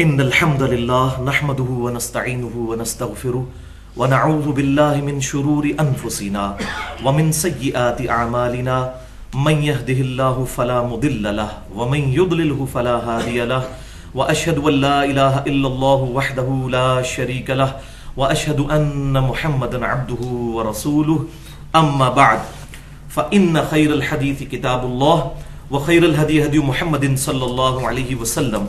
إن الحمد لله نحمده ونستعينه ونستغفره ونعوذ بالله من شرور أنفسنا ومن سيئات أعمالنا من يهده الله فلا مضل له ومن يضلله فلا هادي له وأشهد أن لا إله إلا الله وحده لا شريك له وأشهد أن محمدا عبده ورسوله أما بعد فإن خير الحديث كتاب الله وخير الهدي هدي محمد صلى الله عليه وسلم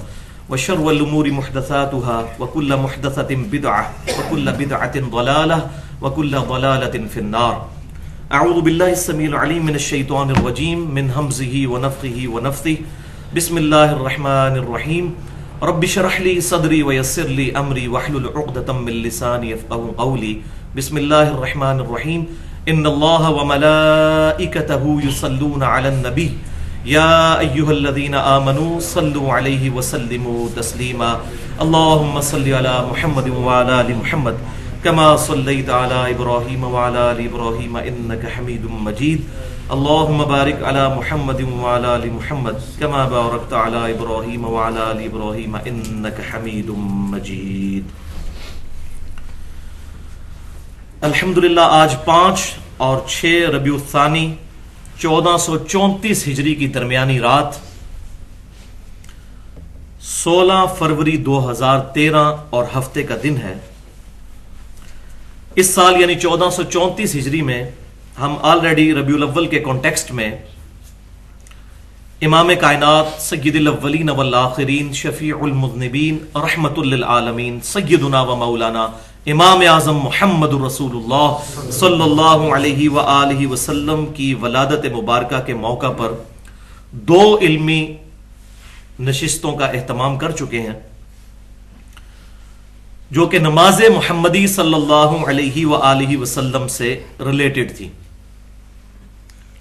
وشر الأمور محدثاتها وكل محدثة بدعة وكل بدعة ضلالة وكل ضلالة في النار. أعوذ بالله السميع العليم من الشيطان الرجيم من همزه ونفخه ونفثه. بسم الله الرحمن الرحيم. رب اشرح لي صدري ويسر لي أمري واحلل عقدة من لساني يفقهوا قولي. بسم الله الرحمن الرحيم. إن الله وملائكته يصلون على النبي يا أيها الذين آمنوا صلوا عليه وسلموا تسليما. اللهم صل على محمد وعلى آل محمد كما صليت على إبراهيم وعلى آل إبراهيم إنك حميد مجيد. اللهم بارك على محمد وعلى آل محمد كما باركت على إبراهيم وعلى آل إبراهيم إنك حميد مجيد. الحمدللہ آج 5 اور 6 ربیع الثانی 1434 ہجری کی درمیانی رات 16 فروری 2013 اور ہفتے کا دن ہے. اس سال یعنی 1434 ہجری میں ہم آلریڈی ربیع الاول کے کانٹیکسٹ میں امام کائنات سید الاولین والآخرین شفیع المذنبین رحمت للعالمین سیدنا و مولانا امام اعظم محمد رسول اللہ صلی اللہ علیہ وآلہ وسلم کی ولادت مبارکہ کے موقع پر 2 علمی نشستوں کا اہتمام کر چکے ہیں جو کہ نماز محمدی صلی اللہ علیہ وآلہ وسلم سے ریلیٹڈ تھی.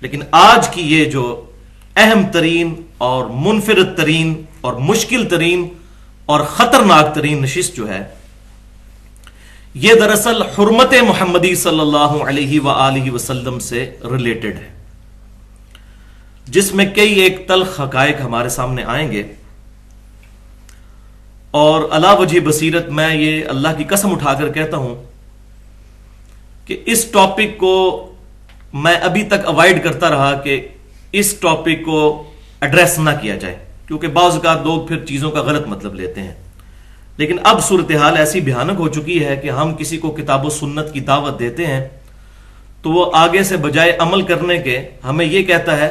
لیکن آج کی یہ جو اہم ترین اور منفرد ترین اور مشکل ترین اور خطرناک ترین نشست جو ہے یہ دراصل حرمت محمدی صلی اللہ علیہ وآلہ وسلم سے ریلیٹڈ ہے، جس میں کئی ایک تلخ حقائق ہمارے سامنے آئیں گے. اور علا وجہ بصیرت میں یہ اللہ کی قسم اٹھا کر کہتا ہوں کہ اس ٹاپک کو میں ابھی تک اوائڈ کرتا رہا کہ اس ٹاپک کو ایڈریس نہ کیا جائے، کیونکہ بعض اوقات لوگ پھر چیزوں کا غلط مطلب لیتے ہیں. لیکن اب صورتحال ایسی بھیانک ہو چکی ہے کہ ہم کسی کو کتاب و سنت کی دعوت دیتے ہیں تو وہ آگے سے بجائے عمل کرنے کے ہمیں یہ کہتا ہے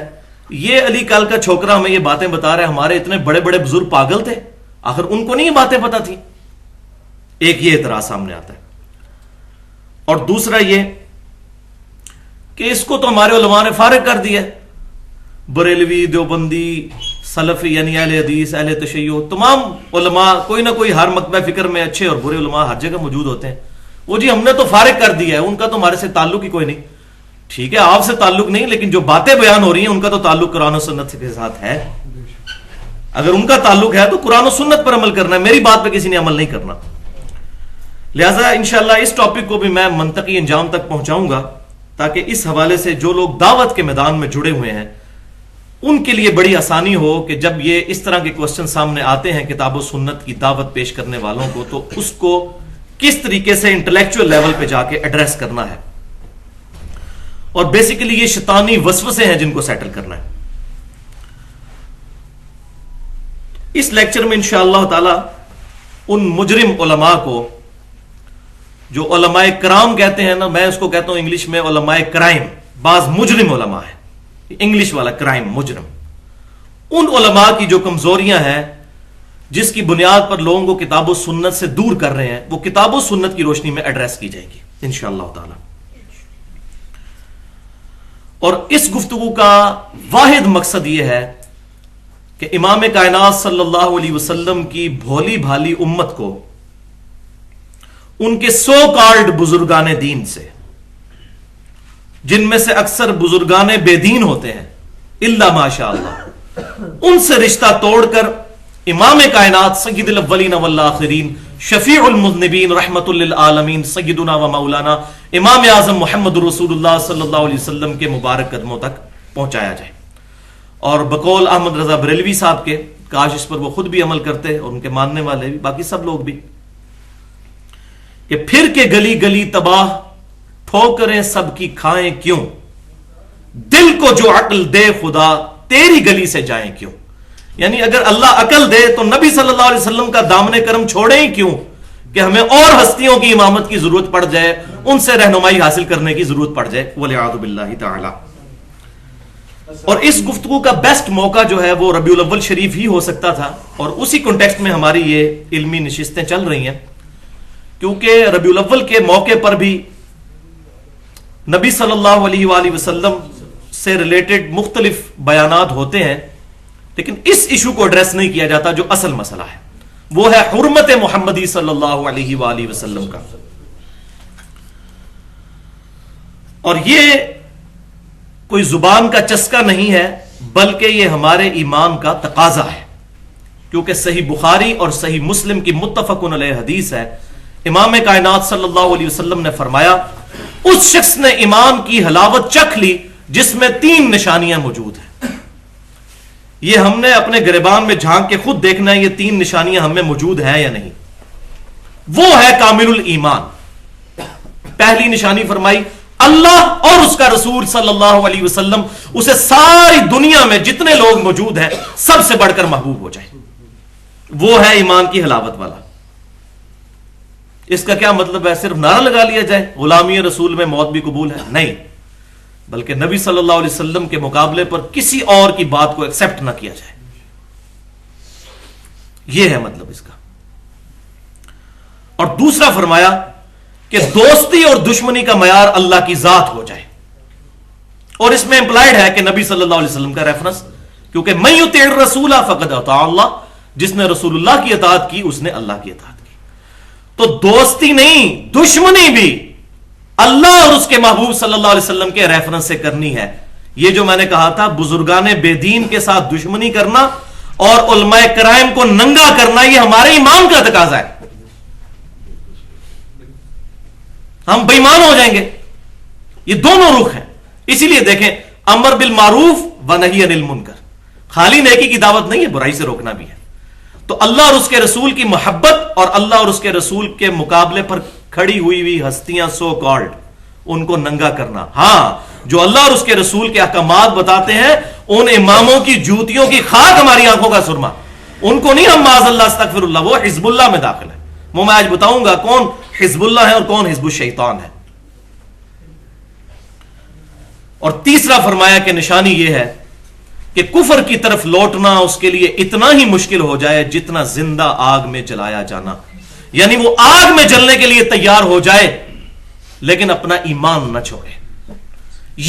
یہ علی کل کا چھوکرا ہمیں یہ باتیں بتا رہے، ہمارے اتنے بڑے بڑے بزرگ پاگل تھے، آخر ان کو نہیں یہ باتیں پتا تھی. ایک یہ اعتراض سامنے آتا ہے. اور دوسرا یہ کہ اس کو تو ہمارے علماء نے فارغ کر دیا. بریلوی، دیوبندی، سلفی یعنی اہل حدیث، اہل تشیع، تمام علماء کوئی نہ کوئی ہر مکتبہ فکر میں اچھے اور برے علماء ہر جگہ موجود ہوتے ہیں. وہ جی ہم نے تو فارغ کر دیا ہے، ان کا تو ہمارے سے تعلق ہی کوئی نہیں. ٹھیک ہے آپ سے تعلق نہیں، لیکن جو باتیں بیان ہو رہی ہیں ان کا تو تعلق قرآن و سنت کے ساتھ ہے. اگر ان کا تعلق ہے تو قرآن و سنت پر عمل کرنا ہے، میری بات پہ کسی نے عمل نہیں کرنا. لہٰذا انشاءاللہ اس ٹاپک کو بھی میں منطقی انجام تک پہنچاؤں گا تاکہ اس حوالے سے جو لوگ دعوت کے میدان میں جڑے ہوئے ہیں ان کے لیے بڑی آسانی ہو کہ جب یہ اس طرح کے کوسچن سامنے آتے ہیں کتاب و سنت کی دعوت پیش کرنے والوں کو تو اس کو کس طریقے سے انٹلیکچوئل لیول پہ جا کے ایڈریس کرنا ہے. اور بیسیکلی یہ شیطانی وسوسے ہیں جن کو سیٹل کرنا ہے. اس لیکچر میں انشاءاللہ تعالی ان مجرم علماء کو جو علماء کرام کہتے ہیں نا، میں اس کو کہتا ہوں انگلش میں علماء کرائم، بعض مجرم علماء ہیں، انگلش والا کرائم مجرم، ان علماء کی جو کمزوریاں ہیں جس کی بنیاد پر لوگوں کو کتاب و سنت سے دور کر رہے ہیں وہ کتاب و سنت کی روشنی میں ایڈریس کی جائے گی انشاءاللہ تعالی. اور اس گفتگو کا واحد مقصد یہ ہے کہ امام کائنات صلی اللہ علیہ وسلم کی بھولی بھالی امت کو ان کے سو کالڈ بزرگان دین سے، جن میں سے اکثر بزرگان بے دین ہوتے ہیں الا ماشاء اللہ، ان سے رشتہ توڑ کر امام کائنات سید الاولین والآخرین شفیع المذنبین رحمت للعالمین سیدنا و مولانا امام اعظم محمد رسول اللہ صلی اللہ علیہ وسلم کے مبارک قدموں تک پہنچایا جائے. اور بقول احمد رضا بریلوی صاحب کے کاش اس پر وہ خود بھی عمل کرتے اور ان کے ماننے والے بھی، باقی سب لوگ بھی، کہ پھر کے گلی گلی تباہ ٹھوکریں سب کی کھائیں کیوں، دل کو جو عقل دے خدا تیری گلی سے جائیں کیوں. یعنی اگر اللہ عقل دے تو نبی صلی اللہ علیہ وسلم کا دامن کرم چھوڑیں ہی کیوں کہ ہمیں اور ہستیوں کی امامت کی ضرورت پڑ جائے، ان سے رہنمائی حاصل کرنے کی ضرورت پڑ جائے، والعیاذ باللہ تعالی. اور اس گفتگو کا بیسٹ موقع جو ہے وہ ربیع الاول شریف ہی ہو سکتا تھا، اور اسی کنٹیکسٹ میں ہماری یہ علمی نشستیں چل رہی ہیں، کیونکہ ربیع الاول کے موقع پر بھی نبی صلی اللہ علیہ وآلہ وسلم سے ریلیٹڈ مختلف بیانات ہوتے ہیں، لیکن اس ایشو کو ایڈریس نہیں کیا جاتا جو اصل مسئلہ ہے، وہ ہے حرمت محمدی صلی اللہ علیہ وآلہ وسلم کا. اور یہ کوئی زبان کا چسکا نہیں ہے، بلکہ یہ ہمارے ایمان کا تقاضا ہے، کیونکہ صحیح بخاری اور صحیح مسلم کی متفق علیہ حدیث ہے. امام کائنات صلی اللہ علیہ وسلم نے فرمایا اس شخص نے ایمان کی حلاوت چکھ لی جس میں 3 نشانیاں موجود ہیں. یہ ہم نے اپنے گریبان میں جھانک کے خود دیکھنا ہے، یہ 3 نشانیاں ہم میں موجود ہیں یا نہیں. وہ ہے کامل الایمان. پہلی نشانی فرمائی اللہ اور اس کا رسول صلی اللہ علیہ وسلم اسے ساری دنیا میں جتنے لوگ موجود ہیں سب سے بڑھ کر محبوب ہو جائے. وہ ہے ایمان کی حلاوت والا. اس کا کیا مطلب ہے؟ صرف نعرہ لگا لیا جائے غلامی رسول میں موت بھی قبول ہے؟ نہیں، بلکہ نبی صلی اللہ علیہ وسلم کے مقابلے پر کسی اور کی بات کو ایکسپٹ نہ کیا جائے. یہ ہے مطلب اس کا. اور دوسرا فرمایا کہ دوستی اور دشمنی کا معیار اللہ کی ذات ہو جائے. اور اس میں امپلائڈ ہے کہ نبی صلی اللہ علیہ وسلم کا ریفرنس، کیونکہ من یطع الرسول فقد اطاع اللہ، جس نے رسول اللہ کی اطاعت کی اس نے اللہ کی اطاعت کی. تو دوستی نہیں دشمنی بھی اللہ اور اس کے محبوب صلی اللہ علیہ وسلم کے ریفرنس سے کرنی ہے. یہ جو میں نے کہا تھا بزرگان بے دین کے ساتھ دشمنی کرنا اور علماء کرائم کو ننگا کرنا، یہ ہمارے ایمان کا تقاضا ہے. ہم بے ایمان ہو جائیں گے. یہ دونوں رخ ہیں. اسی لیے دیکھیں امر بالمعروف و نہی عن المنکر، خالی نیکی کی دعوت نہیں ہے، برائی سے روکنا بھی ہے. تو اللہ اور اس کے رسول کی محبت اور اللہ اور اس کے رسول کے مقابلے پر کھڑی ہوئی ہستیاں سو کالڈ، ان کو ننگا کرنا. ہاں، جو اللہ اور اس کے رسول کے احکامات بتاتے ہیں ان اماموں کی جوتیوں کی خاک ہماری آنکھوں کا سرما، ان کو نہیں ہم معاذ اللہ استغفر اللہ، وہ حزب اللہ میں داخل ہے. وہ میں آج بتاؤں گا کون حزب اللہ ہے اور کون حزب الشیطان ہے. اور تیسرا فرمایا کہ نشانی یہ ہے کہ کفر کی طرف لوٹنا اس کے لیے اتنا ہی مشکل ہو جائے جتنا زندہ آگ میں جلایا جانا. یعنی وہ آگ میں جلنے کے لیے تیار ہو جائے لیکن اپنا ایمان نہ چھوڑے.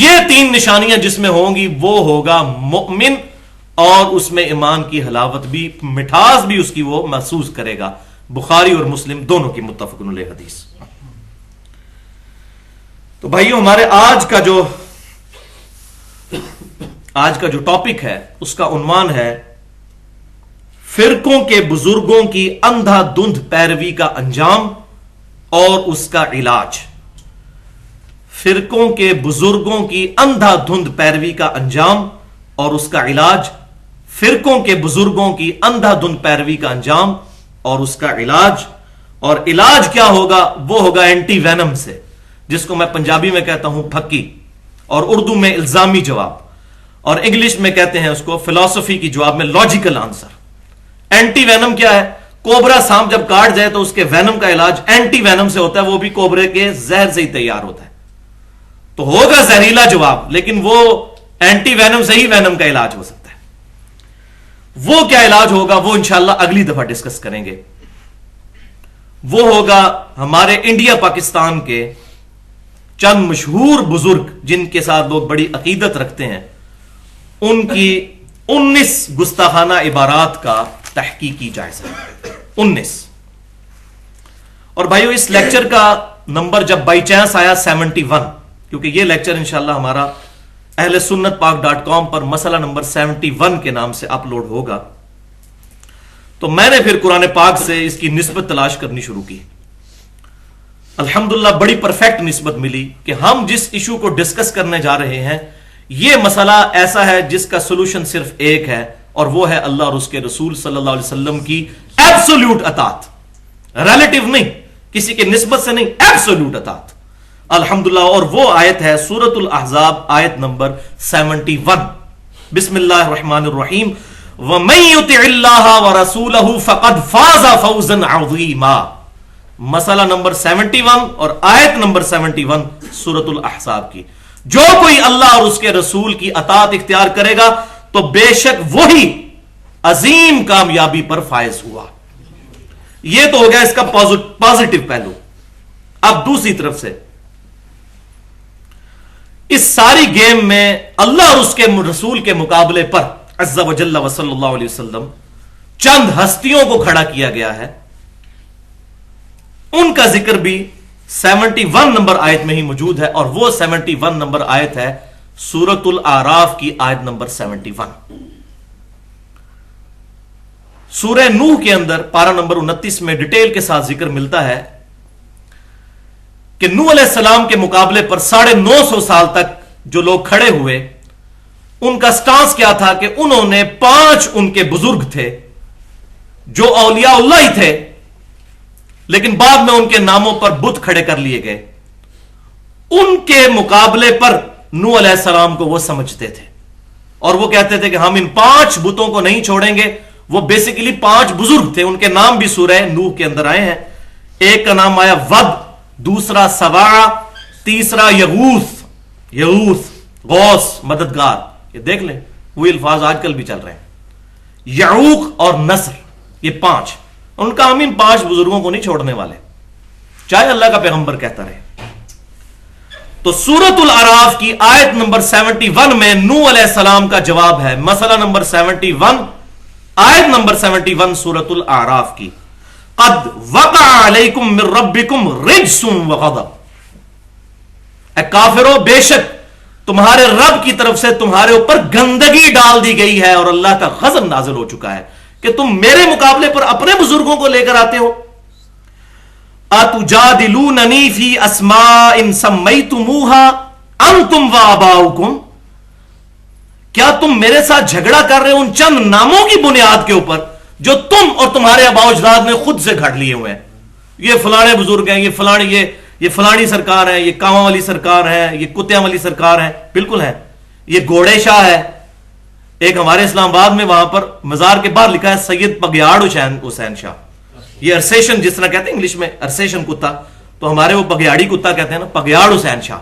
یہ 3 نشانیاں جس میں ہوں گی وہ ہوگا مؤمن، اور اس میں ایمان کی حلاوت بھی، مٹھاس بھی اس کی وہ محسوس کرے گا. بخاری اور مسلم دونوں کی متفق علیہ حدیث. تو بھائیو ہمارے آج کا جو ٹاپک ہے اس کا عنوان ہے فرقوں کے بزرگوں کی اندھا دھند پیروی کا انجام اور اس کا علاج. فرقوں کے بزرگوں کی اندھا دھند پیروی کا انجام اور اس کا علاج. فرقوں کے بزرگوں کی اندھا دھند پیروی کا انجام اور اس کا علاج. اور علاج کیا ہوگا؟ وہ ہوگا اینٹی وینم سے، جس کو میں پنجابی میں کہتا ہوں پھکی، اور اردو میں الزامی جواب، اور انگلش میں کہتے ہیں اس کو فلسفی کی جواب میں لاجیکل آنسر. اینٹی وینم کیا ہے؟ کوبرا سانپ جب کاٹ جائے تو اس کے وینم کا علاج اینٹی وینم سے ہوتا ہے، وہ بھی کوبرے کے زہر سے ہی تیار ہوتا ہے. تو ہوگا زہریلا جواب، لیکن وہ اینٹی وینم سے ہی وینم کا علاج ہو سکتا ہے. وہ کیا علاج ہوگا وہ انشاءاللہ اگلی دفعہ ڈسکس کریں گے. وہ ہوگا ہمارے انڈیا پاکستان کے چند مشہور بزرگ جن کے ساتھ لوگ بڑی عقیدت رکھتے ہیں، ان کی 19 گستاخانہ عبارات کا تحقیقی جائزہ. 19. اور بھائیو اس لیکچر کا نمبر جب بائی چانس آیا 71، کیونکہ یہ لیکچر انشاءاللہ ہمارا اہل سنت پاک.com پر مسئلہ نمبر 71 کے نام سے اپلوڈ ہوگا، تو میں نے پھر قرآن پاک سے اس کی نسبت تلاش کرنی شروع کی. الحمدللہ بڑی پرفیکٹ نسبت ملی کہ ہم جس ایشو کو ڈسکس کرنے جا رہے ہیں یہ مسئلہ ایسا ہے جس کا سولوشن صرف ایک ہے، اور وہ ہے اللہ اور اس کے رسول صلی اللہ علیہ وسلم کی ایبسولوٹ اطاعت، ریلیٹو نہیں، کسی کے نسبت سے نہیں، ایبسولوٹ اطاعت، الحمدللہ۔ اور وہ آیت ہے سورۃ الاحزاب آیت نمبر 71، بسم اللہ الرحمن الرحیم، وَمَن يُطِعِ اللَّهَ وَرَسُولَهُ فَقَدْ فَازَ فَوْزًا عَظِيمًا، مسئلہ نمبر 71 اور آیت نمبر 71 سورۃ الاحزاب کی۔ جو کوئی اللہ اور اس کے رسول کی اطاعت اختیار کرے گا تو بے شک وہی عظیم کامیابی پر فائز ہوا۔ یہ تو ہو گیا اس کا پازیٹو پہلو۔ اب دوسری طرف سے اس ساری گیم میں اللہ اور اس کے رسول کے مقابلے پر عز و جل و صلی اللہ علیہ وسلم چند ہستیوں کو کھڑا کیا گیا ہے، ان کا ذکر بھی 71 نمبر آیت میں ہی موجود ہے، اور وہ 71 نمبر آیت ہے سورۃ الاعراف کی آیت نمبر 71۔ سورہ نوح کے اندر پارہ نمبر 29 میں ڈیٹیل کے ساتھ ذکر ملتا ہے کہ نوح علیہ السلام کے مقابلے پر 950 سال تک جو لوگ کھڑے ہوئے، ان کا سٹانس کیا تھا کہ انہوں نے 5 ان کے بزرگ تھے جو اولیاء اللہ ہی تھے، لیکن بعد میں ان کے ناموں پر بت کھڑے کر لیے گئے، ان کے مقابلے پر نوح علیہ السلام کو وہ سمجھتے تھے، اور وہ کہتے تھے کہ ہم ان 5 بتوں کو نہیں چھوڑیں گے۔ وہ بیسیکلی 5 بزرگ تھے، ان کے نام بھی سورہ نوح کے اندر آئے ہیں۔ ایک کا نام آیا ود، دوسرا سواع، تیسرا یغوث غوث مددگار، یہ دیکھ لیں وہی الفاظ آج کل بھی چل رہے ہیں، یعوق اور نصر، یہ 5۔ ان کا ہم ان 5 بزرگوں کو نہیں چھوڑنے والے، چاہے اللہ کا پیغمبر کہتا رہے۔ تو سورۃ الاعراف کی آیت نمبر 71 میں نوح علیہ السلام کا جواب ہے، مسئلہ نمبر 71 آیت نمبر 71 سورۃ الاعراف کی، قد وقع علیکم من ربکم رجس وغضب، اے کافرو بے شک تمہارے رب کی طرف سے تمہارے اوپر گندگی ڈال دی گئی ہے اور اللہ کا غضب نازل ہو چکا ہے کہ تم میرے مقابلے پر اپنے بزرگوں کو لے کر آتے ہو۔ اتجادلوننی فی اسماء سمیتموها انتم وآباؤکم، کیا تم میرے ساتھ جھگڑا کر رہے ہو ان چند ناموں کی بنیاد کے اوپر جو تم اور تمہارے آباء و اجداد نے خود سے گھڑ لیے ہوئے ہیں؟ یہ فلانے بزرگ ہیں، یہ فلانی سرکار ہے، یہ کاواں والی سرکار ہے، یہ کتیاں والی سرکار ہے، بالکل ہے، یہ گھوڑے شاہ ہے۔ ایک ہمارے اسلام آباد میں وہاں پر مزار کے باہر لکھا ہے سید پگیاڑ حسین شاہ، یہ ارسیشن جس طرح کہتے ہیں انگلش میں ارسیشن کتا، تو ہمارے وہ پگیاڑی کتا کہتے ہیں نا، پگیاڑ حسین شاہ،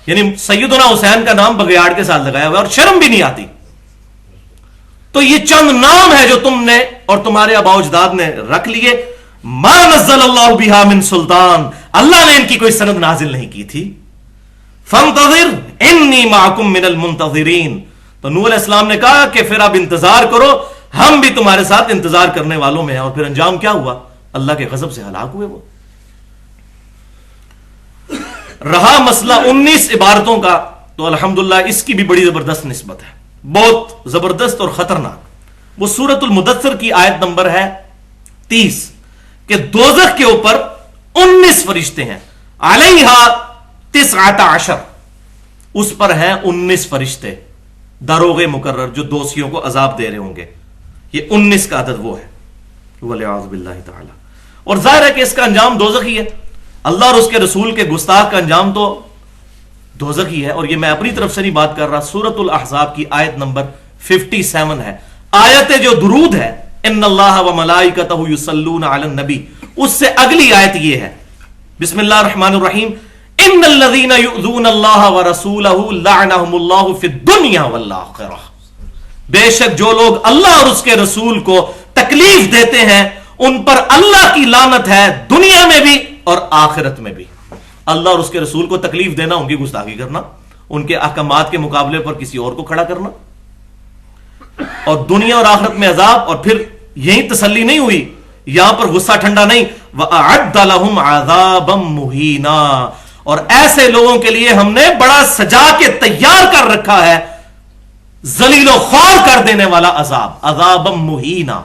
یعنی سیدنا حسین کا نام بگیاڑ کے ساتھ لگایا ہوا ہے اور شرم بھی نہیں آتی۔ تو یہ چند نام ہے جو تم نے اور تمہارے آباء و اجداد نے رکھ لیے، ما نزل اللہ بہا من سلطان، اللہ نے ان کی کوئی سند نازل نہیں کی تھی۔ فانتظر انی معکم من المنتظرین، تو نوح علیہ السلام نے کہا کہ پھر اب انتظار کرو، ہم بھی تمہارے ساتھ انتظار کرنے والوں میں ہیں۔ اور پھر انجام کیا ہوا؟ اللہ کے غضب سے ہلاک ہوئے وہ۔ رہا مسئلہ 19 عبارتوں کا، تو الحمدللہ اس کی بھی بڑی زبردست نسبت ہے، بہت زبردست اور خطرناک۔ وہ سورۃ المدثر کی آیت نمبر ہے 30 کہ دوزخ کے اوپر 19 فرشتے ہیں، علیہا 19، اس پر ہیں 19 فرشتے داروغ مقرر جو دوشیوں کو عذاب دے رہے ہوں گے، یہ 19 کا عدد وہ ہے، والعیاذ باللہ تعالی۔ اور ظاہر ہے کہ اس کا انجام دوزخ ہی ہے، اللہ اور اس کے رسول کے گستاخ کا انجام تو دوزخ ہی ہے۔ اور یہ میں اپنی طرف سے نہیں بات کر رہا، سورۃ الاحزاب کی آیت نمبر 57 ہے، آیت جو درود ہے، ان اللہ وملائکتہ یصلون علی النبی، اس سے اگلی آیت یہ ہے، بسم اللہ الرحمن الرحیم، ان الذین یؤذون اللہ ورسولہ لعنہم اللہ فی الدنیا والآخرہ، بے شک جو لوگ اللہ اور اس کے رسول کو تکلیف دیتے ہیں ان پر اللہ کی لعنت ہے، دنیا میں بھی اور آخرت میں بھی۔ اللہ اور اس کے رسول کو تکلیف دینا، ان کی گستاخی کرنا، ان کے احکامات کے مقابلے پر کسی اور کو کھڑا کرنا، اور دنیا اور آخرت میں عذاب۔ اور پھر یہی تسلی نہیں ہوئی، یہاں پر غصہ ٹھنڈا نہیں، وَأَعَدَّ لَهُمْ عَذَابًا مُهِينًا، اور ایسے لوگوں کے لیے ہم نے بڑا سجا کے تیار کر رکھا ہے ذلیل و خوار کر دینے والا عذاب، عذابًا مُهِينًا،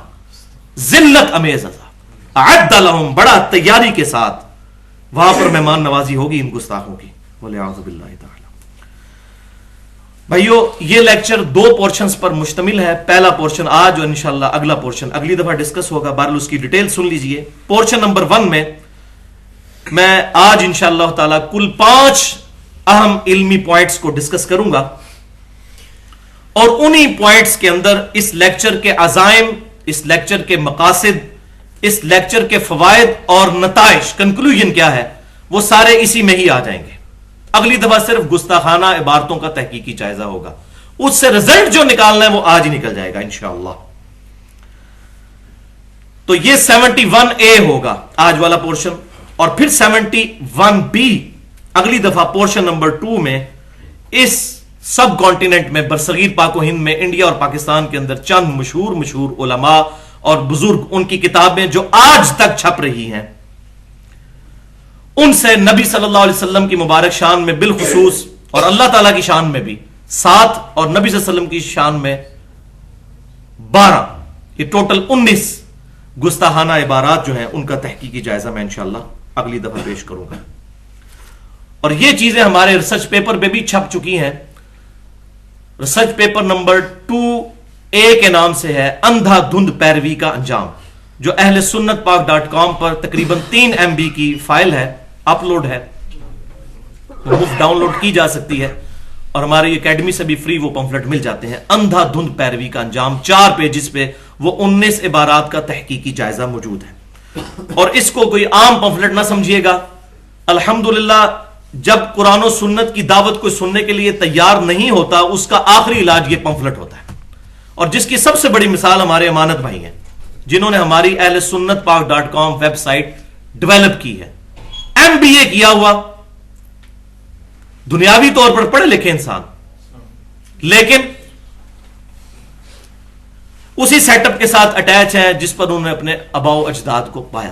ذلت امیز عذاب، اعد لهم، بڑا تیاری کے ساتھ وہاں پر مہمان نوازی ہوگی ان گستاخوں کی، والعیاذ باللہ تعالی۔ بھائیو یہ لیکچر 2 پورشنز پر مشتمل ہے. پہلا پورشن آج اور انشاءاللہ اگلا پورشن اگلی دفعہ ڈسکس ہوگا. بہرحال اس کی ڈیٹیل سن لیجئے. پورشن نمبر 1 میں آج انشاءاللہ تعالی کل 5 اہم علمی پوائنٹس کو ڈسکس کروں گا اور انہی پوائنٹس کے اندر اس لیکچر کے عزائم, اس لیکچر کے مقاصد, اس لیکچر کے فوائد اور نتائج, کنکلوژن کیا ہے, وہ سارے اسی میں ہی آ جائیں گے. اگلی دفعہ صرف گستاخانہ عبارتوں کا تحقیقی جائزہ ہوگا. اس سے رزلٹ جو نکالنا ہے وہ آج ہی نکل جائے گا انشاءاللہ. تو یہ 71A ہوگا آج والا پورشن, اور پھر 71B اگلی دفعہ پورشن نمبر 2 میں اس سب کانٹیننٹ میں, برصغیر پاک و ہند میں, انڈیا اور پاکستان کے اندر چند مشہور علماء اور بزرگ, ان کی کتابیں جو آج تک چھپ رہی ہیں, ان سے نبی صلی اللہ علیہ وسلم کی مبارک شان میں بالخصوص اور اللہ تعالیٰ کی شان میں بھی 7 اور نبی صلی اللہ علیہ وسلم کی شان میں 12, یہ ٹوٹل 19 گستاخانہ عبارات جو ہیں ان کا تحقیقی جائزہ میں انشاءاللہ اگلی دفعہ پیش کروں گا. اور یہ چیزیں ہمارے ریسرچ پیپر پہ بھی چھپ چکی ہیں. ریسرچ پیپر نمبر 2A کے نام سے ہے اندھا دھند پیروی کا انجام, جو اہل سنت پاک.com پر تقریباً 3 MB کی فائل ہے, اپلوڈ ہے, مفت ڈاؤن لوڈ کی جا سکتی ہے, اور ہماری اکیڈمی سے بھی فری وہ پمفلٹ مل جاتے ہیں. اندھا دھند پیروی کا انجام 4 پیجز پہ وہ 19 عبارات کا تحقیقی جائزہ موجود ہے. اور اس کو کوئی عام پمفلٹ نہ سمجھیے گا. الحمدللہ جب قرآن و سنت کی دعوت کو سننے کے لیے تیار نہیں ہوتا, اس کا آخری علاج یہ پمفلٹ ہوتا ہے. اور جس کی سب سے بڑی مثال ہمارے امانت بھائی ہیں, جنہوں نے ہماری اہل سنت پاک.com ویب سائٹ ڈیولپ کی ہے. MBA کیا ہوا, دنیاوی طور پر پڑھے لکھے انسان, لیکن اسی سیٹ اپ کے ساتھ اٹیچ ہے جس پر انہوں نے اپنے آباء و اجداد کو پایا.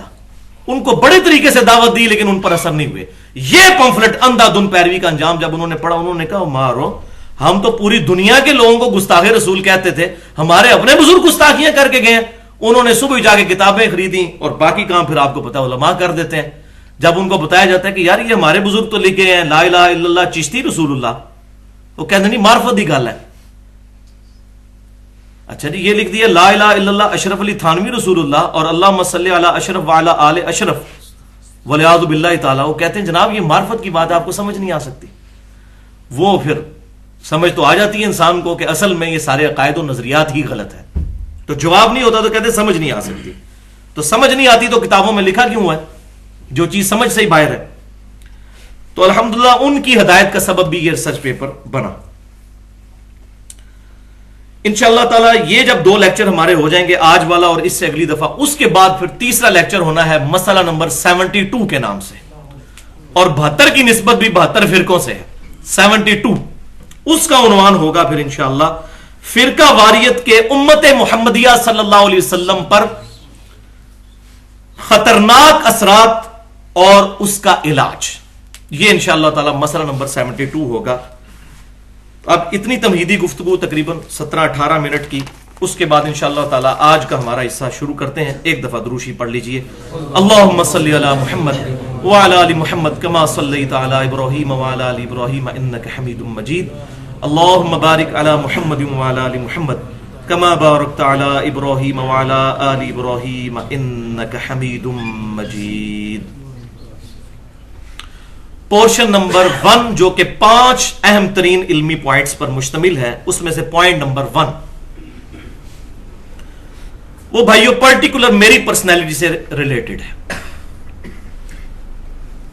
ان کو بڑے طریقے سے دعوت دی لیکن ان پر اثر نہیں ہوئے. یہ پمفلٹ اندھا دھند پیروی کا انجام جب انہوں نے پڑھا, انہوں نے کہا مارو, ہم تو پوری دنیا کے لوگوں کو گستاخ رسول کہتے تھے, ہمارے اپنے بزرگ گستاخیاں کر کے گئے. انہوں نے صبح جا کے کتابیں خریدیں اور باقی کام پھر آپ کو پتا علماء کر دیتے ہیں. جب ان کو بتایا جاتا ہے کہ یار یہ ہمارے بزرگ تو لکھے ہیں لا الہ الا اللہ چشتی رسول اللہ, وہ کہتے نہیں معرفت دی گل ہے. اچھا جی یہ لکھ دیا لا الہ الا اللہ اشرف علی تھانوی رسول اللہ اور اللہم صلی علی اشرف وعلی آل اشرف والعیاذ باللہ تعالی. وہ کہتے ہیں جناب یہ معرفت کی بات آپ کو سمجھ نہیں آ سکتی. وہ پھر سمجھ تو آ جاتی ہے انسان کو کہ اصل میں یہ سارے عقائد و نظریات ہی غلط ہے. تو جواب نہیں ہوتا تو کہتے سمجھ نہیں آ سکتی. تو سمجھ نہیں آتی تو کتابوں میں لکھا کیوں ہے, جو چیز سمجھ سے ہی باہر ہے. تو الحمدللہ ان کی ہدایت کا سبب بھی یہ ریسرچ پیپر بنا. انشاءاللہ تعالی یہ جب 2 لیکچر ہمارے ہو جائیں گے, آج والا اور اس سے اگلی دفعہ, اس کے بعد پھر تیسرا لیکچر ہونا ہے مسئلہ نمبر 72 کے نام سے, اور 72 کی نسبت بھی 72 فرقوں سے ہے. 72 اس کا عنوان ہوگا پھر انشاءاللہ فرقہ واریت کے امت محمدیہ صلی اللہ علیہ وسلم پر خطرناک اثرات اور اس کا علاج. یہ انشاءاللہ تعالی مسئلہ نمبر 72 ہوگا. اب اتنی تمہیدی گفتگو تقریباً 17-18 منٹ کی, اس کے بعد انشاءاللہ تعالی آج کا ہمارا حصہ شروع کرتے ہیں. ایک دفعہ دروشی پڑھ لیجئے. اللہم صلی علی محمد وعلی آل محمد کما صلیت علی ابراہیم وعلی آل ابراہیم انک حمید مجید. اللہم بارک علی محمد وعلی آل محمد کما بارکت علی ابراہیم وعلی آل ابراہیم انک حمید مجید. پورشن نمبر 1 جو کہ 5 اہم ترین علمی پوائنٹس پر مشتمل ہے, اس میں سے پوائنٹ نمبر 1 وہ بھائیو پرٹیکولر میری پرسنالٹی سے ریلیٹڈ ہے.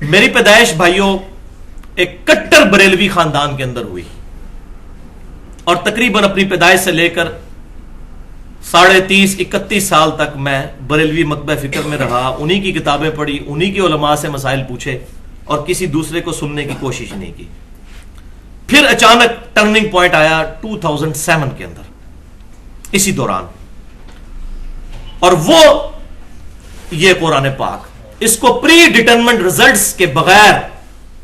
میری پیدائش بھائیو ایک کٹر بریلوی خاندان کے اندر ہوئی, اور تقریباً اپنی پیدائش سے لے کر 30-31 سال تک میں بریلوی مکتبہ فکر میں رہا. انہی کی کتابیں پڑھی, انہی کے علماء سے مسائل پوچھے, اور کسی دوسرے کو سننے کی کوشش نہیں کی. پھر اچانک ٹرننگ پوائنٹ آیا 2007 کے اندر, اسی دوران, اور وہ یہ قرآن پاک, اس کو پری ڈیٹرمنٹ ریزلٹس کے بغیر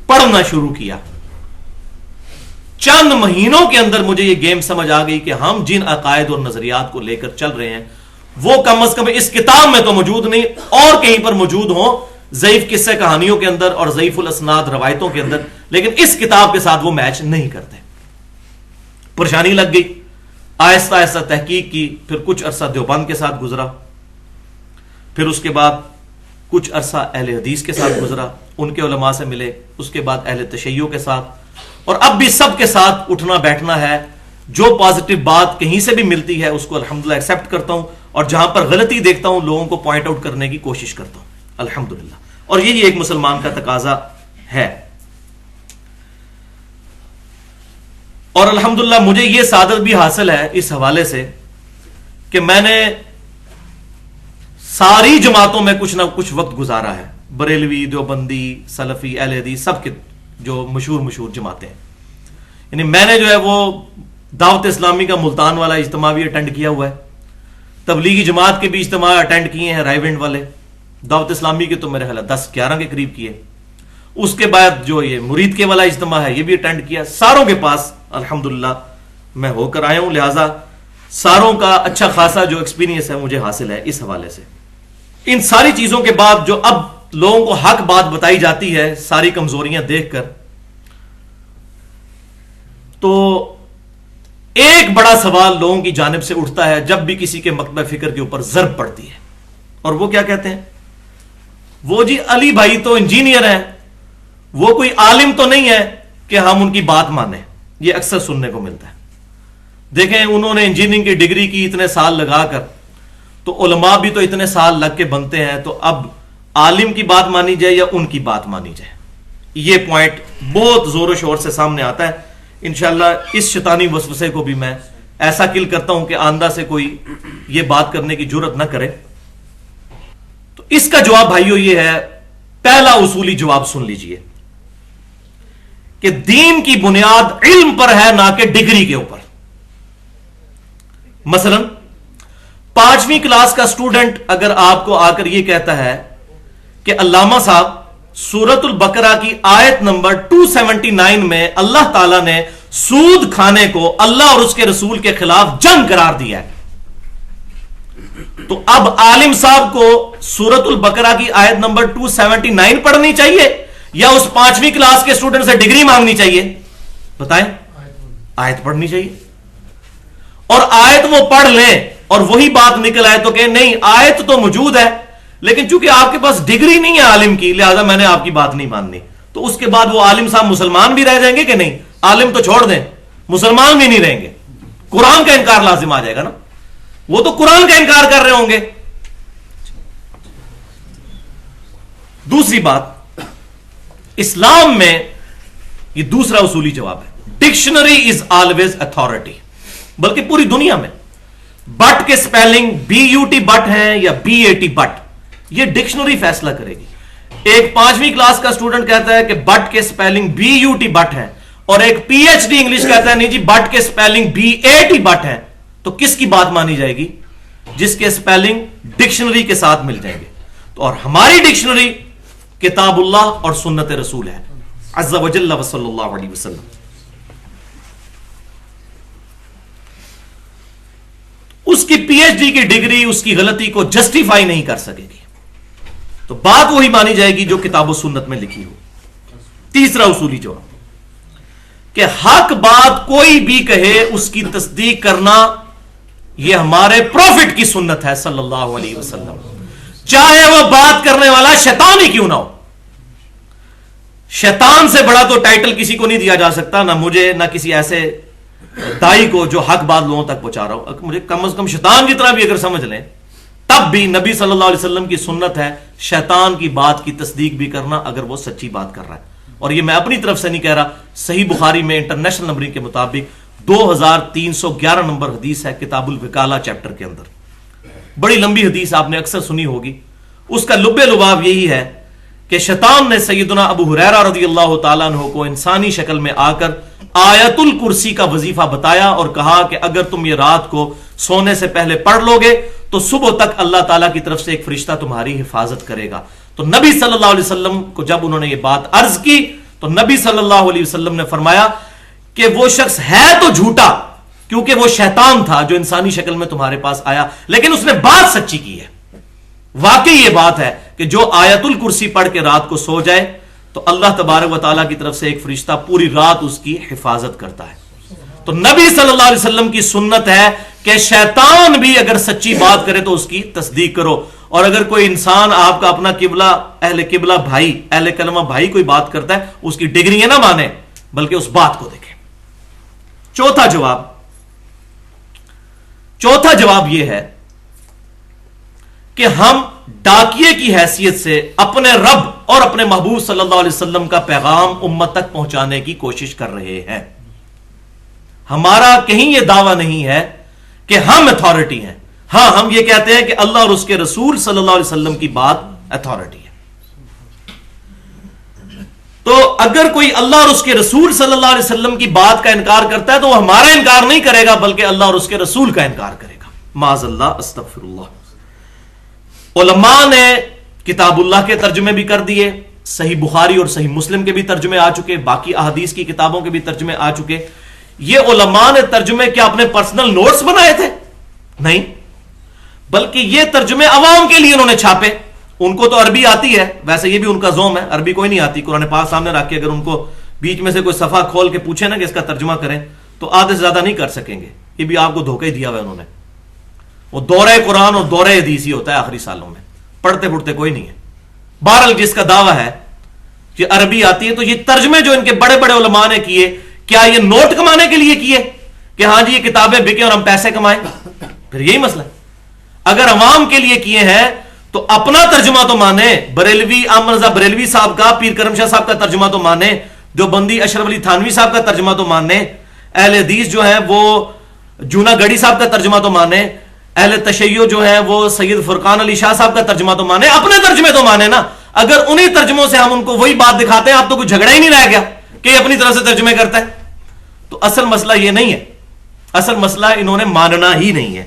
پڑھنا شروع کیا. چند مہینوں کے اندر مجھے یہ گیم سمجھ آ گئی کہ ہم جن عقائد اور نظریات کو لے کر چل رہے ہیں وہ کم از کم اس کتاب میں تو موجود نہیں, اور کہیں پر موجود ہوں ضعیف قصے کہانیوں کے اندر اور ضعیف الاسناد روایتوں کے اندر, لیکن اس کتاب کے ساتھ وہ میچ نہیں کرتے. پریشانی لگ گئی، آہستہ آہستہ تحقیق کی، پھر کچھ عرصہ دیوبند کے ساتھ گزرا، پھر اس کے بعد کچھ عرصہ اہل حدیث کے ساتھ گزرا، ان کے علماء سے ملے، اس کے بعد اہل تشیع کے ساتھ، اور اب بھی سب کے ساتھ اٹھنا بیٹھنا ہے۔ جو پازیٹو بات کہیں سے بھی ملتی ہے اس کو الحمدللہ ایکسیپٹ کرتا ہوں، اور جہاں پر غلطی دیکھتا ہوں لوگوں کو پوائنٹ آؤٹ کرنے کی کوشش کرتا ہوں الحمدللہ، اور یہی ایک مسلمان کا تقاضا ہے۔ اور الحمدللہ مجھے یہ سعادت بھی حاصل ہے اس حوالے سے کہ میں نے ساری جماعتوں میں کچھ نہ کچھ وقت گزارا ہے، بریلوی، دیوبندی، سلفی، اہل حدیث، سب کے جو مشہور جماعتیں ہیں۔ یعنی میں نے جو ہے وہ دعوت اسلامی کا ملتان والا اجتماع بھی اٹینڈ کیا ہوا ہے، تبلیغی جماعت کے بھی اجتماع اٹینڈ کیے ہیں، رائے ونڈ والے، دعوت اسلامی کے تو میرے خیال 10-11 کے قریب کیے، اس کے بعد جو یہ مرید کے والا اجتماع ہے یہ بھی اٹینڈ کیا، ساروں کے پاس الحمدللہ میں ہو کر آیا ہوں، لہٰذا ساروں کا اچھا خاصا جو ایکسپیرینس ہے مجھے حاصل ہے اس حوالے سے۔ ان ساری چیزوں کے بعد جو اب لوگوں کو حق بات بتائی جاتی ہے ساری کمزوریاں دیکھ کر، تو ایک بڑا سوال لوگوں کی جانب سے اٹھتا ہے جب بھی کسی کے مکتبہ فکر کے اوپر ضرب پڑتی ہے، اور وہ کیا کہتے ہیں؟ وہ جی علی بھائی تو انجینئر ہیں، وہ کوئی عالم تو نہیں ہے کہ ہم ان کی بات مانیں۔ یہ اکثر سننے کو ملتا ہے۔ دیکھیں انہوں نے انجینئرنگ کی ڈگری کی اتنے سال لگا کر، تو علماء بھی تو اتنے سال لگ کے بنتے ہیں، تو اب عالم کی بات مانی جائے یا ان کی بات مانی جائے؟ یہ پوائنٹ بہت زور و شور سے سامنے آتا ہے۔ انشاءاللہ اس شیطانی وسوسے کو بھی میں ایسا کل کرتا ہوں کہ آندہ سے کوئی یہ بات کرنے کی جرت نہ کرے۔ تو اس کا جواب بھائیو یہ ہے، پہلا اصولی جواب سن لیجئے کہ دین کی بنیاد علم پر ہے نہ کہ ڈگری کے اوپر۔ مثلا 5ویں کلاس کا اسٹوڈنٹ اگر آپ کو آ کر یہ کہتا ہے کہ علامہ صاحب سورۃ البقرہ کی آیت نمبر 279 میں اللہ تعالیٰ نے سود کھانے کو اللہ اور اس کے رسول کے خلاف جنگ قرار دیا ہے، تو اب عالم صاحب کو سورۃ البقرہ کی آیت نمبر 279 پڑھنی چاہیے یا اس 5ویں کلاس کے اسٹوڈنٹ سے ڈگری مانگنی چاہیے؟ بتائیں۔ آیت پڑھنی چاہیے، اور آیت وہ پڑھ لیں اور وہی بات نکل آئے تو کہ نہیں آیت تو موجود ہے لیکن چونکہ آپ کے پاس ڈگری نہیں ہے عالم کی لہذا میں نے آپ کی بات نہیں ماننی، تو اس کے بعد وہ عالم صاحب مسلمان بھی رہ جائیں گے کہ نہیں؟ عالم تو چھوڑ دیں، مسلمان بھی نہیں رہیں گے، قرآن کا انکار لازم آ جائے گا نا، وہ تو قرآن کا انکار کر رہے ہوں گے۔ دوسری بات، اسلام میں یہ دوسرا اصولی جواب ہے، ڈکشنری از آلویز اتھارٹی، بلکہ پوری دنیا میں بٹ کے سپیلنگ BUT بٹ ہیں یا BAT بٹ، یہ ڈکشنری فیصلہ کرے گی۔ ایک 5ویں کلاس کا اسٹوڈنٹ کہتا ہے کہ بٹ کے سپیلنگ BUT بٹ ہیں، اور ایک PhD انگلش کہتا ہے نہیں جی بٹ کے سپیلنگ BAT بٹ ہیں، تو کس کی بات مانی جائے گی؟ جس کے سپیلنگ ڈکشنری کے ساتھ مل جائیں گے۔ تو اور ہماری ڈکشنری کتاب اللہ اور سنت رسول ہے عز و جل و صلی اللہ علیہ وسلم۔ اس کی PhD کی ڈگری اس کی غلطی کو جسٹیفائی نہیں کر سکے گی، تو بات وہی مانی جائے گی جو کتاب و سنت میں لکھی ہو۔ تیسرا اصولی جواب کہ حق بات کوئی بھی کہے اس کی تصدیق کرنا یہ ہمارے پروفٹ کی سنت ہے صلی اللہ علیہ وسلم، چاہے وہ بات کرنے والا شیطان ہی کیوں نہ ہو۔ شیطان سے بڑا تو ٹائٹل کسی کو نہیں دیا جا سکتا، نہ مجھے نہ کسی ایسے دائی کو جو حق بات لوگوں تک پہنچا رہا ہو، مجھے کم از کم شیطان جتنا بھی اگر سمجھ لیں تب بھی نبی صلی اللہ علیہ وسلم کی سنت ہے شیطان کی بات کی تصدیق بھی کرنا اگر وہ سچی بات کر رہا ہے۔ اور یہ میں اپنی طرف سے نہیں کہہ رہا، صحیح بخاری میں انٹرنیشنل نمبرنگ کے مطابق 2311 نمبر حدیث ہے کتاب الوکالہ چیپٹر کے اندر، بڑی لمبی حدیث آپ نے اکثر سنی ہوگی۔ اس کا لب لباب یہی ہے کہ شیطان نے سیدنا ابو ہریرہ رضی اللہ تعالیٰ عنہ کو انسانی شکل میں آ کر آیت الکرسی کا وظیفہ بتایا اور کہا کہ اگر تم یہ رات کو سونے سے پہلے پڑھ لو گے تو صبح تک اللہ تعالیٰ کی طرف سے ایک فرشتہ تمہاری حفاظت کرے گا۔ تو نبی صلی اللہ علیہ وسلم کو جب انہوں نے یہ بات عرض کی تو نبی صلی اللہ علیہ وسلم نے فرمایا کہ وہ شخص ہے تو جھوٹا کیونکہ وہ شیطان تھا جو انسانی شکل میں تمہارے پاس آیا، لیکن اس نے بات سچی کی ہے۔ واقعی یہ بات ہے کہ جو آیت الکرسی پڑھ کے رات کو سو جائے تو اللہ تبارک و تعالیٰ کی طرف سے ایک فرشتہ پوری رات اس کی حفاظت کرتا ہے۔ تو نبی صلی اللہ علیہ وسلم کی سنت ہے کہ شیطان بھی اگر سچی بات کرے تو اس کی تصدیق کرو، اور اگر کوئی انسان آپ کا اپنا قبلہ بھائی، اہل کلمہ بھائی کوئی بات کرتا ہے، اس کی ڈگریاں نہ مانے بلکہ اس بات کو دیکھیں۔ چوتھا جواب یہ ہے کہ ہم ڈاکیے کی حیثیت سے اپنے رب اور اپنے محبوب صلی اللہ علیہ وسلم کا پیغام امت تک پہنچانے کی کوشش کر رہے ہیں۔ ہمارا کہیں یہ دعویٰ نہیں ہے کہ ہم اتھارٹی ہیں، ہاں ہم یہ کہتے ہیں کہ اللہ اور اس کے رسول صلی اللہ علیہ وسلم کی بات اتھارٹی ہے۔ تو اگر کوئی اللہ اور اس کے رسول صلی اللہ علیہ وسلم کی بات کا انکار کرتا ہے تو وہ ہمارا انکار نہیں کرے گا بلکہ اللہ اور اس کے رسول کا انکار کرے گا، معاذ اللہ، استغفر اللہ۔ علماء نے کتاب اللہ کے ترجمے بھی کر دیے، صحیح بخاری اور صحیح مسلم کے بھی ترجمے آ چکے، باقی احادیث کی کتابوں کے بھی ترجمے آ چکے۔ یہ علماء نے ترجمے کیا اپنے پرسنل نوٹس بنائے تھے؟ نہیں، بلکہ یہ ترجمے عوام کے لیے انہوں نے چھاپے۔ ان کو تو عربی آتی ہے، ویسے یہ بھی ان کا زوم ہے، عربی کوئی نہیں آتی۔ قرآن پاک سامنے رکھ کے اگر ان کو بیچ میں سے کوئی صفحہ کھول کے پوچھے نا کہ اس کا ترجمہ کریں تو آدھے سے زیادہ نہیں کر سکیں گے۔ یہ بھی آپ کو دھوکہ ہی دیا ہوا انہوں نے۔ وہ دورہ قرآن اور دورہ حدیث ہی ہوتا ہے آخری سالوں میں، پڑھتے پڑھتے کوئی نہیں ہے۔ بہرحال جس کا دعویٰ ہے کہ عربی آتی ہے، تو یہ ترجمے جو ان کے بڑے بڑے علماء نے کیے، کیا یہ نوٹ کمانے کے لیے کیے کہ ہاں جی یہ کتابیں بکیں اور ہم پیسے کمائیں؟ پھر یہی مسئلہ ہے۔ اگر عوام کے لیے کیے ہیں تو اپنا ترجمہ تو مانے، بریلوی احمد رضا بریلوی صاحب کا، پیر کرم شاہ صاحب کا ترجمہ تو مانے، دیوبندی اشرف علی تھانوی صاحب کا ترجمہ تو مانے، اہل حدیث جو ہیں وہ جونا گڑی صاحب کا ترجمہ تو مانے، اہل تشیع جو ہیں وہ سید فرقان علی شاہ صاحب کا ترجمہ تو مانے، اپنے ترجمے تو مانے نا۔ اگر انہی ترجموں سے ہم ان کو وہی بات دکھاتے ہیں، آپ تو کوئی جھگڑا ہی نہیں رہ گیا کہ یہ اپنی طرف سے ترجمے کرتا ہے۔ تو اصل مسئلہ یہ نہیں ہے، اصل مسئلہ انہوں نے ماننا ہی نہیں ہے۔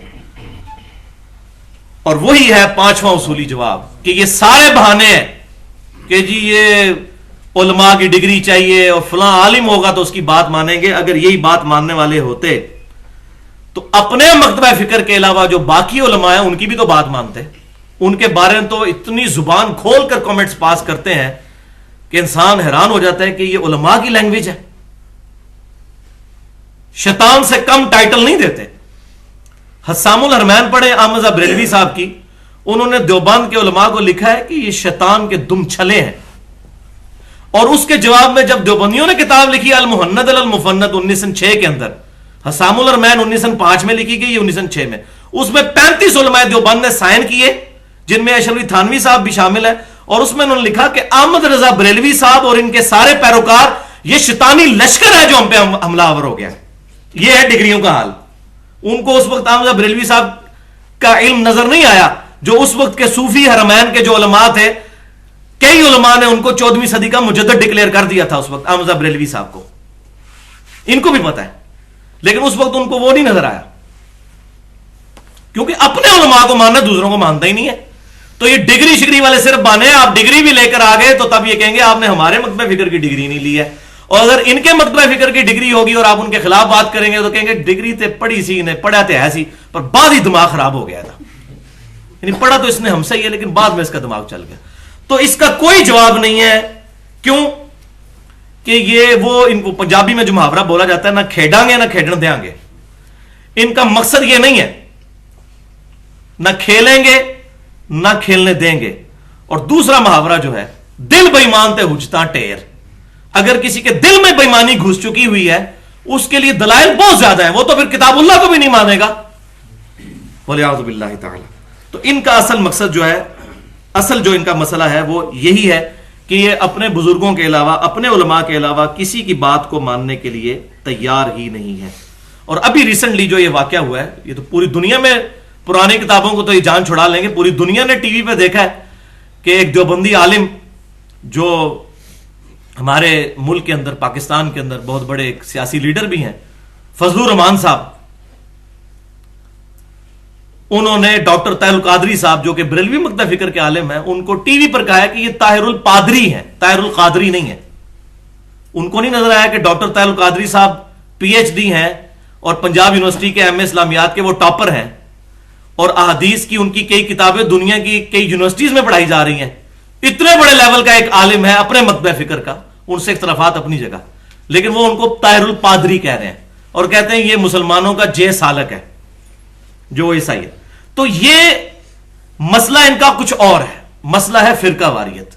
اور وہی ہے پانچواں اصولی جواب کہ یہ سارے بہانے ہیں کہ جی یہ علماء کی ڈگری چاہیے اور فلاں عالم ہوگا تو اس کی بات مانیں گے۔ اگر یہی بات ماننے والے ہوتے تو اپنے مکتبہ فکر کے علاوہ جو باقی علماء ہیں ان کی بھی تو بات مانتے۔ ان کے بارے میں تو اتنی زبان کھول کر کامنٹس پاس کرتے ہیں کہ انسان حیران ہو جاتا ہے کہ یہ علماء کی لینگویج ہے۔ شیطان سے کم ٹائٹل نہیں دیتے۔ حسام الحرمین پڑھے احمد رضا بریلوی صاحب کی، انہوں نے دیوبند کے علماء کو لکھا ہے کہ یہ شیطان کے دم چھلے ہیں۔ اور اس کے جواب میں جب دیوبندیوں نے کتاب لکھی المحند المفند 1906 کے اندر، حسام الحرمین 1905 میں لکھی گئی، 1906 میں، اس میں 35 علماء دیوبند نے سائن کیے جن میں اشرف علی تھانوی صاحب بھی شامل ہیں، اور اس میں انہوں نے لکھا کہ احمد رضا بریلوی صاحب اور ان کے سارے پیروکار یہ شیطانی لشکر ہے جو ہم پہ حملہ آور ہو گیا۔ یہ ہے ڈگریوں کا حال۔ ان کو اس وقت احمد رضا بریلوی صاحب کا علم نظر نہیں آیا جو اس وقت کے صوفی حرمین کے جو علماء تھے، کئی علماء نے ان کو 14ویں صدی کا مجدد ڈکلیئر کر دیا تھا اس وقت احمد رضا بریلوی صاحب کو، ان کو بھی پتا ہے، لیکن اس وقت ان کو وہ نہیں نظر آیا کیونکہ اپنے علماء کو ماننا دوسروں کو مانتا ہی نہیں ہے۔ تو یہ ڈگری شگری والے صرف بانے، آپ ڈگری بھی لے کر آ گئے تو تب یہ کہیں گے آپ نے ہمارے مکتبہ فکر کی ڈگری نہیں لی ہے، اور اگر ان کے مکتبہ فکر کی ڈگری ہوگی اور آپ ان کے خلاف بات کریں گے تو کہیں گے ڈگری تے پڑھی سی نے، پڑھا تے ہے سی پر بعد ہی دماغ خراب ہو گیا تھا، یعنی پڑھا تو اس نے ہم سے ہی ہے لیکن بعد میں اس کا دماغ چل گیا۔ تو اس کا کوئی جواب نہیں ہے، کیوں کہ یہ وہ ان کو پنجابی میں جو محاورہ بولا جاتا ہے، نہ کھیڈاں گے نہ کھیڈن دیاں گے، ان کا مقصد یہ نہیں ہے، نہ کھیلیں گے نہ کھیلنے دیں گے۔ اور دوسرا محاورہ جو ہے دل بےمان تے حجتاں ٹیر، اگر کسی کے دل میں بےمانی گھس چکی ہوئی ہے اس کے لیے دلائل بہت زیادہ ہیں، وہ تو پھر کتاب اللہ کو بھی نہیں مانے گا، وَلِعَوْذُ بِاللَّهِ تعالی۔ تو ان کا اصل مقصد جو ہے، اصل جو ان کا مسئلہ ہے وہ یہی ہے کہ یہ اپنے بزرگوں کے علاوہ، اپنے علماء کے علاوہ کسی کی بات کو ماننے کے لیے تیار ہی نہیں ہے۔ اور ابھی ریسنٹلی جو یہ واقعہ ہوا ہے، یہ تو پوری دنیا میں، پرانی کتابوں کو تو یہ جان چھڑا لیں گے، پوری دنیا نے ٹی وی پہ دیکھا ہے کہ ایک دیوبندی عالم جو ہمارے ملک کے اندر، پاکستان کے اندر بہت بڑے ایک سیاسی لیڈر بھی ہیں، فضل الرحمان صاحب، انہوں نے ڈاکٹر طاہر القادری صاحب جو کہ بریلوی مکتبہ فکر کے عالم ہیں، ان کو ٹی وی پر کہا ہے کہ یہ طاہر الپادری ہیں، طاہر القادری نہیں ہے۔ ان کو نہیں نظر آیا کہ ڈاکٹر طاہر القادری صاحب پی ایچ ڈی ہیں اور پنجاب یونیورسٹی کے ایم اے اسلامیات کے وہ ٹاپر ہیں، اور احادیث کی ان کی کئی کتابیں دنیا کی کئی یونیورسٹیز میں پڑھائی جا رہی ہیں، اتنے بڑے لیول کا ایک عالم ہے اپنے مکتبہ فکر کا، ان سے اختلافات اپنی جگہ، لیکن وہ ان کو طاہر الپادری کہہ رہے ہیں۔ اور کہتے ہیں یہ مسلمانوں کا جے سالک ہے جو عیسائی ہے. تو یہ مسئلہ ان کا کچھ اور ہے, مسئلہ ہے فرقہ واریت.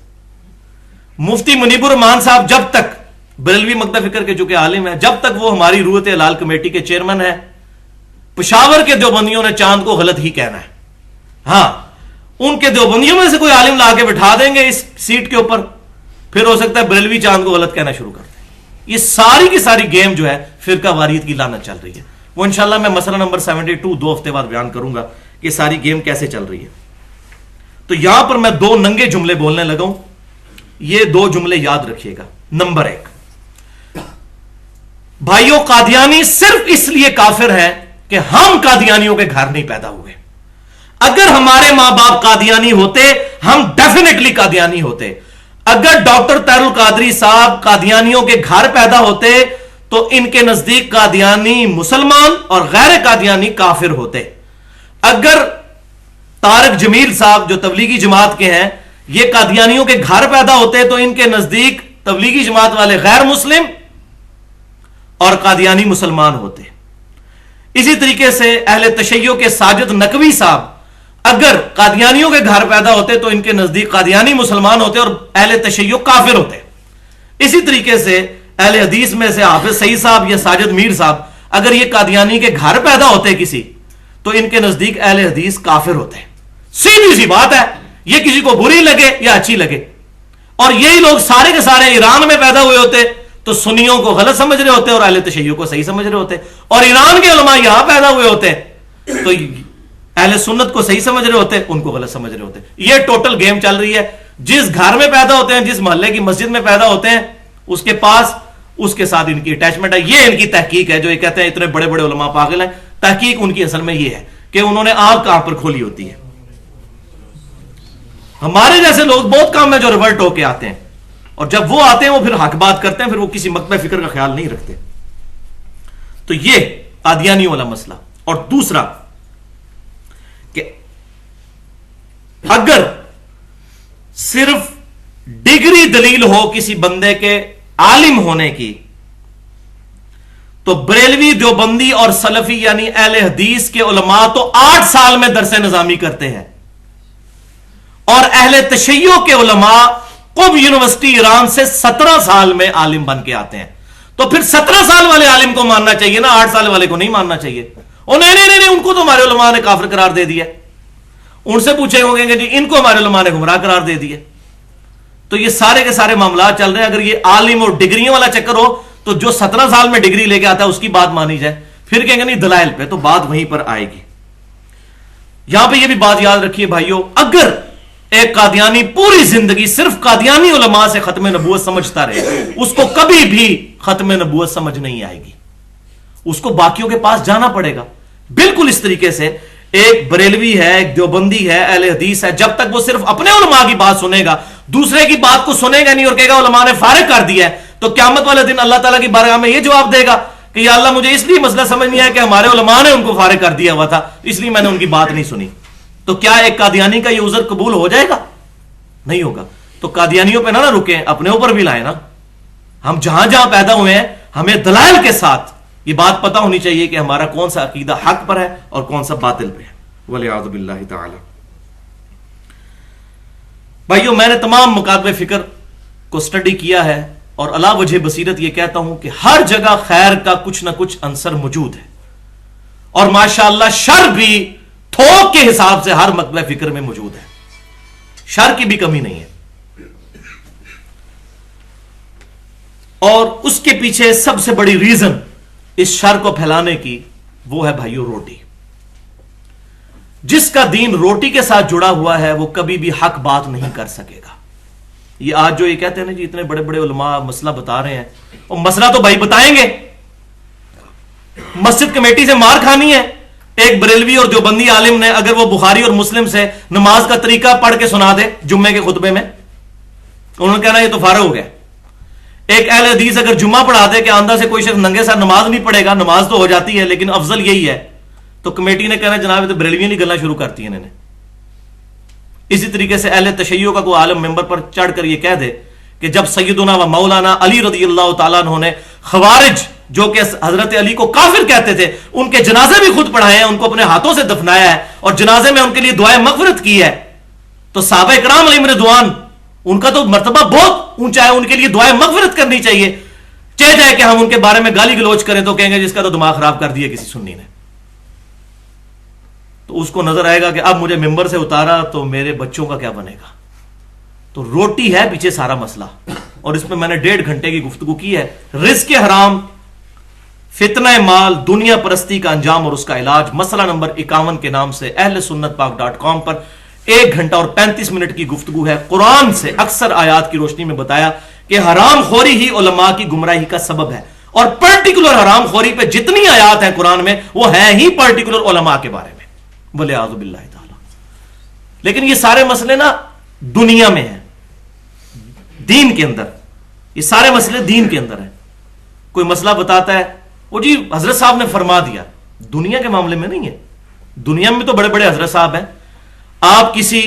مفتی منیب الرحمان صاحب جب تک بریلوی مکتب فکر کے چونکہ عالم ہیں, جب تک وہ ہماری روحت ہلال کمیٹی کے چیئرمین ہیں, پشاور کے دیوبندیوں نے چاند کو غلط ہی کہنا ہے. ہاں, ان کے دیوبندیوں میں سے کوئی عالم لا کے بٹھا دیں گے اس سیٹ کے اوپر, پھر ہو سکتا ہے بریلوی چاند کو غلط کہنا شروع کر دیں. یہ ساری کی ساری گیم جو ہے فرقہ واریت کی لعنت چل رہی ہے. وہ انشاءاللہ میں مسئلہ نمبر 72 2 ہفتے بعد بیان کروں گا کہ ساری گیم کیسے چل رہی ہے. تو یہاں پر میں 2 ننگے جملے بولنے لگا ہوں, یہ 2 جملے یاد رکھیے گا. نمبر 1, بھائیوں قادیانی صرف اس لیے کافر ہے کہ ہم قادیانیوں کے گھر نہیں پیدا ہوئے. اگر ہمارے ماں باپ قادیانی ہوتے ہم ڈیفینیٹلی قادیانی ہوتے. اگر ڈاکٹر طاہر القادری صاحب قادیانیوں کے گھر پیدا ہوتے تو ان کے نزدیک قادیانی مسلمان اور غیر قادیانی کافر ہوتے. اگر طارق جمیل صاحب جو تبلیغی جماعت کے ہیں یہ قادیانیوں کے گھر پیدا ہوتے تو ان کے نزدیک تبلیغی جماعت والے غیر مسلم اور قادیانی مسلمان ہوتے. اسی طریقے سے اہل تشیع کے ساجد نقوی صاحب اگر قادیانیوں کے گھر پیدا ہوتے تو ان کے نزدیک قادیانی مسلمان ہوتے اور اہل تشیع کافر ہوتے. اسی طریقے سے اہل حدیث میں سے حافظ سعید صاحب یا ساجد میر صاحب اگر یہ قادیانی کے گھر پیدا ہوتے کسی تو ان کے نزدیک اہل حدیث کافر ہوتے. سیدھی سی بات ہے, یہ کسی کو بری لگے یا اچھی لگے. اور یہی لوگ سارے کے سارے ایران میں پیدا ہوئے ہوتے تو سنیوں کو غلط سمجھ رہے ہوتے اور اہل تشیع کو صحیح سمجھ رہے ہوتے, اور ایران کے علماء یہاں پیدا ہوئے ہوتے تو اہل سنت کو صحیح سمجھ رہے ہوتے, ان کو غلط سمجھ رہے ہوتے. یہ ٹوٹل گیم چل رہی ہے. جس گھر میں پیدا ہوتے ہیں, جس محلے کی مسجد میں پیدا ہوتے ہیں, اس کے پاس اس کے ساتھ ان کی اٹیچمنٹ ہے. یہ ان کی تحقیق ہے جو یہ کہتے ہیں اتنے بڑے بڑے علماء پاگل ہیں. تحقیق ان کی اصل میں یہ ہے کہ انہوں نے آنکھ کہاں پر کھولی ہوتی ہے. ہمارے جیسے لوگ بہت کام ہیں جو ریورٹ ہو کے آتے ہیں, اور جب وہ آتے ہیں وہ پھر حق بات کرتے ہیں, پھر وہ کسی مکتب فکر کا خیال نہیں رکھتے. تو یہ قادیانی والا مسئلہ. اور دوسرا کہ اگر صرف ڈگری دلیل ہو کسی بندے کے عالم ہونے کی تو بریلوی دیوبندی اور سلفی یعنی اہل حدیث کے علماء تو 8 سال میں درس نظامی کرتے ہیں, اور اہل تشیع کے علماء قم یونیورسٹی ایران سے 17 سال میں عالم بن کے آتے ہیں. تو پھر 17 سال والے عالم کو ماننا چاہیے نا, 8 سال والے کو نہیں ماننا چاہیے. نہیں, ان کو تو ہمارے علماء نے کافر قرار دے دیا. ان سے پوچھیں گے کہ جی ان کو ہمارے علماء نے گمراہ قرار دے دیا. تو یہ سارے کے سارے معاملات چل رہے ہیں. اگر یہ عالم اور ڈگریوں والا چکر ہو تو جو 17 سال میں ڈگری لے کے آتا ہے اس کی بات مانی جائے, پھر کہیں گے نہیں دلائل پہ, تو بات وہیں پر آئے گی. یہاں پہ یہ بھی بات یاد رکھیے بھائیوں, اگر ایک قادیانی پوری زندگی صرف قادیانی علماء سے ختم نبوت سمجھتا رہے, اس کو کبھی بھی ختم نبوت سمجھ نہیں آئے گی. اس کو باقیوں کے پاس جانا پڑے گا. بالکل اس طریقے سے ایک بریلوی ہے, ایک دیوبندی ہے, اہل حدیث ہے, جب تک وہ صرف اپنے علماء کی بات سنے گا, دوسرے کی بات کو سنے گا نہیں اور کہے گا علماء نے فارغ کر دیا ہے, تو قیامت والے دن اللہ تعالیٰ کی بارگاہ میں یہ جواب دے گا کہ یا اللہ مجھے اس لیے مسئلہ سمجھ نہیں آیا کہ ہمارے علماء نے ان کو فارغ کر دیا ہوا تھا, اس لیے میں نے ان کی بات نہیں سنی. تو کیا ایک قادیانی کا یہ عذر قبول ہو جائے گا؟ نہیں ہوگا. تو قادیانیوں پہ نہ رکیں, اپنے اوپر بھی لائیں نا. ہم جہاں جہاں پیدا ہوئے ہیں ہمیں دلائل کے ساتھ یہ بات پتہ ہونی چاہیے کہ ہمارا کون سا عقیدہ حق پر ہے اور کون سا باطل پہ ہے. وَلِعَاذُ بِاللَّهِ تَعَالَى. بھائیو, میں نے تمام مکاتب فکر کو سٹڈی کیا ہے اور علا وجہ بصیرت یہ کہتا ہوں کہ ہر جگہ خیر کا کچھ نہ کچھ عنصر موجود ہے, اور ماشاءاللہ شر بھی تھوک کے حساب سے ہر مکتب فکر میں موجود ہے. شر کی بھی کمی نہیں ہے. اور اس کے پیچھے سب سے بڑی ریزن اس شر کو پھیلانے کی وہ ہے بھائیو روٹی. جس کا دین روٹی کے ساتھ جڑا ہوا ہے وہ کبھی بھی حق بات نہیں کر سکے گا. یہ آج جو یہ کہتے ہیں نا جی اتنے بڑے بڑے علماء مسئلہ بتا رہے ہیں, اور مسئلہ تو بھائی بتائیں گے, مسجد کمیٹی سے مار کھانی ہے. ایک بریلوی اور دیوبندی عالم نے اگر وہ بخاری اور مسلم سے نماز کا طریقہ پڑھ کے سنا دے جمعے کے خطبے میں, انہوں نے کہنا یہ تو فارغ ہو گیا. ایک اہل حدیث اگر جمعہ پڑھا دے کہ آندہ سے کوئی شخص ننگے ساتھ نماز نہیں پڑھے گا, نماز تو ہو جاتی ہے لیکن افضل یہی ہے, تو کمیٹی نے کہنا جناب یہ تو بریلویاں نہیں گلنا شروع کرتی ہیں انہوں نے. اسی طریقے سے اہل تشیع کا کوئی عالم ممبر پر چڑھ کر یہ کہہ دے کہ جب سیدنا و مولانا علی رضی اللہ تعالیٰ عنہ نے خوارج جو کہ حضرت علی کو کافر کہتے تھے، ان کے جنازے بھی خود پڑھائے ہیں، ان کو اپنے ہاتھوں سے دفنایا ہے اور جنازے میں ان کے لیے دعائیں مغفرت کی ہے. تو صحابہ کرام علیہم رضوان ان کا تو مرتبہ بہت اونچا ہے، ان کے لیے دعائیں مغفرت کرنی چاہیے. چاہے جائے کہ ہم ان کے بارے میں گالی گلوچ کریں تو کہیں گے جس کا تو دماغ خراب کر دیا کسی سنی نے. تو اس کو نظر آئے گا کہ اب مجھے ممبر سے اتارا تو میرے بچوں کا کیا بنے گا. تو روٹی ہے پیچھے سارا مسئلہ، اور اس میں میں نے 1.5 گھنٹے کی گفتگو کی ہے. رزق حرام، فتنہ مال، دنیا پرستی کا انجام اور اس کا علاج، مسئلہ نمبر 51 کے نام سے اہل سنت پاک.com پر 1 گھنٹہ اور 35 منٹ کی گفتگو ہے. قرآن سے اکثر آیات کی روشنی میں بتایا کہ حرام خوری ہی علماء کی گمراہی کا سبب ہے، اور پرٹیکولر حرام خوری پہ جتنی آیات ہیں قرآن میں وہ ہیں ہی پرٹیکولر علماء کے بارے میں، وَلِعَاذُ بِاللَّهِ تعالی. لیکن یہ سارے مسئلے نا دنیا میں ہیں، دین کے اندر یہ سارے مسئلے دین کے اندر ہیں. کوئی مسئلہ بتاتا ہے وہ جی حضرت صاحب نے فرما دیا، دنیا کے معاملے میں نہیں ہے. دنیا میں تو بڑے بڑے حضرت صاحب ہیں. آپ کسی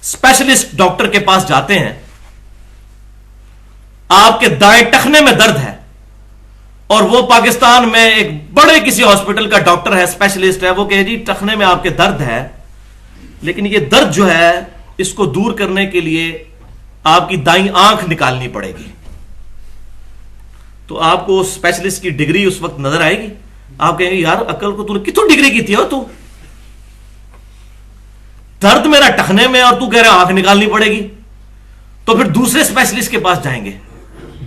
اسپیشلسٹ ڈاکٹر کے پاس جاتے ہیں، آپ کے دائیں ٹخنے میں درد ہے، اور وہ پاکستان میں ایک بڑے کسی ہاسپٹل کا ڈاکٹر ہے، اسپیشلسٹ ہے، وہ کہے جی ٹخنے میں آپ کے درد ہے، لیکن یہ درد جو ہے اس کو دور کرنے کے لیے آپ کی دائیں آنکھ نکالنی پڑے گی. تو آپ کو اسپیشلسٹ کی ڈگری اس وقت نظر آئے گی. آپ کہیں گے یار عقل کو تو نے کتوں ڈگری کی تھی ہو، تو درد میرا ٹخنے میں اور تو کہہ رہا آنکھ نکالنی پڑے گی. تو پھر دوسرے اسپیشلسٹ کے پاس جائیں گے،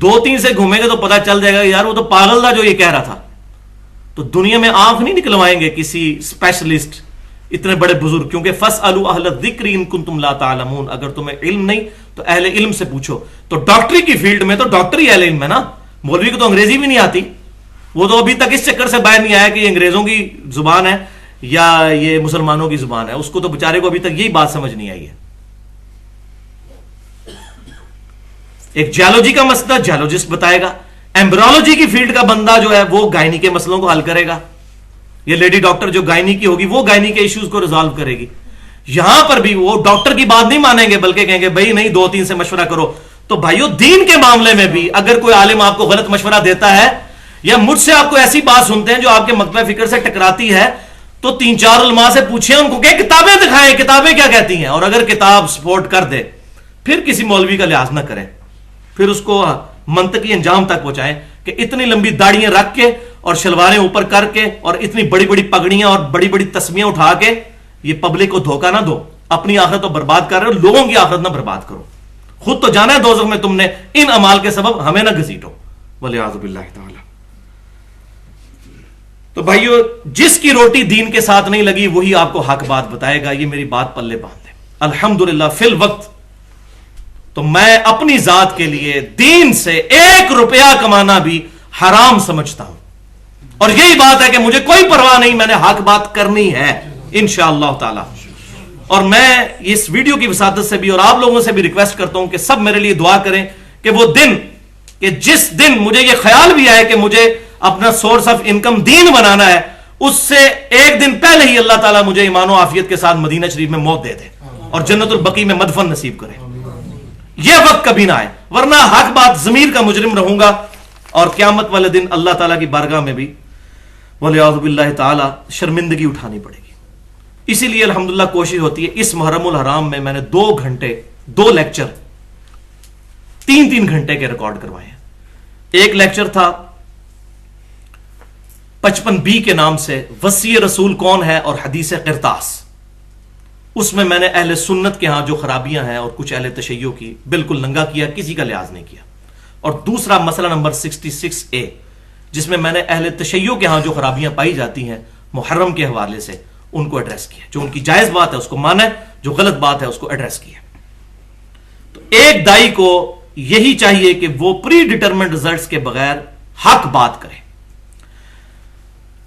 2-3 سے گھومیں گے تو پتا چل جائے گا یار وہ تو پاگل تھا جو یہ کہہ رہا تھا. تو دنیا میں آنکھ نہیں نکلوائیں گے کسی اسپیشلسٹ، اتنے بڑے بزرگ، کیونکہ فَاسْأَلُوا أَهْلَ الذِّكْرِ إِن كُنتُمْ لَا تَعْلَمُونَ، اگر تمہیں علم نہیں تو اہل علم سے پوچھو. تو ڈاکٹری کی فیلڈ میں تو ڈاکٹر ہی اہل علم ہے نا. مولوی کو تو انگریزی بھی نہیں آتی، وہ تو ابھی تک اس چکر سے باہر نہیں آیا کہ یہ انگریزوں کی زبان ہے یا یہ مسلمانوں کی زبان ہے. اس کو تو بیچارے کو ابھی تک یہی بات سمجھ نہیں آئی ہے. ایک جیولوجی کا مسئلہ جیولوجسٹ بتائے گا، ایمبرولوجی کی فیلڈ کا بندہ جو ہے وہ گائنی کے مسئلوں کو حل کرے گا. یہ لیڈی ڈاکٹر جو گائنی کی ہوگی وہ گائنی کے ایشوز کو ریزالو کرے گی. یہاں پر بھی وہ ڈاکٹر کی بات نہیں مانیں گے بلکہ کہیں گے بھائی نہیں 2-3 سے مشورہ کرو. تو بھائیو دین کے معاملے میں بھی اگر کوئی عالم آپ کو غلط مشورہ دیتا ہے یا مجھ سے آپ کو ایسی بات سنتے ہیں جو آپ کے مقطع فکر سے ٹکراتی ہے، تو 3-4 علماء سے پوچھیں، ان کو کہ کتابیں دکھائیں، کتابیں کیا کہتی ہیں. اور اگر کتاب سپورٹ کر دے پھر کسی مولوی کا لحاظ نہ کریں، پھر اس کو منطقی انجام تک پہنچائیں کہ اتنی لمبی داڑیاں رکھ کے اور شلواریں اوپر کر کے اور اتنی بڑی بڑی پگڑیاں اور بڑی بڑی تسمیاں اٹھا کے یہ پبلک کو دھوکہ نہ دو. اپنی آخرت تو برباد کر رہے ہو، لوگوں کی آخرت نہ برباد کرو. خود تو جانا ہے دوزخ میں تم نے، ان اعمال کے سبب ہمیں نہ گھسیٹو، والعیاذ باللہ تعالی. تو بھائیو جس کی روٹی دین کے ساتھ نہیں لگی وہی آپ کو حق بات بتائے گا. یہ میری بات پلے باندھ دیں. الحمدللہ فی الوقت تو میں اپنی ذات کے لیے دین سے 1 روپیہ کمانا بھی حرام سمجھتا ہوں، اور یہی بات ہے کہ مجھے کوئی پرواہ نہیں، میں نے حق بات کرنی ہے انشاءاللہ تعالی. اور میں اس ویڈیو کی وساطت سے بھی اور آپ لوگوں سے بھی ریکویسٹ کرتا ہوں کہ سب میرے لیے دعا کریں کہ وہ دن، کہ جس دن مجھے یہ خیال بھی آئے کہ مجھے اپنا سورس آف انکم دین بنانا ہے، اس سے 1 دن پہلے ہی اللہ تعالیٰ مجھے ایمان و عافیت کے ساتھ مدینہ شریف میں موت دے دے اور جنت البقیع میں مدفن نصیب کرے. یہ وقت کبھی نہ آئے، ورنہ حق بات ضمیر کا مجرم رہوں گا اور قیامت والے دن اللہ تعالیٰ کی بارگاہ میں بھی والعیاذ باللہ تعالی شرمندگی اٹھانی پڑے گی. اسی لیے الحمدللہ کوشش ہوتی ہے اس محرم الحرام میں نے 2 گھنٹے 2 لیکچر 3 گھنٹے کے ریکارڈ کروائے ہیں. ایک لیکچر تھا 55B کے نام سے وصی رسول کون ہے اور حدیث قرطاس. اس میں نے اہل سنت کے ہاں جو خرابیاں ہیں اور کچھ اہل تشیع کی بالکل ننگا کیا، کسی کا لحاظ نہیں کیا. اور دوسرا مسئلہ نمبر 66A جس میں نے اہل تشیع کے ہاں جو خرابیاں پائی جاتی ہیں محرم کے حوالے سے ان کو ایڈریس کیا. جو ان کی جائز بات ہے اس کو مانا ہے، جو غلط بات ہے اس کو ایڈریس کیا. تو ایک دائی کو یہی چاہیے کہ وہ پری ڈیٹرمنٹ ریزلٹس کے بغیر حق بات کرے.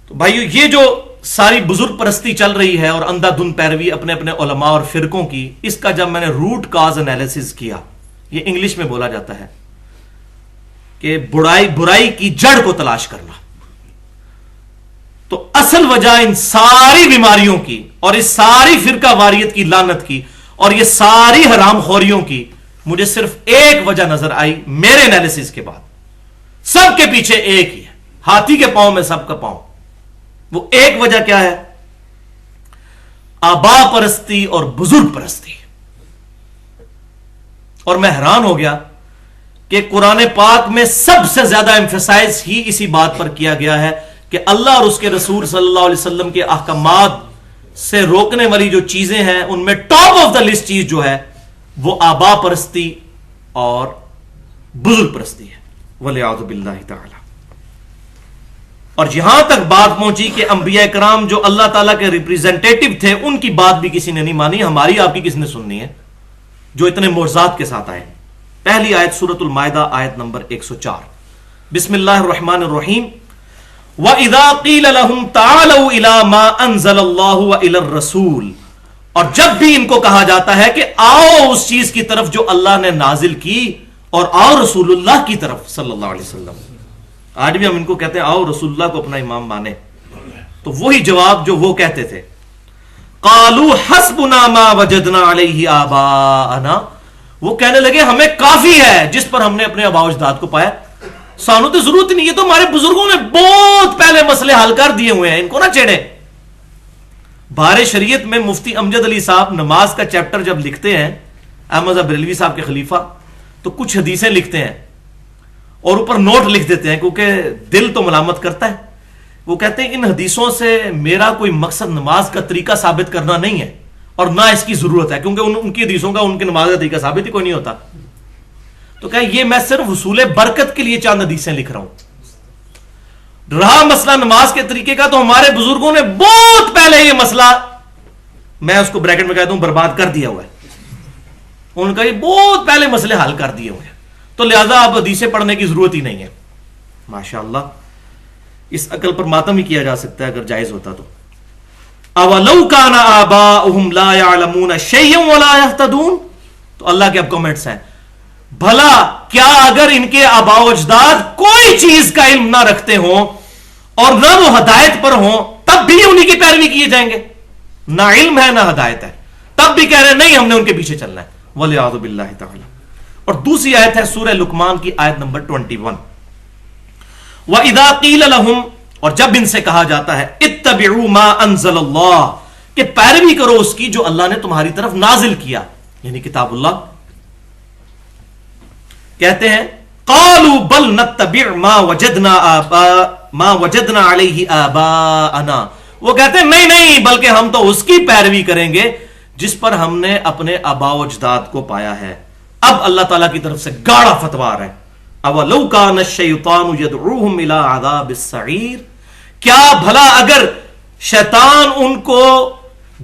تو بھائیو یہ جو ساری بزرگ پرستی چل رہی ہے اور اندھا دھند پیروی اپنے اپنے علماء اور فرقوں کی، اس کا جب میں نے روٹ کاز انالیسس کیا، یہ انگلش میں بولا جاتا ہے کہ برائی کی جڑ کو تلاش کرنا، تو اصل وجہ ان ساری بیماریوں کی اور اس ساری فرقہ واریت کی لعنت کی اور یہ ساری حرام خوریوں کی مجھے صرف ایک وجہ نظر آئی میرے انالیسس کے بعد، سب کے پیچھے ایک ہی ہے، ہاتھی کے پاؤں میں سب کا پاؤں. وہ ایک وجہ کیا ہے؟ آبا پرستی اور بزرگ پرستی. اور میں حیران ہو گیا کہ قرآن پاک میں سب سے زیادہ ایمفیسائز ہی اسی بات پر کیا گیا ہے کہ اللہ اور اس کے رسول صلی اللہ علیہ وسلم کے احکامات سے روکنے والی جو چیزیں ہیں ان میں ٹاپ آف دا لسٹ چیز جو ہے وہ آبا پرستی اور بزرگ پرستی ہے، وَلِعَوْذُ بِاللَّهِ تعالی. اور یہاں تک بات پہنچی کہ انبیاء کرام جو اللہ تعالیٰ کے ریپریزنٹیٹو تھے ان کی بات بھی کسی نے نہیں مانی. ہماری آپ کی کس نے سننی ہے جو اتنے معجزات کے ساتھ آئے. پہلی آیت سورۃ المائدہ آیت نمبر 104. بسم اللہ الرحمن الرحیم. وَإِذَا قِيلَ لَهُمْ تَعَالَوْا إِلَى مَا أَنزَلَ اللَّهُ وَإِلَى الرَّسُولِ، اور جب بھی ان کو کہا جاتا ہے کہ آؤ اس چیز کی طرف جو اللہ نے نازل کی، اور آؤ رسول اللہ کی طرف صلی اللہ علیہ وسلم. آج بھی ہم ان کو کہتے ہیں آؤ رسول اللہ کو اپنا امام مانے، تو وہی جواب جو وہ کہتے تھے. قالوا حسبنا ما وجدنا علیہ آباءنا، وہ کہنے لگے ہمیں کافی ہے جس پر ہم نے اپنے آباء و اجداد کو پایا، سانو تو ضرورت نہیں، یہ تو ہمارے بزرگوں نے بہت پہلے مسئلے حل کر دیے ہوئے ہیں، ان کو نہ چھیڑے. بہار شریعت میں مفتی امجد علی صاحب نماز کا چیپٹر جب لکھتے ہیں، احمد بریلوی صاحب کے خلیفہ، تو کچھ حدیثیں لکھتے ہیں اور اوپر نوٹ لکھ دیتے ہیں کیونکہ دل تو ملامت کرتا ہے. وہ کہتے ہیں ان حدیثوں سے میرا کوئی مقصد نماز کا طریقہ ثابت کرنا نہیں ہے اور نہ اس کی ضرورت ہے، کیونکہ ان کی حدیثوں کا ان کے نماز کا طریقہ ثابت ہی کوئی نہیں ہوتا. تو کہ یہ میں صرف حصول برکت کے لیے چند حدیثیں لکھ رہا ہوں. رہا مسئلہ نماز کے طریقے کا، تو ہمارے بزرگوں نے بہت پہلے یہ مسئلہ، میں اس کو بریکٹ میں کہتا ہوں، برباد کر دیا ہوا ہے. ان کا یہ بہت پہلے مسئلے حل کر دیے ہوئے ہیں، تو لہذا اب حدیثیں پڑھنے کی ضرورت ہی نہیں ہے. ماشاءاللہ، اس عقل پر ماتم ہی کیا جا سکتا ہے اگر جائز ہوتا تو. اَوَلَوْ كَانَ آبَاؤُهُمْ لَا يَعْلَمُونَ شَيْئًا وَلَا يَهْتَدُونَ. تو اللہ کے اب کمنٹس ہیں، بھلا کیا اگر ان کے آباء و اجداد کوئی چیز کا علم نہ رکھتے ہوں اور نہ وہ ہدایت پر ہوں، تب بھی انہی کی پیروی کیے جائیں گے؟ نہ علم ہے نہ ہدایت ہے، تب بھی کہہ رہے ہیں نہیں ہم نے ان کے پیچھے چلنا ہے. وَلِعَوْذُ بِاللَّهِ تعالی. اور دوسری آیت ہے سورہ لقمان کی آیت نمبر 21. وَإِذَا قِيلَ لَهُمْ، اور جب ان سے کہا جاتا ہے اتبعوا ما انزل اللہ، کہ پیروی کرو اس کی جو اللہ نے تمہاری طرف نازل کیا، یعنی کتاب اللہ. کہتے ہیں قالوا بل نتبع ما وجدنا علیہ آباءنا، وہ کہتے ہیں نہیں بلکہ ہم تو اس کی پیروی کریں گے جس پر ہم نے اپنے آباء و اجداد کو پایا ہے. اب اللہ تعالیٰ کی طرف سے گاڑا فتویٰ ہے. اولو کان الشیطان یدعوہم الی عذاب السعیر، کیا بھلا اگر شیطان ان کو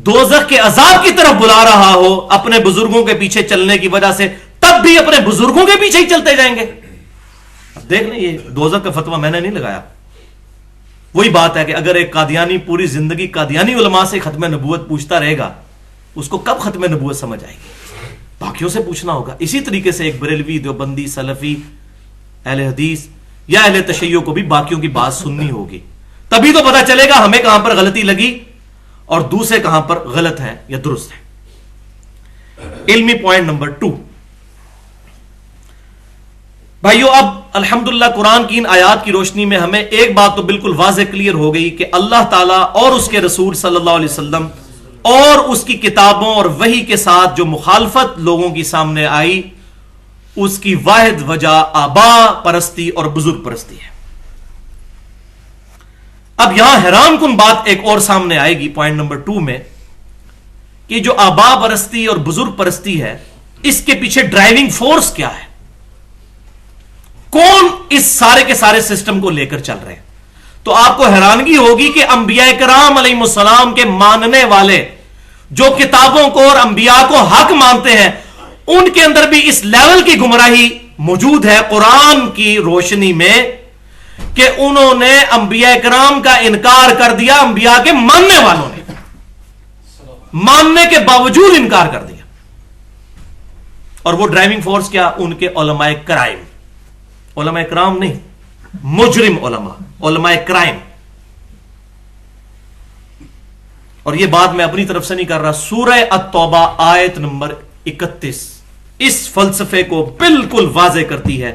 دوزخ کے عذاب کی طرف بلا رہا ہو اپنے بزرگوں کے پیچھے چلنے کی وجہ سے، تب بھی اپنے بزرگوں کے پیچھے ہی چلتے جائیں گے. اب دیکھ لیں، یہ دوزخ کا فتویٰ میں نے نہیں لگایا. وہی بات ہے کہ اگر ایک قادیانی پوری زندگی قادیانی علماء سے ختم نبوت پوچھتا رہے گا، اس کو کب ختم نبوت سمجھ آئے گی؟ باقیوں سے پوچھنا ہوگا. اسی طریقے سے ایک بریلوی، دیوبندی، سلفی، اہل حدیث یا اہل تشیع کو بھی باقیوں کی بات سننی ہوگی، تبھی تو پتہ چلے گا ہمیں کہاں پر غلطی لگی اور دوسرے کہاں پر غلط ہیں یا درست ہیں. علمی پوائنٹ نمبر 2. بھائیو، اب الحمدللہ قرآن کی ان آیات کی روشنی میں ہمیں ایک بات تو بالکل واضح کلیئر ہو گئی کہ اللہ تعالیٰ اور اس کے رسول صلی اللہ علیہ وسلم اور اس کی کتابوں اور وحی کے ساتھ جو مخالفت لوگوں کی سامنے آئی، اس کی واحد وجہ آبا پرستی اور بزرگ پرستی ہے. اب یہاں حیران کن بات ایک اور سامنے آئے گی پوائنٹ نمبر 2 میں، کہ جو آبا پرستی اور بزرگ پرستی ہے، اس کے پیچھے ڈرائیونگ فورس کیا ہے؟ کون اس سارے کے سارے سسٹم کو لے کر چل رہے ہیں؟ تو آپ کو حیرانگی ہوگی کہ انبیاء کرام علیہ السلام کے ماننے والے جو کتابوں کو اور انبیاء کو حق مانتے ہیں، ان کے اندر بھی اس لیول کی گمراہی موجود ہے قرآن کی روشنی میں کہ انہوں نے انبیاء کرام کا انکار کر دیا. انبیاء کے ماننے والوں نے ماننے کے باوجود انکار کر دیا. اور وہ ڈرائیونگ فورس کیا؟ ان کے علماء کرائم، علماء کرام نہیں، مجرم علماء، علماء کرائم. اور یہ بات میں اپنی طرف سے نہیں کر رہا، سورہ التوبہ آیت نمبر 31 اس فلسفے کو بالکل واضح کرتی ہے.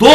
2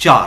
4,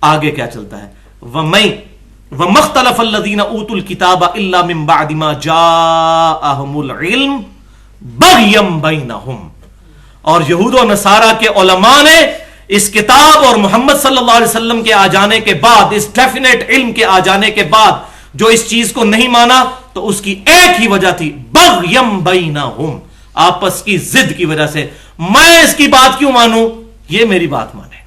آگے کیا چلتا ہے؟ وَمَا اخْتَلَفَ الَّذِينَ أُوتُوا الْكِتَابَ إِلَّا مِن بَعْدِ مَا جَاءَهُمُ الْعِلْمُ بَغْيًا بَيْنَهُمْ. اور یہود و نصارہ کے علماء نے اس کتاب اور محمد صلی اللہ علیہ وسلم کے آ جانے کے بعد، اس ڈیفینیٹ علم کے آ جانے کے بعد جو اس چیز کو نہیں مانا تو اس کی ایک ہی وجہ تھی، بغیم بینہم، آپس کی ضد کی وجہ سے. میں اس کی بات کیوں مانوں، یہ میری بات مانے.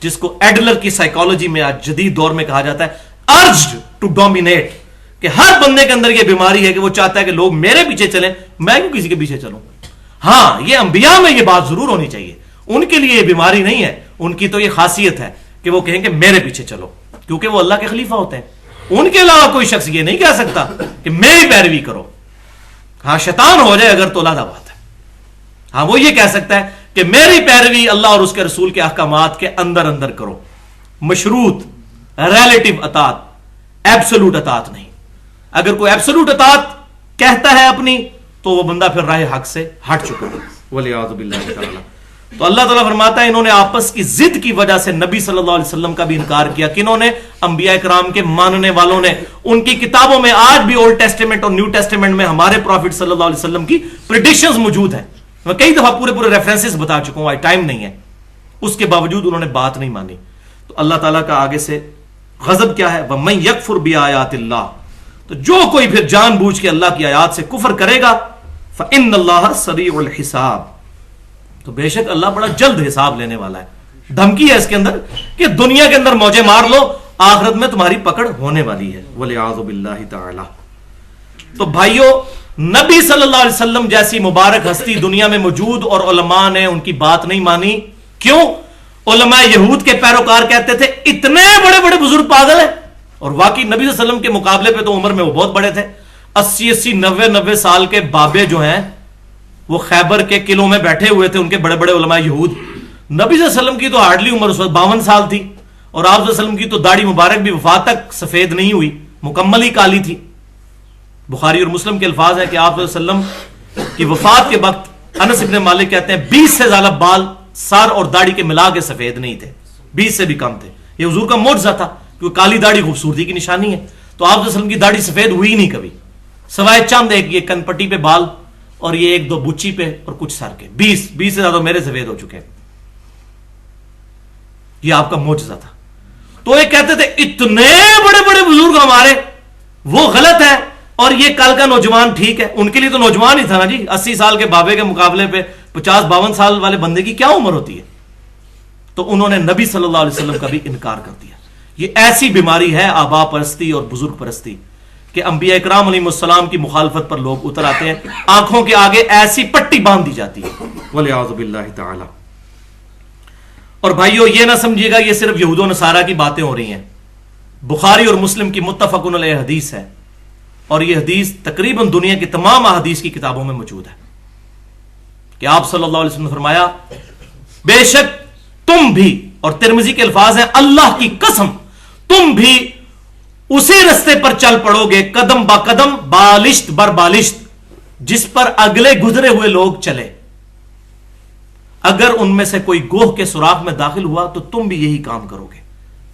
جس کو ایڈلر کی سائیکالوجی میں آج جدید دور میں کہا جاتا ہے ارجڈ ٹو ڈومینیٹ، کہ ہر بندے کے اندر یہ بیماری ہے کہ وہ چاہتا ہے کہ لوگ میرے پیچھے چلیں، میں کیوں کسی کے پیچھے چلوں. ہاں یہ انبیاء میں یہ بات ضرور ہونی چاہیے، ان کے لیے یہ بیماری نہیں ہے، ان کی تو یہ خاصیت ہے کہ وہ کہیں کہ میرے پیچھے چلو، کیونکہ وہ اللہ کے خلیفہ ہوتے ہیں. ان کے علاوہ کوئی شخص یہ نہیں کہہ سکتا کہ میری پیروی کرو. ہاں شیطان ہو جائے اگر تو علیحدہ بات ہے. ہاں وہ یہ کہہ سکتا ہے کہ میری پیروی اللہ اور اس کے رسول کے احکامات کے اندر اندر کرو، مشروط، ریلیٹو اطاعت، ایبسولوٹ اطاعت نہیں. اگر کوئی ایبسولوٹ اطاعت کہتا ہے اپنی تو وہ بندہ پھر راہ حق سے ہٹ چکا ہے، والعیاذ باللہ تعالی. تو اللہ تعالیٰ فرماتا ہے انہوں نے آپس کی ضد کی وجہ سے نبی صلی اللہ علیہ وسلم کا بھی انکار کیا. کنہوں نے؟ انبیاء کرام کے ماننے والوں نے. ان کی کتابوں میں آج بھی اولڈ ٹیسٹیمنٹ اور نیو ٹیسٹیمنٹ میں ہمارے پروفٹ صلی اللہ علیہ وسلم کی پریڈکشنز موجود ہیں. میں کئی دفعہ پورے ریفرنسز بتا چکا ہوں، ٹائم نہیں ہے. اس کے باوجود انہوں نے بات نہیں مانی. تو اللہ تعالیٰ کا آگے سے غضب کیا ہے؟ وَمَن يَكْفُرْ بِآيَاتِ اللَّهِ، تو جو کوئی پھر جان بوجھ کے اللہ کی آیات سے کفر کرے گا، فَإِنَّ اللَّهَ سَرِيعُ الْحِسَابِ، تو بے شک اللہ بڑا جلد حساب لینے والا ہے. دھمکی ہے اس کے اندر کہ دنیا کے اندر موجے مار لو، آخرت میں تمہاری پکڑ ہونے والی ہے. والعیاذ باللہ تعالی. تو بھائیو، نبی صلی اللہ علیہ وسلم جیسی مبارک ہستی دنیا میں موجود اور علماء نے ان کی بات نہیں مانی. کیوں؟ علماء یہود کے پیروکار کہتے تھے اتنے بڑے بڑے بزرگ پاگل ہیں. اور واقعی نبی صلی اللہ علیہ وسلم کے مقابلے پہ تو عمر میں وہ بہت بڑے تھے. 80 90 سال کے بابے جو ہیں وہ خیبر کے قلعوں میں بیٹھے ہوئے تھے، ان کے بڑے بڑے علماء یہود. نبی صلی اللہ علیہ وسلم کی تو ہارڈلی عمر اس وقت 52 سال تھی، اور آپ صلی اللہ علیہ وسلم کی تو داڑھی مبارک بھی وفات تک سفید نہیں ہوئی، مکمل ہی کالی تھی. بخاری اور مسلم کے الفاظ ہیں کہ آپ صلی اللہ علیہ وسلم کی وفات کے وقت انس ابن مالک کہتے ہیں 20 سے زیادہ بال سر اور داڑھی کے ملا کے سفید نہیں تھے، 20 سے بھی کم تھے. یہ حضور کا معجزہ تھا، کیونکہ کالی داڑھی خوبصورتی کی نشانی ہے. تو آپ صلی اللہ علیہ وسلم کی داڑھی سفید ہوئی نہیں کبھی، سوائے چند ایک یہ کن پٹی پہ بال اور یہ 1 2 بچی پہ اور کچھ سر کے. 20 سے زیادہ میرے سفید ہو چکے ہیں. یہ آپ کا معجزہ تھا. تو یہ کہتے تھے اتنے بڑے بڑے بزرگ ہمارے، وہ غلط ہے اور یہ کل کا نوجوان ٹھیک ہے. ان کے لیے تو نوجوان ہی تھا نا جی. 80 سال کے بابے کے مقابلے پہ 50 52 سال والے بندے کی کیا عمر ہوتی ہے. تو انہوں نے نبی صلی اللہ علیہ وسلم کا بھی انکار کر دیا. یہ ایسی بیماری ہے آبا پرستی اور بزرگ پرستی کہ انبیاء اکرام علیہ السلام کی مخالفت پر لوگ اتر آتے ہیں، آنکھوں کے آگے ایسی پٹی باندھ دی جاتی ہے. والعیاذ باللہ تعالی. اور بھائیو یہ نہ سمجھیے گا یہ صرف یہود و نصارہ کی باتیں ہو رہی ہیں. بخاری اور مسلم کی متفق علیہ حدیث ہے، اور یہ حدیث تقریباً دنیا کی تمام احادیث کی کتابوں میں موجود ہے کہ آپ صلی اللہ علیہ وسلم نے فرمایا بے شک تم بھی، اور ترمذی کے الفاظ ہیں اللہ کی قسم تم بھی اسی رستے پر چل پڑو گے قدم با قدم، بالشت بر بالشت، جس پر اگلے گزرے ہوئے لوگ چلے. اگر ان میں سے کوئی گوہ کے سوراخ میں داخل ہوا تو تم بھی یہی کام کرو گے.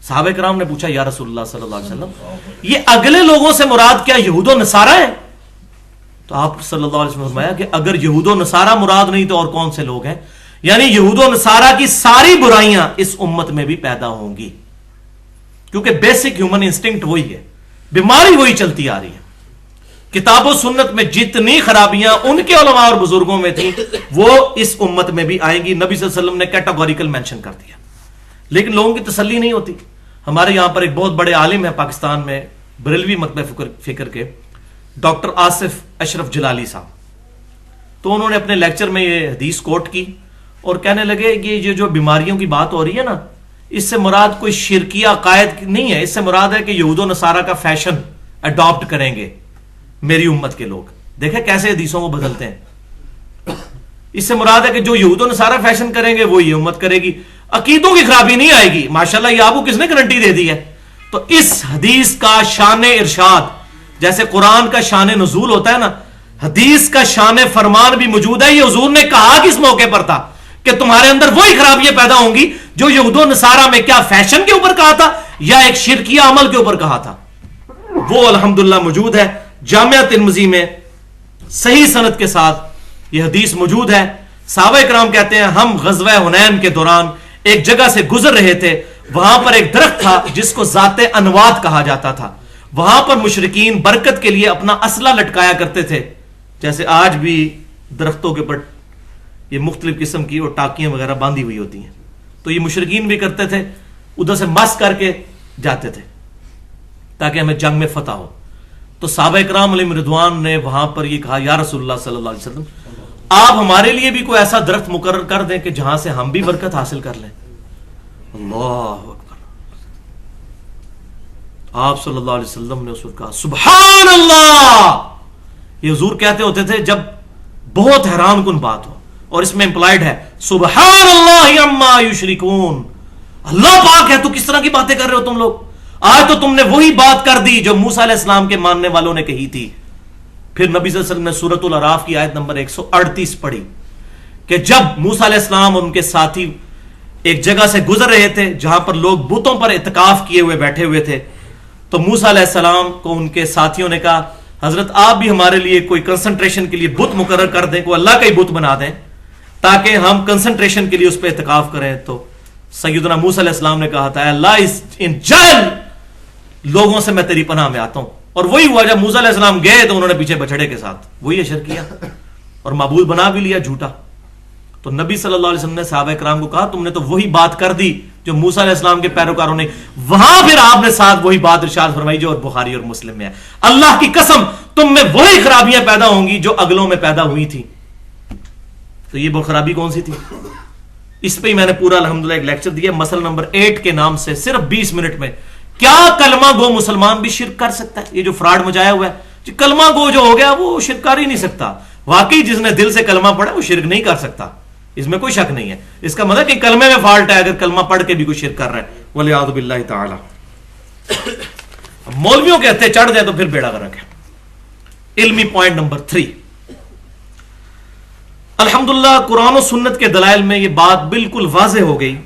صحابہ کرام نے پوچھا یا رسول اللہ صلی اللہ علیہ وسلم یہ اگلے لوگوں سے مراد کیا یہود و نصارہ ہے؟ تو آپ صلی اللہ علیہ وسلم نے فرمایا کہ اگر یہود و نصارہ مراد نہیں تو اور کون سے لوگ ہیں؟ یعنی یہود و نصارہ کی ساری برائیاں اس امت میں بھی پیدا ہوں گی، کیونکہ بیسک ہیومن انسٹنکٹ وہی ہے، بیماری وہی چلتی آ رہی ہے. کتاب و سنت میں جتنی خرابیاں ان کے علماء اور بزرگوں میں تھیں وہ اس امت میں بھی آئیں گی. نبی صلی اللہ علیہ وسلم نے کیٹاگوریکل مینشن کر دیا، لیکن لوگوں کی تسلی نہیں ہوتی. ہمارے یہاں پر ایک بہت بڑے عالم ہیں پاکستان میں، بریلوی مکتبہ فکر کے ڈاکٹر آصف اشرف جلالی صاحب. تو انہوں نے اپنے لیکچر میں یہ حدیث کوٹ کی اور کہنے لگے کہ یہ جو بیماریوں کی بات ہو رہی ہے نا، اس سے مراد کوئی شرکیہ عقائد نہیں ہے، اس سے مراد ہے کہ یہود و نصارہ کا فیشن اڈاپٹ کریں گے میری امت کے لوگ. دیکھیں کیسے حدیثوں کو بدلتے ہیں. اس سے مراد ہے کہ جو یہود و نصارہ فیشن کریں گے وہ یہ امت کرے گی. عقیدوں کی خرابی نہیں آئے گی. ماشاءاللہ یہ آپ کو کس نے گارنٹی دے دی ہے؟ تو اس حدیث کا شان ارشاد جیسے قرآن کا شان نزول ہوتا ہے نا، حدیث کا شان فرمان بھی موجود ہے. یہ حضور نے کہا کس موقع پر تھا؟ کہ تمہارے اندر وہی خرابیاں پیدا ہوں گی جو یہود و نصارہ میں کیا فیشن کے اوپر کہا تھا یا ایک شرکیہ عمل کے اوپر کہا تھا، وہ الحمدللہ موجود ہے۔ جامعہ ترمذی میں صحیح سند کے ساتھ یہ حدیث موجود ہے۔ صحابہ کرام کہتے ہیں ہم غزوہ حنین کے دوران ایک جگہ سے گزر رہے تھے، وہاں پر ایک درخت تھا جس کو ذات انوات کہا جاتا تھا، وہاں پر مشرکین برکت کے لیے اپنا اسلحہ لٹکایا کرتے تھے، جیسے آج بھی درختوں کے پر یہ مختلف قسم کی اور ٹاکیاں وغیرہ باندھی ہوئی ہوتی ہیں، تو یہ مشرکین بھی کرتے تھے، ادھر سے مس کر کے جاتے تھے تاکہ ہمیں جنگ میں فتح ہو۔ تو صحابہ کرام علیہم رضوان نے وہاں پر یہ کہا یا رسول اللہ صلی اللہ علیہ وسلم آپ ہمارے لیے بھی کوئی ایسا درخت مقرر کر دیں کہ جہاں سے ہم بھی برکت حاصل کر لیں۔ اللہ اکبر، آپ صلی اللہ علیہ وسلم نے اس وقت کہا سبحان اللہ۔ یہ حضور کہتے ہوتے تھے جب بہت حیران کن بات ہو، اور اس میں امپلائڈ ہے سبحان اللہ عما یشرکون، اللہ پاک ہے تو کس طرح کی باتیں کر رہے ہو تم لوگ، آج تو تم نے وہی بات کر دی جو موسیٰ علیہ السلام کے ماننے والوں نے کہی تھی۔ پھر نبی صلی اللہ علیہ وسلم نے سورۃ الاعراف کی آیت نمبر 138 پڑھی کہ جب موسیٰ علیہ السلام اور ان کے ساتھی ایک جگہ سے گزر رہے تھے جہاں پر لوگ بتوں پر اعتکاف کیے ہوئے بیٹھے ہوئے تھے، تو موسیٰ علیہ السلام کو ان کے ساتھیوں نے کہا حضرت آپ بھی ہمارے لیے کوئی کنسنٹریشن کے لیے بت مقرر کر دیں، کوئی اللہ کا ہی بت بنا دیں تاکہ ہم کنسنٹریشن کے لیے اس پہ اعتکاف کریں۔ تو سیدنا موسیٰ علیہ السلام نے کہا تھا اے اللہ ان جاہل لوگوں سے میں تیری پناہ میں آتا ہوں، اور وہی ہوا جب موسیٰ علیہ السلام گئے تو انہوں نے پیچھے بچڑے کے ساتھ وہی اشر کیا اور معبود بنا بھی لیا جھوٹا۔ تو نبی صلی اللہ علیہ وسلم نے صحابہ کرام کو کہا تم نے تو وہی بات کر دی جو موسیٰ علیہ السلام کے پیروکاروں نے، وہاں پھر آپ نے ساتھ وہی بات ارشاد فرمائی جو اور بخاری اور مسلم میں ہے، اللہ کی قسم تم میں وہی خرابیاں پیدا ہوں گی جو اگلوں میں پیدا ہوئی تھی۔ تو یہ وہ خرابی کون سی تھی؟ اس پہ ہی میں نے پورا الحمدللہ ایک لیکچر دیا، مسئلہ نمبر 8 کے نام سے، صرف 20 منٹ میں۔ کیا کلمہ گو مسلمان بھی شرک کر سکتا ہے؟ یہ جو فراڈ مچایا ہوا ہے کلمہ گو جو ہو گیا وہ شرک کر ہی نہیں سکتا۔ واقعی جس نے دل سے کلمہ پڑھا وہ شرک نہیں کر سکتا، اس میں کوئی شک نہیں ہے۔ اس کا مطلب کہ کلمے میں فالٹ ہے اگر کلمہ پڑھ کے بھی کوئی شرک کر رہا ہے، والعیاذ باللہ تعالی۔ مولویوں کے ہتھے چڑھ جائے تو پھر بیڑا غرق ہے۔ علمی پوائنٹ نمبر 3، الحمدللہ قرآن و سنت کے دلائل میں یہ بات بالکل واضح ہو گئی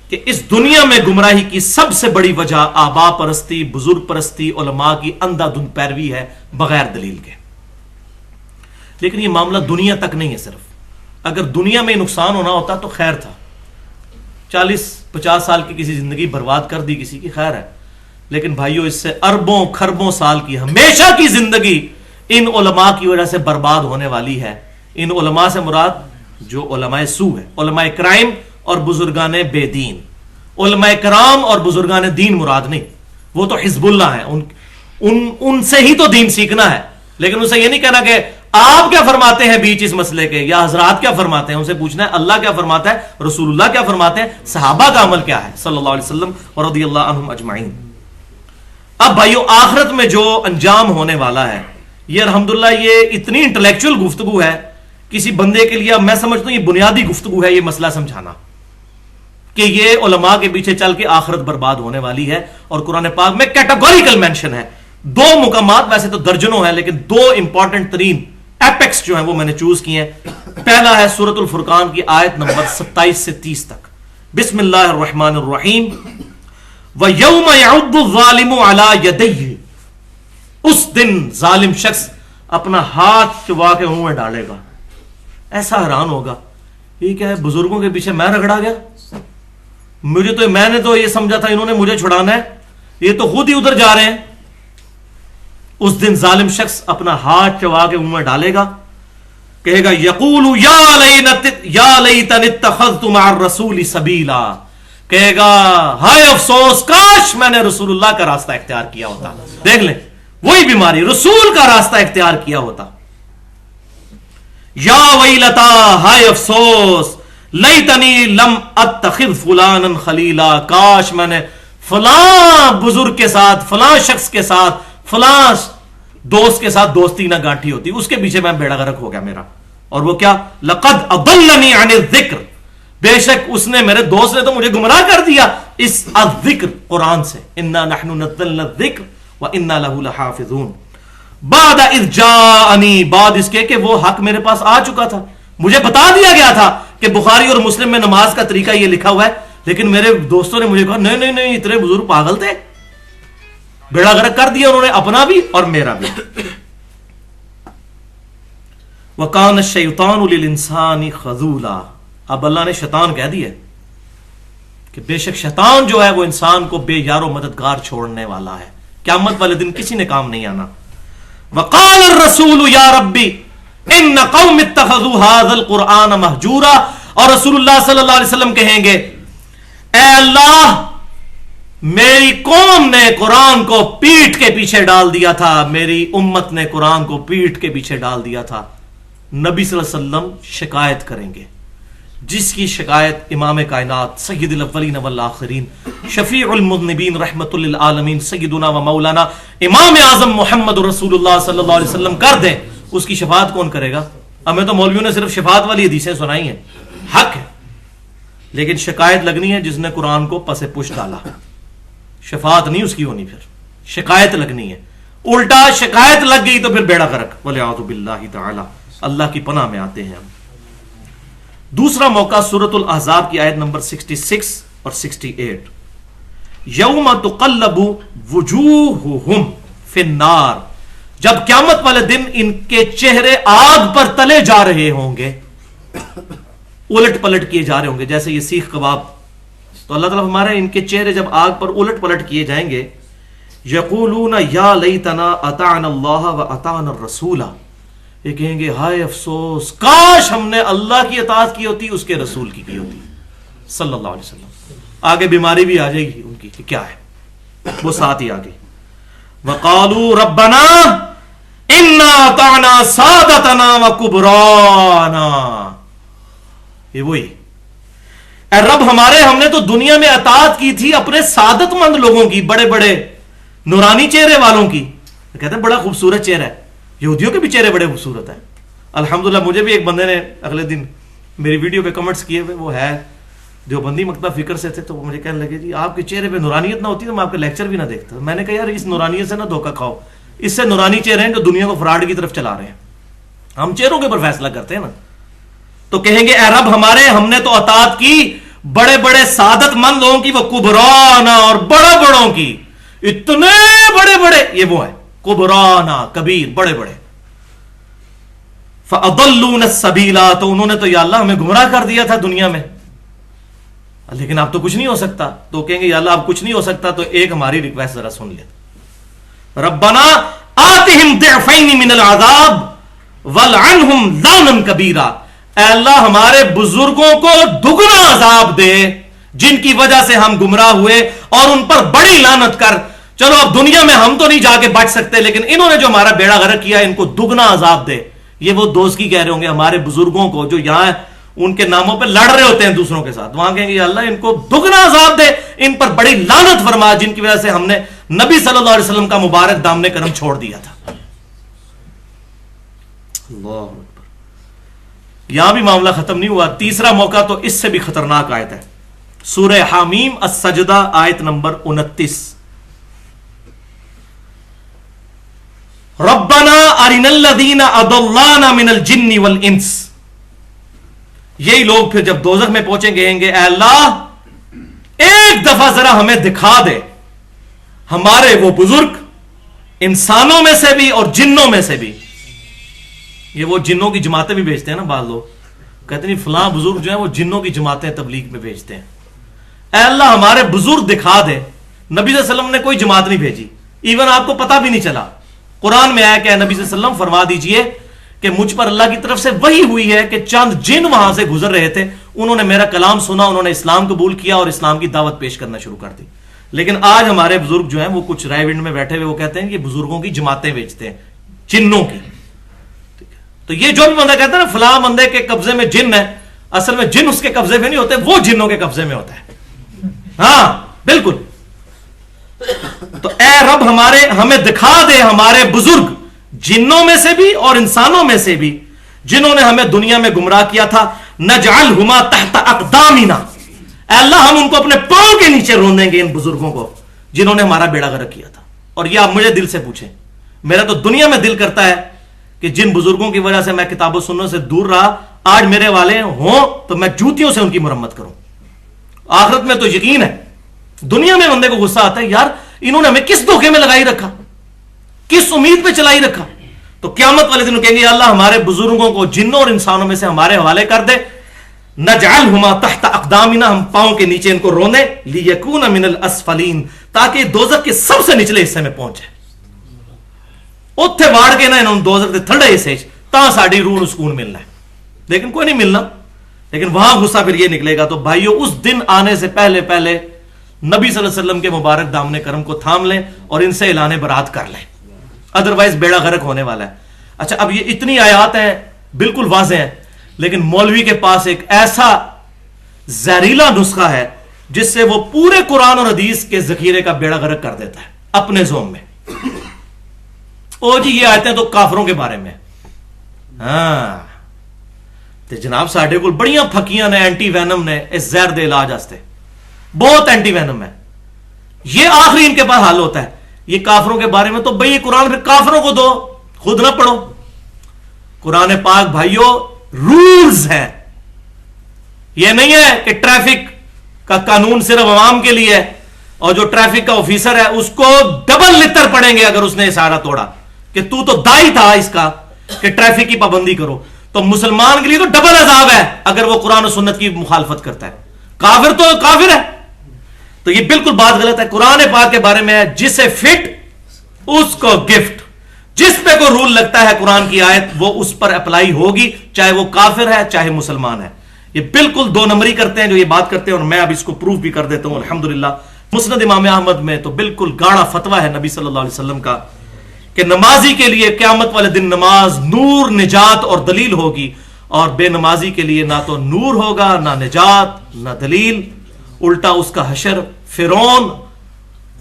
کہ اس دنیا میں گمراہی کی سب سے بڑی وجہ آبا پرستی، بزرگ پرستی، علماء کی اندھا دھند پیروی ہے بغیر دلیل کے۔ لیکن یہ معاملہ دنیا تک نہیں ہے صرف، اگر دنیا میں نقصان ہونا ہوتا تو خیر تھا، 40-50 سال کی کسی زندگی برباد کر دی کسی کی، خیر ہے، لیکن بھائیو اس سے اربوں خربوں سال کی ہمیشہ کی زندگی ان علماء کی وجہ سے برباد ہونے والی ہے۔ ان علماء سے مراد جو علماء سو ہے، علماء کرائم اور بزرگان بے دین، علماء کرام اور بزرگان دین مراد نہیں، وہ تو حزب اللہ ہیں، ان سے ہی تو دین سیکھنا ہے، لیکن ان سے یہ نہیں کہنا کہ آپ کیا فرماتے ہیں بیچ اس مسئلے کے، یا حضرات کیا فرماتے ہیں، ان سے پوچھنا ہے اللہ کیا فرماتا ہے، رسول اللہ کیا فرماتے ہیں، صحابہ کا عمل کیا ہے صلی اللہ علیہ وسلم اور رضی اللہ عنہم اجمعین۔ اب بھائیو آخرت میں جو انجام ہونے والا ہے یہ الحمدللہ یہ اتنی انٹلیکچوئل گفتگو ہے کسی بندے کے لیے، میں سمجھتا ہوں یہ بنیادی گفتگو ہے یہ مسئلہ سمجھانا کہ یہ علماء کے پیچھے چل کے آخرت برباد ہونے والی ہے، اور قرآن پاک میں کیٹیگوریکل مینشن ہے، 2 مقامات، ویسے تو درجنوں ہیں لیکن 2 امپورٹنٹ ترین ایپیکس جو ہیں وہ میں نے چوز کیے ہیں۔ پہلا ہے سورۃ الفرقان کی آیت نمبر 27 سے 30 تک، بسم اللہ الرحمن الرحیم، وَيَوْمَ يَعُضُّ الظَّالِمُ عَلَى يَدَيْهِ، اس دن ظالم شخص اپنا ہاتھ چبا کے منہ میں ڈالے گا، ایسا حیران ہوگا یہ کیا ہے، بزرگوں کے پیچھے میں رگڑا گیا، میں نے تو یہ سمجھا تھا انہوں نے مجھے چھڑانا ہے، یہ تو خود ہی ادھر جا رہے ہیں۔ اس دن ظالم شخص اپنا ہاتھ چبا کے منہ میں ڈالے گا، کہے گا یقول یا لیتنی اتخذت مع الرسول سبیلا، کہے گا ہائے افسوس کاش میں نے رسول اللہ کا راستہ اختیار کیا ہوتا۔ دیکھ لیں وہی بیماری، رسول کا راستہ اختیار کیا ہوتا۔ یا ویلتا، ہائے افسوس، لیتنی لم اتخذ فلانا خلیلا، کاش میں نے فلاں بزرگ کے ساتھ، فلاں شخص کے ساتھ، فلاں دوست کے ساتھ دوستی نہ گانٹھی ہوتی، اس کے پیچھے میں بیڑا غرق ہو گیا میرا۔ اور وہ کیا، لقد اضلنی عن الذکر، بے شک اس نے، میرے دوست نے تو مجھے گمراہ کر دیا اس الذکر قرآن سے، انا نحن نزلنا الذکر وانا له لحافظون، بعد اذ جاءنی، بعد اس کے کہ وہ حق میرے پاس آ چکا تھا، مجھے بتا دیا گیا تھا کہ بخاری اور مسلم میں نماز کا طریقہ یہ لکھا ہوا ہے، لیکن میرے دوستوں نے مجھے کہا نہیں نہیں نہیں، اتنے بزرگ پاگل تھے، بیڑا غرق کر دیا انہوں نے اپنا بھی اور میرا بھی۔ وَقَانَ الشَّيْطَانُ لِلْإِنسَانِ خَذُولًا، اب اللہ نے شیطان کہہ دیا کہ بے شک شیطان جو ہے وہ انسان کو بے یار و مددگار چھوڑنے والا ہے، قیامت والے دن کسی نے کام نہیں آنا۔ وَقَالَ الرَّسُولُ يَا رَبِّ إِنَّ قَوْمِ اتَّخَذُوا هَذَا الْقُرْآنَ مَهْجُورًا، اور رسول اللہ صلی اللہ علیہ وسلم کہیں گے اے اللہ میری قوم نے قرآن کو پیٹھ کے پیچھے ڈال دیا تھا، میری امت نے قرآن کو پیٹھ کے پیچھے ڈال دیا تھا۔ نبی صلی اللہ علیہ وسلم شکایت کریں گے، جس کی شکایت امام کائنات سید الاولین والآخرین شفیع المذنبین رحمت للعالمین سیدنا و مولانا امام اعظم محمد رسول اللہ صلی اللہ علیہ وسلم کر دیں، اس کی شفاعت کون کرے گا؟ ہمیں تو مولویوں نے صرف شفاعت والی حدیثیں سنائی ہیں، حق ہے، لیکن شکایت لگنی ہے جس نے قرآن کو پس پش ڈالا، شفاعت نہیں اس کی ہونی، پھر شکایت لگنی ہے، الٹا شکایت لگ گئی تو پھر بیڑا غرق، والعیاذ باللہ تعالی، اللہ کی پناہ میں آتے ہیں ہم۔ دوسرا موقع سورۃ الاحزاب کی آیت نمبر 66 اور 68، یوم تقلب وجوہہم فی النار، جب قیامت والے دن ان کے چہرے آگ پر تلے جا رہے ہوں گے، الٹ پلٹ کیے جا رہے ہوں گے، جیسے یہ سیخ کباب، تو اللہ تعالیٰ ہمارے ان کے چہرے جب آگ پر الٹ پلٹ کیے جائیں گے، یقولون یا لیتنا اطعنا اللہ و اطعنا الرسول، یہ کہیں گے ہائے افسوس، کاش ہم نے اللہ کی اطاعت کی ہوتی، اس کے رسول کی ہوتی صلی اللہ علیہ وسلم۔ آگے بیماری بھی آ جائے گی ان کی کہ کیا ہے، وہ ساتھ ہی آگے وقالوا ربنا انا اطعنا سادتنا وکبرانا، یہ وہی اے رب ہمارے، ہم نے تو دنیا میں اطاعت کی تھی اپنے سعادت مند لوگوں کی، بڑے بڑے نورانی چہرے والوں کی، کہتے ہیں بڑا خوبصورت چہرہ ہے، یہودیوں کے بھی چہرے بڑے خوبصورت ہیں۔ الحمدللہ مجھے بھی ایک بندے نے اگلے دن میری ویڈیو پہ کمنٹس کیے ہوئے، وہ ہے دیوبندی مکتب فکر سے تھے، تو وہ مجھے کہنے لگے جی آپ کے چہرے پہ نورانیت نہ ہوتی تو میں آپ کے لیکچر بھی نہ دیکھتا۔ میں نے کہا یار اس نورانیت سے نہ دھوکہ کھاؤ، اس سے نورانی چہرے ہیں جو دنیا کو فراڈ کی طرف چلا رہے ہیں، ہم چہروں کے اوپر فیصلہ کرتے ہیں نا۔ تو کہیں گے اے رب ہمارے، ہم نے تو اطاعت کی بڑے بڑے سعادت مند لوگوں کی، وہ کبرانا، اور بڑے بڑوں کی، اتنے بڑے بڑے، یہ وہ ہے کبرانا، کبیر، بڑے بڑے۔ فَأَضَلُّونَ السَّبِيلَ، تو انہوں نے تو یا اللہ ہمیں گمراہ کر دیا تھا دنیا میں، لیکن اب تو کچھ نہیں ہو سکتا۔ تو کہیں گے یا اللہ اب کچھ نہیں ہو سکتا، تو ایک ہماری ریکویسٹ ذرا سن لے، ربنا آتہم ضعفین من العذاب والعنہم لعنا کبیرا، اے اللہ ہمارے بزرگوں کو دگنا عذاب دے جن کی وجہ سے ہم گمراہ ہوئے، اور ان پر بڑی لعنت کر۔ چلو اب دنیا میں ہم تو نہیں جا کے بچ سکتے، لیکن انہوں نے جو ہمارا بیڑا غرق کیا ان کو دگنا عذاب دے۔ یہ وہ دوست کی کہہ رہے ہوں گے ہمارے بزرگوں کو جو یہاں ان کے ناموں پہ لڑ رہے ہوتے ہیں دوسروں کے ساتھ، وہاں کہیں گے یا اللہ ان کو دگنا عذاب دے، ان پر بڑی لعنت فرما جن کی وجہ سے ہم نے نبی صلی اللہ علیہ وسلم کا مبارک دامن کرم چھوڑ دیا تھا۔ اللہ اکبر۔ یہاں بھی معاملہ ختم نہیں ہوا، تیسرا موقع تو اس سے بھی خطرناک آیت ہے، سورہ حامیم السجدہ آیت نمبر 29، ربنا ارنا الذین اضلانا من الجن والانس، یہی لوگ پھر جب دوزخ میں پہنچیں گے کہیں گے اے اللہ ایک دفعہ ذرا ہمیں دکھا دے ہمارے وہ بزرگ انسانوں میں سے بھی اور جنوں میں سے بھی۔ یہ وہ جنوں کی جماعتیں بھی بھیجتے ہیں نا بعض لوگ، کہتے ہیں فلاں بزرگ جو ہیں وہ جنوں کی جماعتیں تبلیغ میں بھیجتے ہیں۔ اے اللہ ہمارے بزرگ دکھا دے۔ نبی صلی اللہ علیہ وسلم نے کوئی جماعت نہیں بھیجی، ایون آپ کو پتہ بھی نہیں چلا۔ قرآن میں آیا کہ نبی صلی اللہ علیہ وسلم فرما دیجئے کہ مجھ پر اللہ کی طرف سے وحی ہوئی ہے کہ چند جن وہاں سے گزر رہے تھے، انہوں نے میرا کلام سنا، انہوں نے اسلام قبول کیا اور اسلام کی دعوت پیش کرنا شروع کر دی۔ لیکن آج ہمارے بزرگ جو ہیں وہ کچھ رائے ونڈ میں بیٹھے ہوئے وہ کہتے ہیں کہ بزرگوں کی جماعتیں بیچتے ہیں، جنوں کی۔ تو یہ جو بھی بندہ کہتا ہے نا فلاں بندے کے قبضے میں جن ہے، اصل میں جن اس کے قبضے میں نہیں ہوتے، وہ جنوں کے قبضے میں ہوتا ہے۔ ہاں بالکل۔ تو اے رب ہمارے، ہمیں دکھا دے ہمارے بزرگ جنوں میں سے بھی اور انسانوں میں سے بھی جنہوں نے ہمیں دنیا میں گمراہ کیا تھا، نجعلہما تحت اقدامنا، اے اللہ ہم ان کو اپنے پاؤں کے نیچے رون دیں گے، ان بزرگوں کو جنہوں نے ہمارا بیڑا غرق کیا تھا۔ اور یہ آپ مجھے دل سے پوچھیں، میرا تو دنیا میں دل کرتا ہے کہ جن بزرگوں کی وجہ سے میں کتاب و سنت سے دور رہا، آج میرے والے ہوں تو میں جوتیوں سے ان کی مرمت کروں. آخرت میں تو یقین ہے. دنیا میں بندے کو غصہ آتا ہے یار انہوں نے ہمیں کس دھوکے میں لگائی رکھا, کس امید پہ چلائی رکھا. تو قیامت والے دن کہیں گے اللہ ہمارے بزرگوں کو جنوں اور انسانوں میں سے ہمارے حوالے کر دے, نجعلہما تحت اقدامنا, ہم پاؤں کے نیچے ان کو رونے, لیکون من الاسفلین, تاکہ دوزخ کے سب سے نچلے حصے میں پہنچے. اتھے واڑ کے نا انہوں دوزخ کے تھڑے حصے تا ساڑی روح و سکون ملنا ہے, لیکن کوئی نہیں ملنا. لیکن وہاں غصہ پھر یہ نکلے گا. تو بھائیو اس دن آنے سے پہلے پہلے نبی صلی اللہ علیہ وسلم کے مبارک دامن کرم کو تھام لیں اور ان سے اعلان برات کر لیں, ادروائز بیڑا غرق ہونے والا ہے. اچھا اب یہ اتنی آیات ہیں بالکل واضح ہیں, لیکن مولوی کے پاس ایک ایسا زہریلا نسخہ ہے جس سے وہ پورے قرآن اور حدیث کے ذخیرے کا بیڑا غرق کر دیتا ہے اپنے زوم میں. او جی یہ آیتیں تو کافروں کے بارے میں. ہاں تے جناب ساڈے کول بڑیاں پھکیاں نے اینٹی وینم نے اس زہر دے علاج واسطے, بہت اینٹی وینم ہے. یہ آخری ان کے پاس حل ہوتا ہے. یہ کافروں کے بارے میں تو بھئی یہ قرآن پھر کافروں کو دو, خود نہ پڑھو. قرآن پاک بھائیو رولز ہیں. یہ نہیں ہے کہ ٹریفک کا قانون صرف عوام کے لیے ہے اور جو ٹریفک کا آفیسر ہے اس کو ڈبل لتر پڑیں گے اگر اس نے اشارہ توڑا کہ تو دائی تھا اس کا کہ ٹریفک کی پابندی کرو. تو مسلمان کے لیے تو ڈبل عذاب ہے اگر وہ قرآن و سنت کی مخالفت کرتا ہے. کافر تو کافر ہے. تو یہ بالکل بات غلط ہے. قرآن پاک کے بارے میں جسے فٹ اس کو گفٹ. جس پہ کوئی رول لگتا ہے قرآن کی آیت وہ اس پر اپلائی ہوگی, چاہے وہ کافر ہے چاہے مسلمان ہے. یہ بالکل دو نمبری کرتے ہیں جو یہ بات کرتے ہیں, اور میں اب اس کو پروف بھی کر دیتا ہوں الحمدللہ. مسند امام احمد میں تو بالکل گاڑا فتویٰ ہے نبی صلی اللہ علیہ وسلم کا کہ نمازی کے لیے قیامت والے دن نماز نور, نجات اور دلیل ہوگی, اور بے نمازی کے لیے نہ تو نور ہوگا نہ نجات نہ دلیل, الٹا اس کا حشر فرعون,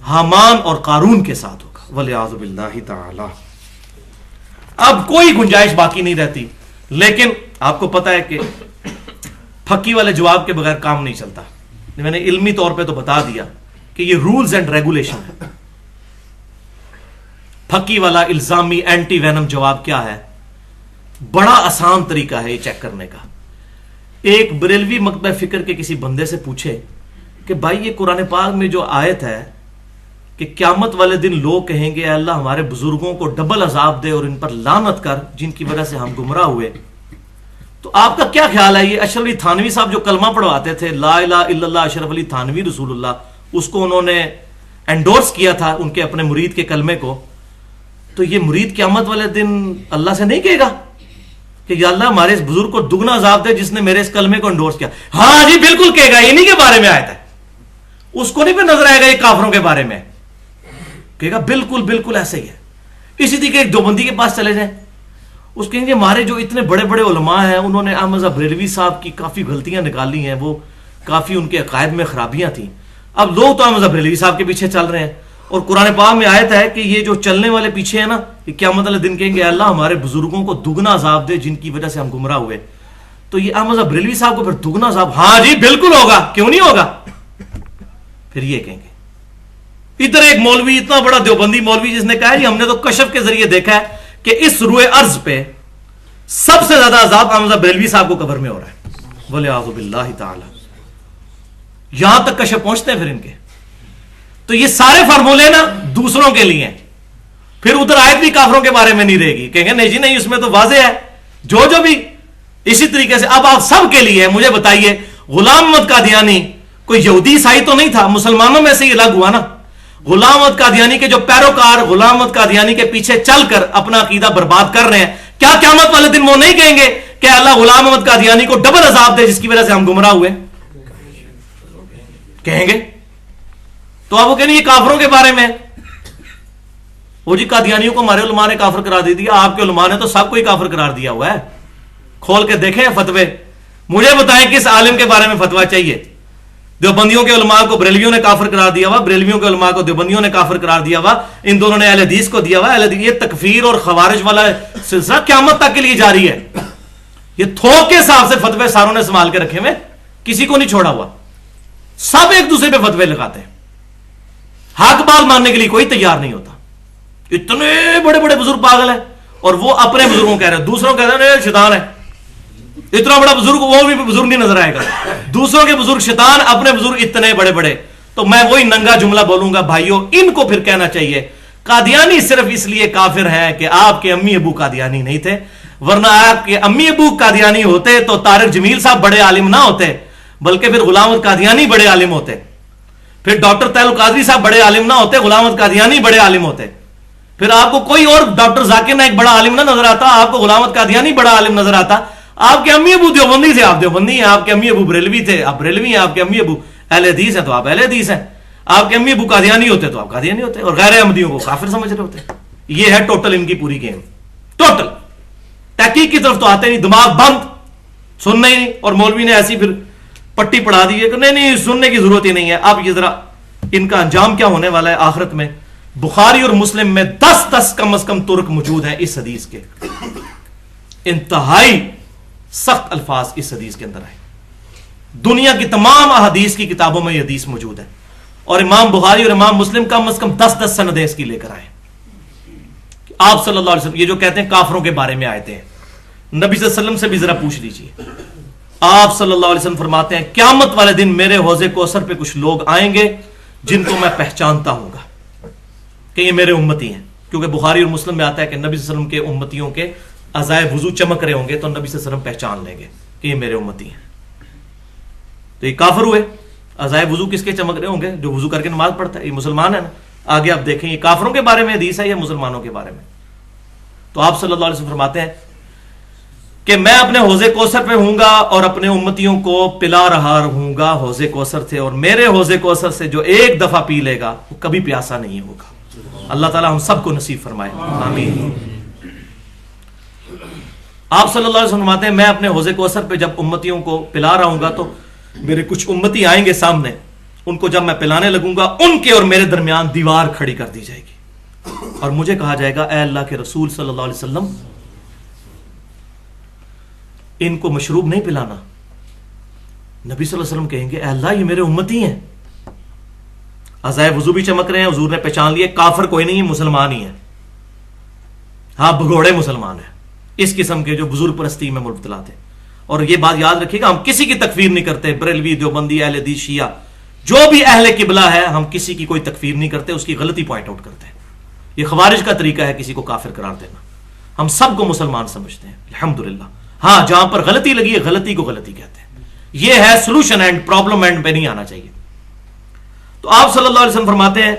حامان اور قارون کے ساتھ ہوگا. والعیاذ باللہ تعالی. اب کوئی گنجائش باقی نہیں رہتی. لیکن آپ کو پتا ہے کہ پھکی والے جواب کے بغیر کام نہیں چلتا. میں نے علمی طور پہ تو بتا دیا کہ یہ رولز اینڈ ریگولیشن ہے. پھکی والا الزامی اینٹی وینم جواب کیا ہے؟ بڑا آسان طریقہ ہے یہ چیک کرنے کا. ایک بریلوی مکتبہ فکر کے کسی بندے سے پوچھے کہ بھائی یہ قرآن پاک میں جو آیت ہے کہ قیامت والے دن لوگ کہیں گے اللہ ہمارے بزرگوں کو ڈبل عذاب دے اور ان پر لعنت کر جن کی وجہ سے ہم گمراہ ہوئے, تو آپ کا کیا خیال ہے؟ یہ اشرف علی تھانوی صاحب جو کلمہ پڑھواتے تھے لا الہ الا اللہ اشرف علی تھانوی رسول اللہ, اس کو انہوں نے انڈورس کیا تھا ان کے اپنے مرید کے کلمے کو, تو یہ مرید قیامت والے دن اللہ سے نہیں کہے گا کہ یا اللہ ہمارے اس بزرگ کو دگنا عذاب دے جس نے میرے اس کلمے کو انڈورس کیا؟ ہاں جی بالکل کہے گا. انہی کے بارے میں آیا تھا, اس کو نہیں پہ نظر آئے گا یہ کافروں کے بارے میں, کہے گا بالکل بالکل ایسے ہی ہے. اسی طریقے ایک دیوبندی کے پاس چلے جائیں, اس کہیں گے ہمارے جو اتنے بڑے بڑے علماء ہیں انہوں نے احمد بریلوی صاحب کی کافی غلطیاں نکالی ہیں, وہ کافی ان کے عقائد میں خرابیاں تھیں. اب لوگ تو احمد بریلوی صاحب کے پیچھے چل رہے ہیں, اور قرآن پاک میں آیت ہے کہ یہ جو چلنے والے پیچھے ہیں نا یہ قیامت والے دن کہیں گے اللہ ہمارے بزرگوں کو دگنا عذاب دے جن کی وجہ سے ہم گمراہ ہوئے. تو یہ احمد بریلوی صاحب کو پھر دگنا عذاب, ہاں جی بالکل ہوگا, کیوں نہیں ہوگا. پھر یہ کہیں گے. ادھر ایک مولوی اتنا بڑا دیوبندی مولوی جس نے کہا جی ہم نے تو کشف کے ذریعے دیکھا ہے کہ اس روئے ارض پہ سب سے زیادہ عذاب احمد بریلوی صاحب کو قبر میں ہو رہا ہے. والعیاذ باللہ تعالی. یہاں تک کشف پہنچتے ہیں پھر ان کے. تو یہ سارے فارمولے نا دوسروں کے لیے ہیں. پھر ادھر آیت بھی کافروں کے بارے میں نہیں رہے گی, کہیں گے نہیں جی نہیں اس میں تو واضح ہے جو بھی. اسی طریقے سے اب آپ سب کے لیے مجھے بتائیے غلام احمد قادیانی کوئی یہودی عیسائی تو نہیں تھا, مسلمانوں میں سے یہ الگ ہوا نا. غلام احمد قادیانی کے جو پیروکار غلام احمد قادیانی کے پیچھے چل کر اپنا عقیدہ برباد کر رہے ہیں, کیا قیامت والے دن وہ نہیں کہیں گے کہ اللہ غلام احمد قادیانی کو ڈبل عذاب دے جس کی وجہ سے ہم گمراہ ہوئے؟ کہیں گے. تو آپ وہ کہیں یہ کافروں کے بارے میں, وہ جی قادیانیوں کو ہمارے علماء نے کافر قرار دے دیا. آپ کے علماء نے تو سب کو ہی کافر قرار دیا ہوا ہے. کھول کے دیکھیں فتوے, مجھے بتائیں کس عالم کے بارے میں فتویٰ چاہیے. دیوبندیوں کے علماء کو بریلویوں نے کافر قرار دیا ہوا, بریلویوں کے علماء کو دیوبندیوں نے کافر قرار دیا ہوا, ان دونوں نے اہل حدیث کو دیا ہوا. یہ تکفیر اور خوارج والا سلسلہ قیامت تک کے لیے جاری ہے. یہ تھوک کے حساب سے فتوے ساروں نے سنبھال کے رکھے ہوئے, کسی کو نہیں چھوڑا ہوا. سب ایک دوسرے پہ فتوے لگاتے ہیں, حق بات ماننے کے لیے کوئی تیار نہیں ہوتا. اتنے بڑے بڑے بزرگ پاگل ہیں اور وہ اپنے بزرگوں کہہ رہے ہیں, دوسروں کہہ رہے ہیں شیطان ہے. اتنا بڑا بزرگ وہ بھی بزرگ نہیں نظر آئے گا. دوسروں کے بزرگ شیطان, اپنے بزرگ اتنے بڑے بڑے. تو میں وہی ننگا جملہ بولوں گا بھائیوں, ان کو پھر کہنا چاہیے قادیانی صرف اس لیے کافر ہیں کہ آپ کے امی ابو قادیانی نہیں تھے, ورنہ آپ کے امی ابو قادیانی ہوتے تو طارق جمیل صاحب بڑے عالم نہ ہوتے, بلکہ پھر غلام احمد قادیانی بڑے عالم ہوتے. پھر ڈاکٹر طاہر القادری صاحب بڑے عالم نہ ہوتے, غلام احمد قادیانی بڑے عالم ہوتے. پھر آپ کو کوئی اور ڈاکٹر ذاکر نائک بڑا عالم نہ نظر آتا, آپ کو غلام احمد قادیانی بڑا عالم نظر آتا. آپ کے امی ابو دیوبندی تھے, آپ دیوبندی ہیں. آپ کے امی ابو بریلوی تھے, آپ بریلوی ہیں. آپ کے امی ابو اہل حدیث ہیں تو آپ اہل حدیث ہیں. آپ کے امی ابو قادیانی ہوتے تو آپ قادیانی ہوتے, اور غیر احمدیوں کو کافر سمجھ رہے ہوتے. یہ ہے ٹوٹل ان کی پوری گیم. ٹوٹل تحقیق کی طرف تو آتے نہیں, دماغ بند, سننا ہی نہیں. اور مولوی نے ایسی پھر پٹی پڑھا دی ہے کہ نہیں سننے کی ضرورت ہی نہیں ہے. اب یہ ذرا ان کا انجام کیا ہونے والا ہے آخرت میں. بخاری اور مسلم میں 10 کم از کم ترک موجود ہیں اس حدیث کے. انتہائی سخت الفاظ اس حدیث کے اندر آئے. دنیا کی تمام احادیث کی کتابوں میں یہ حدیث موجود ہے, اور امام بخاری اور امام مسلم کم از کم 10 سندیں اس کی لے کر آئے. آپ صلی اللہ علیہ وسلم یہ جو کہتے ہیں کافروں کے بارے میں آیتیں ہیں, نبی صلی اللہ علیہ وسلم سے بھی ذرا پوچھ لیجیے. آپ صلی اللہ علیہ وسلم فرماتے ہیں قیامت والے دن میرے حوض کوثر پہ کچھ لوگ آئیں گے جن کو میں پہچانتا ہوں گا کہ یہ میرے امتی ہیں. کیونکہ بخاری اور مسلم میں آتا ہے کہ نبی صلی اللہ علیہ وسلم کے امتیوں کے اعضائے وضو چمک رہے ہوں گے, تو نبی صلی اللہ علیہ وسلم پہچان لیں گے کہ یہ میرے امتی ہیں. تو یہ کافر ہوئے. اعضائے وضو کس کے چمک رہے ہوں گے؟ جو وضو کر کے نماز پڑھتا ہے, یہ مسلمان ہے نا. آگے آپ دیکھیں یہ کافروں کے بارے میں حدیث ہے یا مسلمانوں کے بارے میں. تو آپ صلی اللہ علیہ وسلم فرماتے ہیں کہ میں اپنے حوض کوثر پہ ہوں گا اور اپنے امتیوں کو پلا رہا رہوں گا حوض کوثر سے, اور میرے حوض کوثر سے جو ایک دفعہ پی لے گا وہ کبھی پیاسا نہیں ہوگا. اللہ تعالی ہم سب کو نصیب فرمائے, آمین. آپ صلی اللہ علیہ وسلم فرماتے ہیں میں اپنے حوض کوثر پہ جب امتیوں کو پلا رہا ہوں گا تو میرے کچھ امتی آئیں گے سامنے, ان کو جب میں پلانے لگوں گا ان کے اور میرے درمیان دیوار کھڑی کر دی جائے گی, اور مجھے کہا جائے گا اے اللہ کے رسول صلی اللہ علیہ وسلم ان کو مشروب نہیں پلانا. نبی صلی اللہ علیہ وسلم کہیں گے اے اللہ یہ میرے امتی ہیں, اعضائے وضو بھی چمک رہے ہیں, حضور نے پہچان لیے کافر کوئی نہیں, مسلمان ہی ہے. ہاں بھگوڑے مسلمان ہیں, اس قسم کے جو بزرگ پرستی میں مبتلا تھے. اور یہ بات یاد رکھیے گا ہم کسی کی تکفیر نہیں کرتے, بریلوی دیوبندی اہل حدیث شیعہ جو بھی اہل قبلہ ہے, ہم کسی کی کوئی تکفیر نہیں کرتے, اس کی غلطی پوائنٹ آؤٹ کرتے ہیں. یہ خوارج کا طریقہ ہے کسی کو کافر قرار دینا. ہم سب کو مسلمان سمجھتے ہیں الحمدللہ. ہاں جہاں پر غلطی لگی ہے غلطی کو غلطی کہتے ہیں. یہ ہے سولوشن اینڈ, پرابلم اینڈ پہ نہیں آنا چاہیے. تو آپ صلی اللہ علیہ وسلم فرماتے ہیں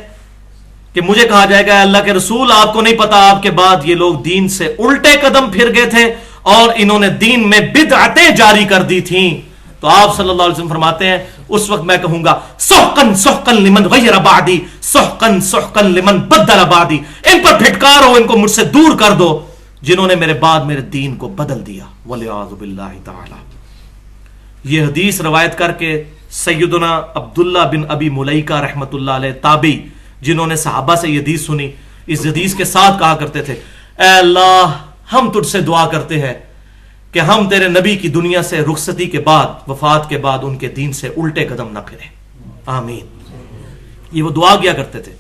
کہ مجھے کہا جائے گا اللہ کے رسول آپ کو نہیں پتا آپ کے بعد یہ لوگ دین سے الٹے قدم پھر گئے تھے اور انہوں نے دین میں بدعتیں جاری کر دی تھیں. تو آپ صلی اللہ علیہ وسلم فرماتے ہیں اس وقت میں کہوں گا سحقن سحقن لمن غیر بعدی, سحقن سحقن لمن بدل بعدی. ان پر پھٹکار ہو, ان کو مجھ سے دور کر دو جنہوں نے میرے بعد میرے دین کو بدل دیا. والعیاذ باللہ تعالی. یہ حدیث روایت کر کے سیدنا عبداللہ بن ابی ملیکہ رحمت اللہ علیہ تابعی, جنہوں نے صحابہ سے یہ حدیث سنی, اس حدیث کے ساتھ کہا کرتے تھے اے اللہ ہم تجھ سے دعا کرتے ہیں کہ ہم تیرے نبی کی دنیا سے رخصتی کے بعد, وفات کے بعد ان کے دین سے الٹے قدم نہ پھریں, آمین. یہ وہ دعا کیا کرتے تھے.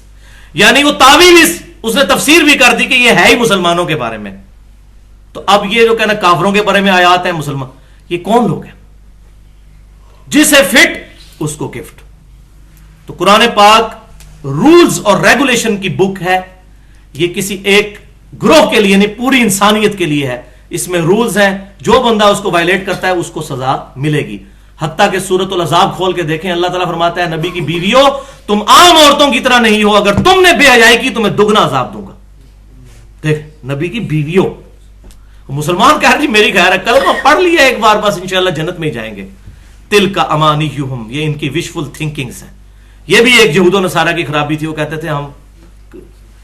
یعنی وہ تعویل اس نے تفسیر بھی کر دی کہ یہ ہے ہی مسلمانوں کے بارے میں. تو اب یہ جو کہنا کافروں کے بارے میں آیات ہیں مسلمان, یہ کون لوگ ہیں؟ جسے فٹ اس کو گفٹ. تو قرآن پاک رولز اور ریگولیشن کی بک ہے. یہ کسی ایک گروہ کے لیے نہیں, پوری انسانیت کے لیے ہے. اس میں رولز ہیں, جو بندہ اس کو وائلیٹ کرتا ہے اس کو سزا ملے گی. حتیٰ کہ سورۃ العذاب کھول کے دیکھیں, اللہ تعالیٰ فرماتا ہے نبی کی بیویوں تم عام عورتوں کی طرح نہیں ہو, اگر تم نے بے حیائی کی تمہیں دگنا عذاب دوں گا. دیکھ نبی کی بیویوں, مسلمان کہہ رہے جی میری خیر ہے, کلمہ پڑھ لیا ایک بار بس انشاءاللہ جنت میں ہی جائیں گے. تل کا امانیہم, یہ ان کی وشفل تھنکنگز ہیں. یہ بھی ایک یہود و نصارہ کی خرابی تھی, وہ کہتے تھے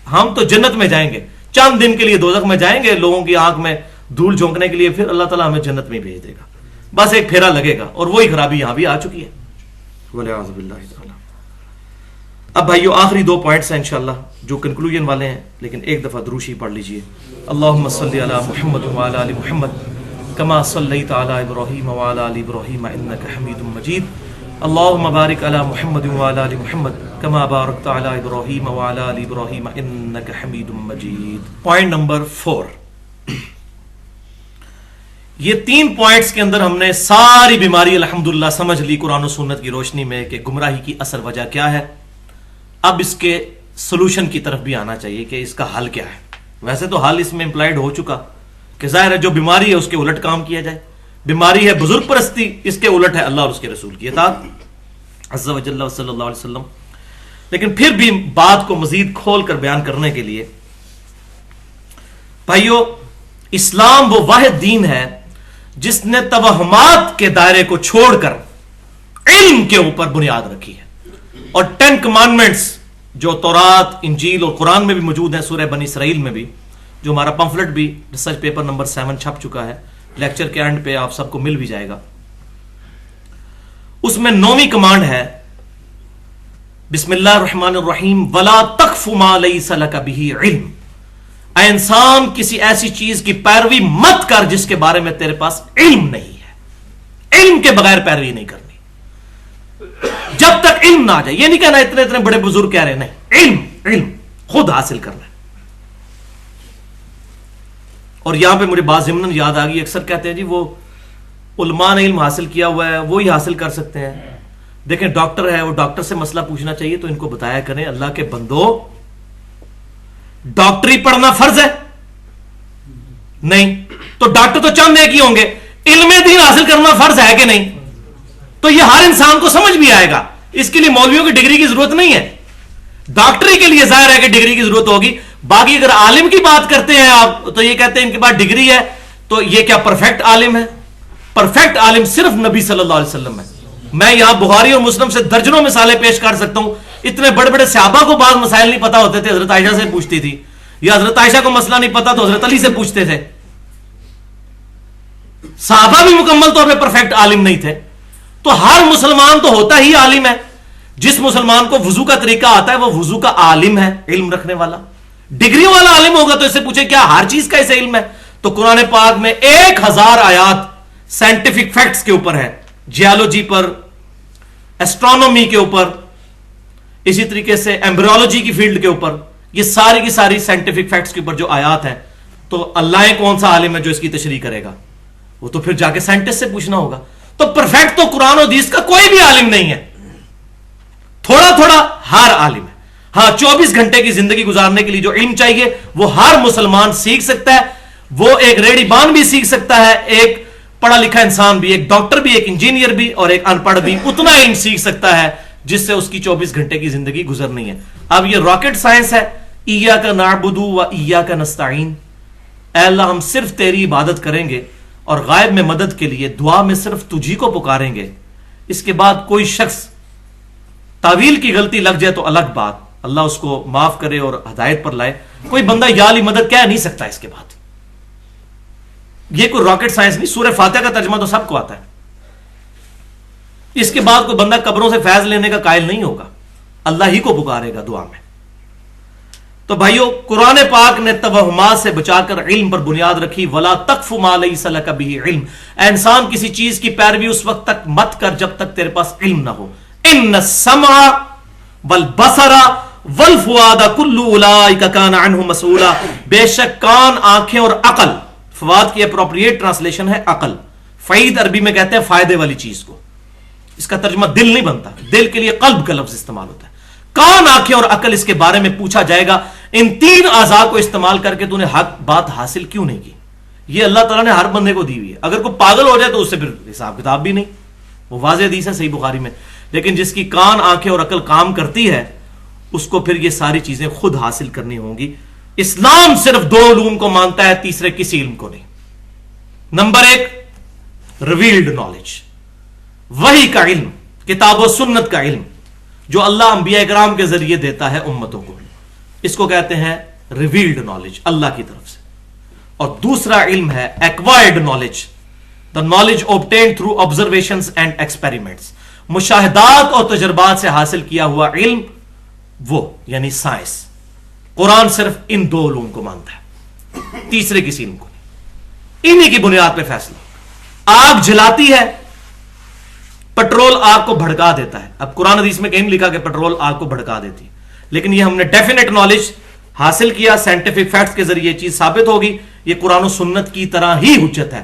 ہم تو جنت میں جائیں گے, چند دن کے لیے دوزخ میں جائیں گے لوگوں کی آنکھ میں دھول جھونکنے کے لیے, پھر اللہ تعالیٰ ہمیں جنت میں بھیج دے گا. بس ایک پھیرا لگے گا, اور وہی خرابی یہاں بھی آ چکی ہے. والعیاذ باللہ تعالی. اب بھائیو آخری 2 پوائنٹس ہیں انشاءاللہ جو کنکلوژن والے ہیں, لیکن ایک دفعہ دروشی پڑھ لیجئے. اللہم صلی علی محمد وعلی آل محمد کما صلیت علی ابراہیم وعلی آل ابراہیم انک حمید مجید. اللہم بارک علی محمد وعلی آل محمد کما بارکت علی ابراہیم وعلی آل ابراہیم انک حمید مجید. پوائنٹ نمبر 4, یہ 3 پوائنٹس کے اندر ہم نے ساری بیماری الحمدللہ سمجھ لی قرآن و سنت کی روشنی میں کہ گمراہی کی اصل وجہ کیا ہے. اب اس کے سولوشن کی طرف بھی آنا چاہیے کہ اس کا حل کیا ہے. ویسے تو حل اس میں امپلائڈ ہو چکا کہ ظاہر ہے جو بیماری ہے اس کے الٹ کام کیا جائے. بیماری ہے بزرگ پرستی، اس کے الٹ ہے اللہ اور اس کے رسول کی اطاعت عز و جل صلی اللہ علیہ وسلم. لیکن پھر بھی بات کو مزید کھول کر بیان کرنے کے لیے بھائیو، اسلام وہ واحد دین ہے جس نے توہمات کے دائرے کو چھوڑ کر علم کے اوپر بنیاد رکھی ہے. اور 10 کمانڈمنٹس جو تورات، انجیل اور قرآن میں بھی موجود ہیں، سورہ بنی اسرائیل میں بھی، جو ہمارا پمفلٹ بھی ریسرچ پیپر نمبر 7 چھپ چکا ہے، لیکچر کے اینڈ پہ آپ سب کو مل بھی جائے گا. اس میں 9ویں کمانڈ ہے بسم اللہ الرحمن الرحیم ولا تقف ما لیس لک بہ علم. اے انسان، کسی ایسی چیز کی پیروی مت کر جس کے بارے میں تیرے پاس علم نہیں ہے. علم کے بغیر پیروی نہیں کرنی جب تک علم نہ آ جائے. یہ نہیں کہنا اتنے اتنے بڑے بزرگ کہہ رہے، نہیں، علم خود حاصل کرنا ہے. اور یہاں پہ مجھے بات ضمن یاد آ گئی، اکثر کہتے ہیں جی وہ علماء نے علم حاصل کیا ہوا ہے وہی حاصل کر سکتے ہیں. دیکھیں ڈاکٹر ہے، وہ ڈاکٹر سے مسئلہ پوچھنا چاہیے تو ان کو بتایا کریں اللہ کے بندو ڈاکٹری پڑھنا فرض ہے نہیں تو ڈاکٹر تو چند ایک ہی ہوں گے. علم دین حاصل کرنا فرض ہے کہ نہیں؟ تو یہ ہر انسان کو سمجھ بھی آئے گا. اس کے لیے مولویوں کی ڈگری کی ضرورت نہیں ہے. ڈاکٹری کے لیے ظاہر ہے کہ ڈگری کی ضرورت ہوگی. باقی اگر عالم کی بات کرتے ہیں آپ تو یہ کہتے ہیں ان کے پاس ڈگری ہے تو یہ کیا پرفیکٹ عالم ہے؟ پرفیکٹ عالم صرف نبی صلی اللہ علیہ وسلم ہے. میں یہاں بخاری اور مسلم سے درجنوں مثالیں پیش کر سکتا ہوں. اتنے بڑے بڑے صحابہ کو بعض مسائل نہیں پتا ہوتے تھے، حضرت عائشہ سے پوچھتی تھی، یا حضرت عائشہ کو مسئلہ نہیں پتا تو حضرت علی سے پوچھتے تھے. صحابہ بھی مکمل طور پہ پرفیکٹ عالم نہیں تھے. تو ہر مسلمان تو ہوتا ہی عالم ہے. جس مسلمان کو وضو کا طریقہ آتا ہے وہ وضو کا عالم ہے، علم رکھنے والا. ڈگریوں والا عالم ہوگا تو اس سے پوچھے کیا ہر چیز کا اسے علم ہے؟ تو قرآن پاک میں 1000 آیات سائنٹیفک فیکٹس کے اوپر ہے، جیالوجی پر، ایسٹرونومی کے اوپر، اسی طریقے سے ایمبریولوجی کی فیلڈ کے اوپر. یہ ساری کی ساری سائنٹیفک فیکٹس کے اوپر جو آیات ہیں. تو اللہ کون سا عالم ہے جو اس کی تشریح کرے گا؟ وہ تو پھر جا کے سائنٹسٹ سے پوچھنا ہوگا. تو پرفیکٹ تو قرآن و حدیث کا کوئی بھی عالم نہیں ہے، تھوڑا تھوڑا ہر عالم ہے. ہاں 24 گھنٹے کی زندگی گزارنے کے لیے جو علم چاہیے وہ ہر مسلمان سیکھ سکتا ہے. وہ ایک ریڑھی بان بھی سیکھ سکتا ہے، ایک پڑھا لکھا انسان بھی، ایک ڈاکٹر بھی، ایک انجینئر بھی اور ایک ان پڑھ بھی اتنا علم سیکھ سکتا ہے جس سے اس کی 24 گھنٹے کی زندگی گزرنی ہے. اب یہ راکٹ سائنس ہے، ایاک نعبد و ایاک نستعین. اے اللہ ہم صرف تیری عبادت کریں گے اور غائب میں مدد کے لیے دعا میں صرف تجھی کو پکاریں گے. اس کے بعد کوئی شخص تعویل کی غلطی لگ جائے تو الگ بات، اللہ اس کو معاف کرے اور ہدایت پر لائے. کوئی بندہ یا علی مدد کہہ نہیں سکتا اس کے بعد. یہ کوئی راکٹ سائنس نہیں. سورہ فاتحہ کا ترجمہ تو سب کو آتا ہے. اس کے بعد کوئی بندہ قبروں سے فیض لینے کا قائل نہیں ہوگا، اللہ ہی کو پکارے گا دعا میں. تو بھائیو قرآن پاک نے توہمات سے بچا کر علم پر بنیاد رکھی. ولا تقف ما لیس لک بہ علم. اے انسان کسی چیز کی پیروی اس وقت تک مت کر جب تک تیرے پاس علم نہ ہو. ان السمع والبصر والفؤاد کل اولئک کان عنہ مسئولا. بے شک کان، آنکھیں اور عقل، فواد کی اپروپریٹ ٹرانسلیشن ہے عقل. فعید عربی میں کہتے ہیں فائدے والی چیز کو. اس کا ترجمہ دل نہیں بنتا، دل کے لیے قلب کا لفظ استعمال ہوتا ہے. کان، آنکھیں اور عقل، اس کے بارے میں پوچھا جائے گا ان 3 اعضاء کو استعمال کر کے تو نے حق بات حاصل کیوں نہیں کی. یہ اللہ تعالیٰ نے ہر بندے کو دی ہوئی ہے. اگر کوئی پاگل ہو جائے تو اس سے پھر حساب کتاب بھی نہیں. وہ واضح حدیث ہے صحیح بخاری میں. لیکن جس کی کان، آنکھیں اور عقل کام کرتی ہے اس کو پھر یہ ساری چیزیں خود حاصل کرنی ہوں گی. اسلام صرف 2 علوم کو مانتا ہے، تیسرے کسی علم کو نہیں. نمبر 1 ریویلڈ نالج، وحی کا علم، کتاب و سنت کا علم جو اللہ انبیاء کرام کے ذریعے دیتا ہے امتوں کو. اس کو کہتے ہیں ریویلڈ نالج اللہ کی طرف سے. اور دوسرا علم ہے acquired knowledge, the knowledge obtained through observations and experiments. مشاہدات اور تجربات سے حاصل کیا ہوا علم، وہ یعنی سائنس. قرآن صرف ان 2 علوم کو مانتا ہے، تیسرے کسی علم کو نہیں. انہی کی بنیاد پہ فیصلہ. آگ جلاتی ہے، پٹرول آگ کو بھڑکا دیتا ہے. اب قرآن حدیث میں کہیں نہیں لکھا کہ پٹرول آگ کو بھڑکا دیتی ہے، لیکن یہ ہم نے ڈیفینیٹ نالج حاصل کیا، سائنٹیفک فیکٹس کے ذریعے چیز ثابت ہوگی. یہ قرآن و سنت کی طرح ہی حجت ہے.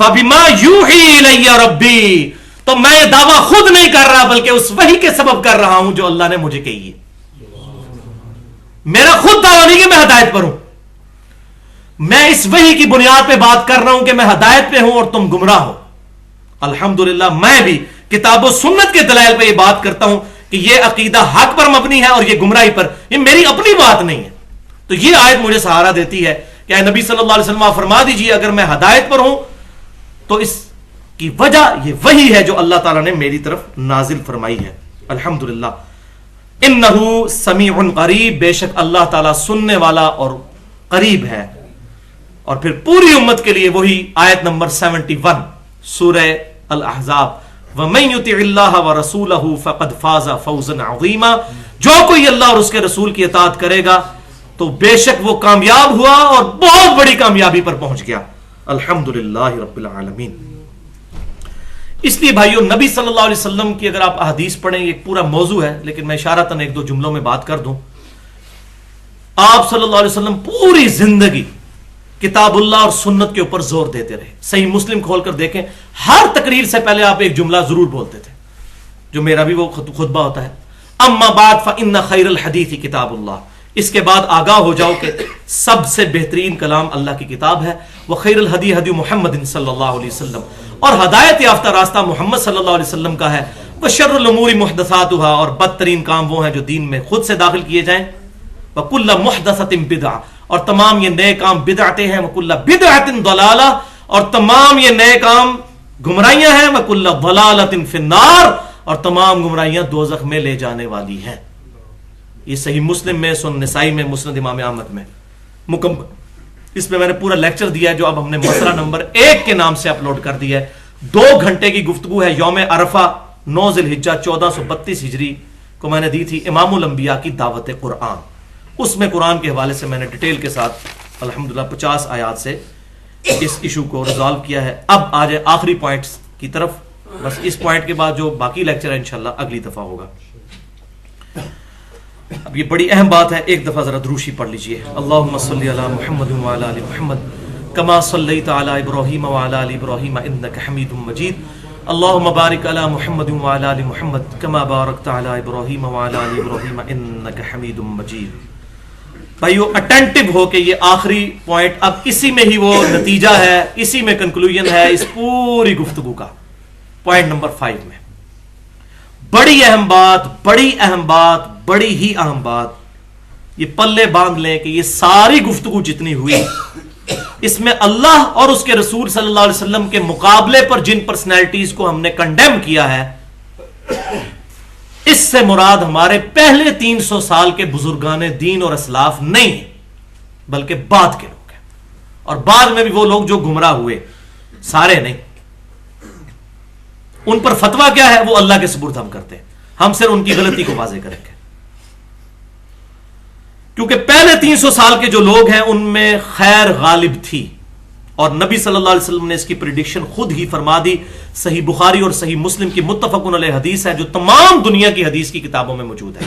فَبِمَا يُوحِي إِلَيَّ رَبِّي، تو میں یہ دعویٰ خود نہیں کر رہا بلکہ اس وحی کے سبب کر رہا ہوں جو اللہ نے مجھے کہی ہے. میرا خود دعویٰ نہیں کہ میں ہدایت پر ہوں، میں اس وحی کی بنیاد پہ بات کر رہا ہوں کہ میں ہدایت پہ ہوں اور تم گمراہ ہو. الحمدللہ میں بھی کتاب و سنت کے دلائل پہ یہ بات کرتا ہوں کہ یہ عقیدہ حق پر مبنی ہے اور یہ گمراہی پر. یہ میری اپنی بات نہیں ہے. تو یہ آیت مجھے سہارا دیتی ہے کہ اے نبی صلی اللہ علیہ وسلم آپ فرما دیجئے اگر میں ہدایت پر ہوں تو اس کی وجہ یہ وہی ہے جو اللہ تعالیٰ نے میری طرف نازل فرمائی ہے. الحمدللہ. انہو سمیع قریب، بے شک اللہ تعالیٰ سننے والا اور قریب ہے. اور پھر پوری امت کے لیے وہی آیت نمبر 71 سورہ الاحزاب، وَمَن يُطِعِ اللَّهَ وَرَسُولَهُ فَقَدْ فَازَ فَوْزًا عَظِيمًا، جو کوئی اللہ اور اس کے رسول کی اطاعت کرے گا تو بے شک وہ کامیاب ہوا اور بہت بڑی کامیابی پر پہنچ گیا. الحمدللہ رب العالمین. اس لیے بھائیو نبی صلی اللہ علیہ وسلم کی اگر آپ احادیث پڑھیں، یہ ایک پورا موضوع ہے لیکن میں اشارتاً ایک دو جملوں میں بات کر دوں. آپ صلی اللہ علیہ وسلم پوری زندگی کتاب اللہ اور سنت کے اوپر زور دیتے رہے. صحیح مسلم کھول کر دیکھیں، ہر تقریر سے پہلے آپ ایک جملہ ضرور بولتے تھے جو میرا بھی وہ خطبہ ہوتا ہے، اما بعد فإن خیر الحدیث کتاب اللہ. اس کے بعد آگاہ ہو جاؤ کہ سب سے بہترین کلام اللہ کی کتاب ہے. وخیر الہدی ہدی محمد صلی اللہ علیہ وسلم، اور ہدایت یافتہ راستہ محمد صلی اللہ علیہ وسلم کا ہے. وشر الامور محدثاتها، اور بدترین کام وہ ہیں جو دین میں خود سے داخل کیے جائیں. وکل محدثۃ بدعہ، اور تمام یہ نئے کام بدعتیں ہیں. وکل بدعۃ ضلالہ، اور تمام یہ نئے کام گمراہیاں ہیں. وکل ضلالۃ فی النار، اور تمام گمراہیاں دوزخ میں لے جانے والی ہیں. یہ صحیح مسلم میں، سنن نسائی میں، مسند امام احمد میں مکمل. اس میں میں نے پورا لیکچر دیا ہے جو اب ہم نے مسئلہ نمبر 1 کے نام سے اپلوڈ کر دیا ہے. 2 گھنٹے کی گفتگو ہے. یوم عرفہ 9 ذی الحجہ 1432 ہجری کو میں نے دی تھی امام الانبیاء کی دعوت قرآن. اس میں قرآن کے حوالے سے میں نے ڈیٹیل کے ساتھ الحمدللہ 50 آیات سے اس ایشو کو ریزالو کیا ہے. اب آ جائے آخری پوائنٹس کی طرف. بس اس پوائنٹ کے بعد جو باقی لیکچر ہے انشاءاللہ اگلی دفعہ ہوگا. اب یہ بڑی اہم بات ہے، ایک دفعہ ذرا دروشی پڑھ لیجئے. اللہم صلی علی محمد وعلی آل محمد کما صلیت علی ابراہیم وعلی آل ابراہیم انک حمید مجید. اللہم بارک علی محمد وعلی آل محمد کما بارکت علی ابراہیم وعلی آل ابراہیم انک حمید مجید. بھائیو اٹینٹو ہو کہ یہ آخری پوائنٹ اب اسی میں ہی وہ نتیجہ ہے، اسی میں کنکلوژن ہے اس پوری گفتگو کا. پوائنٹ نمبر 5 میں بڑی اہم بات، بڑی اہم بات، بڑی ہی اہم بات. یہ پلے باندھ لیں کہ یہ ساری گفتگو جتنی ہوئی اس میں اللہ اور اس کے رسول صلی اللہ علیہ وسلم کے مقابلے پر جن پرسنالٹیز کو ہم نے کنڈیم کیا ہے، اس سے مراد ہمارے پہلے 300 سال کے بزرگان دین اور اسلاف نہیں ہیں بلکہ بعد کے لوگ ہیں. اور بعد میں بھی وہ لوگ جو گمراہ ہوئے، سارے نہیں. ان پر فتویٰ کیا ہے وہ اللہ کے سپرد ہم کرتے ہیں. ہم صرف ان کی غلطی کو واضح کریں گے، کیونکہ پہلے 300 سال کے جو لوگ ہیں ان میں خیر غالب تھی. اور نبی صلی اللہ علیہ وسلم نے اس کی پریڈکشن خود ہی فرما دی. صحیح بخاری اور صحیح مسلم کی متفق علیہ حدیث ہے جو تمام دنیا کی حدیث کی کتابوں میں موجود ہے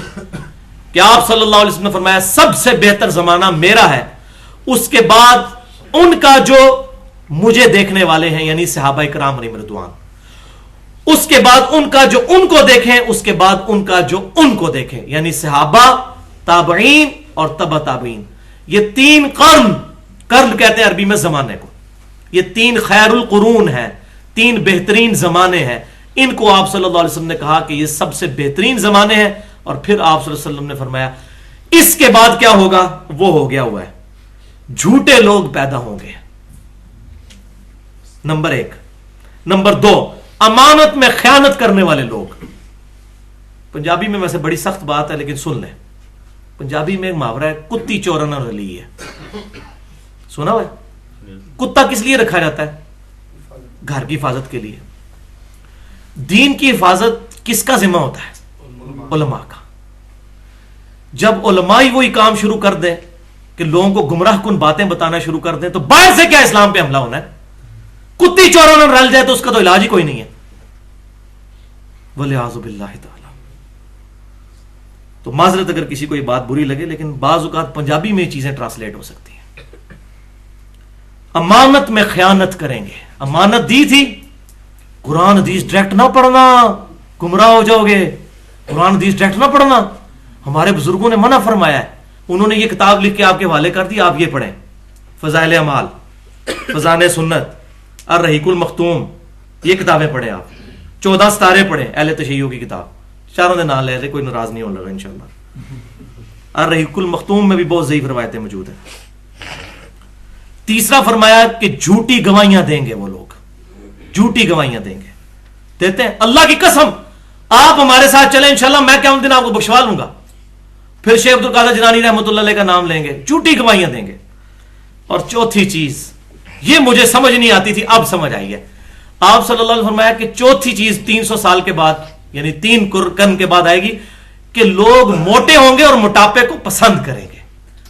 کہ آپ صلی اللہ علیہ وسلم نے فرمایا سب سے بہتر زمانہ میرا ہے، اس کے بعد ان کا جو مجھے دیکھنے والے ہیں یعنی صحابہ کرام علیہم رضوان، اس کے بعد ان کا جو ان کو دیکھیں، اس کے بعد ان کا جو ان کو دیکھیں یعنی صحابہ، تابعین اور تبع تابعین. یہ 3 قرن کہتے ہیں عربی میں زمانے کو. یہ 3 خیر القرون ہیں، 3 بہترین زمانے ہیں. ان کو آپ صلی اللہ علیہ وسلم نے کہا کہ یہ سب سے بہترین زمانے ہیں. اور پھر آپ صلی اللہ علیہ وسلم نے فرمایا اس کے بعد کیا ہوگا، وہ ہو گیا ہوا ہے، جھوٹے لوگ پیدا ہوں گے. نمبر 1. نمبر 2، امانت میں خیانت کرنے والے لوگ. پنجابی میں ویسے بڑی سخت بات ہے لیکن سن لیں. پنجابی میں ایک محاورہ ہے، کتی چورنا رلی ہے. سنا ہوا ہے؟ کتا کس لیے رکھا جاتا ہے؟ گھر کی حفاظت کے لیے. دین کی حفاظت کس کا ذمہ ہوتا ہے؟ علماء کا. جب علماء ہی وہی کام شروع کر دیں کہ لوگوں کو گمراہ کن باتیں بتانا شروع کر دیں تو باہر سے کیا اسلام پہ حملہ ہونا ہے؟ کتی چوروں رل جائے تو اس کا تو علاج ہی کوئی نہیں ہے. وَلِعَاذُ بِاللَّهِ تعالی. تو معذرت اگر کسی کو یہ بات بری لگے لیکن بعض اوقات پنجابی میں یہ چیزیں ٹرانسلیٹ ہو سکتی ہیں. امانت میں خیانت کریں گے. امانت دی تھی, قرآن حدیث ڈائریکٹ نہ پڑھنا, گمراہ ہو جاؤ گے. قرآن حدیث ڈائریکٹ نہ پڑھنا, ہمارے بزرگوں نے منع فرمایا ہے. انہوں نے یہ کتاب لکھ کے آپ کے حوالے کر دی, آپ یہ پڑھیں, فضائل اعمال, فضائل سنت, الرحیق المختوم, یہ کتابیں پڑھیں آپ. 14 ستارے پڑھیں, اہل تشیع کی کتاب, چاروں دے نام لے رہے, کوئی ناراض نہیں ہونے لگا انشاءاللہ. الرحیق المختوم میں بھی بہت ضعیف روایتیں موجود ہیں. تیسرا فرمایا کہ جھوٹی گواہیاں دیں گے وہ لوگ, جھوٹی گواہیاں دیں گے, دیتے ہیں اللہ کی قسم آپ ہمارے ساتھ چلیں انشاءاللہ میں قیامت دن آپ کو بخشوا لوں گا. پھر شیخ عبد القادر جیلانی رحمۃ اللہ علیہ کا نام لیں گے, جھوٹی گواہیاں دیں گے. اور چوتھی چیز, یہ مجھے سمجھ نہیں آتی تھی, اب سمجھ آئی ہے. آپ صلی اللہ علیہ وسلم فرمایا کہ چوتھی چیز 300 سال کے بعد, یعنی 3 قرن کے بعد آئے گی کہ لوگ موٹے ہوں گے اور موٹاپے کو پسند کریں گے.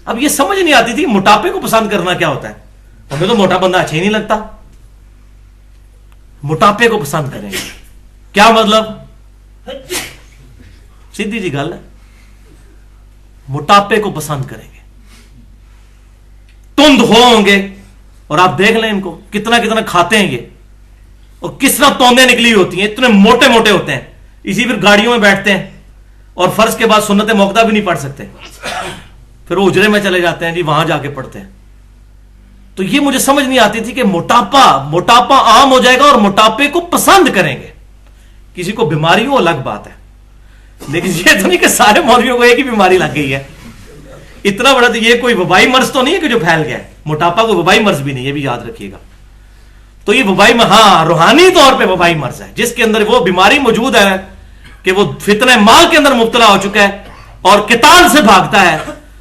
اب یہ سمجھ نہیں آتی تھی موٹاپے کو پسند کرنا کیا ہوتا ہے. ہمیں تو موٹا بندہ اچھا ہی نہیں لگتا, موٹاپے کو پسند کریں گے کیا مطلب؟ سیدھی جی گل ہے, موٹاپے کو پسند کریں گے, تند ہوں گے. اور آپ دیکھ لیں ان کو کتنا کتنا کھاتے ہیں یہ, اور کس طرح توندیں نکلی ہوتی ہیں, اتنے موٹے موٹے ہوتے ہیں. اسی پھر گاڑیوں میں بیٹھتے ہیں اور فرض کے بعد سنت موقدہ بھی نہیں پڑھ سکتے, پھر وہ اجرے میں چلے جاتے ہیں جی, وہاں جا کے پڑھتے ہیں. تو یہ مجھے سمجھ نہیں آتی تھی کہ موٹاپا عام ہو جائے گا اور موٹاپے کو پسند کریں گے. کسی کو بیماری ہو الگ بات ہے, لیکن یہ تو نہیں کہ سارے مولویوں کو ایک ہی بیماری لگ گئی ہے. اتنا بڑا تو یہ کوئی وبائی مرض تو نہیں ہے کہ جو پھیل گیا ہے. موٹاپا کوئی وبائی مرض بھی نہیں, یہ بھی یاد رکھیے گا. تو یہ وبائی, ہاں روحانی طور پہ وبائی مرض ہے, جس کے اندر وہ بیماری موجود ہے کہ وہ فتنہ مال کے اندر مبتلا ہو چکا ہے اور قتال سے بھاگتا ہے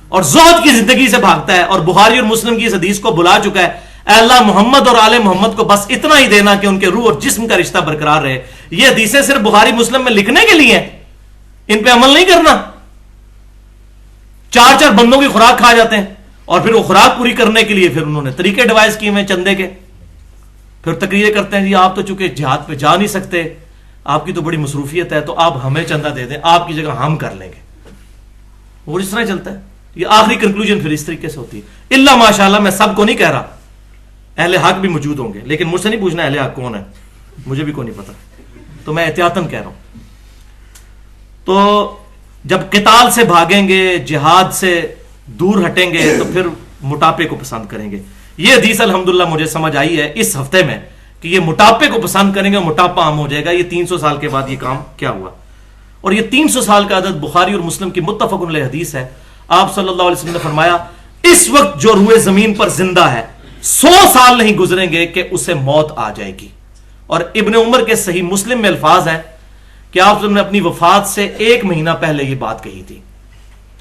اور زہد کی زندگی سے بھاگتا ہے, اور بخاری اور مسلم کی اس حدیث کو بلا چکا ہے, اے اللہ محمد اور آل محمد کو بس اتنا ہی دینا کہ ان کے روح اور جسم کا رشتہ برقرار رہے. یہ حدیثیں صرف بخاری مسلم میں لکھنے کے لیے ہیں, ان پہ عمل نہیں کرنا. 4 بندوں کی خوراک کھا جاتے ہیں, اور پھر وہ خوراک پوری کرنے کے لیے پھر انہوں نے طریقے ڈیوائز کیے ہوئے چندے کے. پھر تقریریں کرتے ہیں جی آپ تو چونکہ جہاد پہ جا نہیں سکتے, آپ کی تو بڑی مصروفیت ہے, تو آپ ہمیں چندہ دے دیں, آپ کی جگہ ہم کر لیں گے. وہ اس طرح چلتا ہے. یہ آخری کنکلوژن پھر اس طریقے سے ہوتی ہے. اللہ ماشاءاللہ میں سب کو نہیں کہہ رہا, اہل حق بھی موجود ہوں گے, لیکن مجھ سے نہیں پوچھنا اہل حق کون ہے, مجھے بھی کوئی نہیں پتا, تو میں احتیاطاً کہہ رہا ہوں. تو جب قتال سے بھاگیں گے, جہاد سے دور ہٹیں گے, تو پھر موٹاپے کو پسند کریں گے. یہ حدیث الحمدللہ مجھے سمجھ آئی ہے اس ہفتے میں کہ یہ موٹاپے کو پسند کریں گے, موٹاپا عام ہو جائے گا. یہ 300 سال کے بعد یہ کام کیا ہوا, اور یہ 300 سال کا عدد بخاری اور مسلم کی متفق علیہ حدیث ہے. آپ صلی اللہ علیہ وسلم نے فرمایا اس وقت جو روئے زمین پر زندہ ہے 100 سال نہیں گزریں گے کہ اسے موت آ جائے گی. اور ابن عمر کے صحیح مسلم میں الفاظ ہیں کہ آپ نے اپنی وفات سے 1 مہینہ پہلے یہ بات کہی تھی,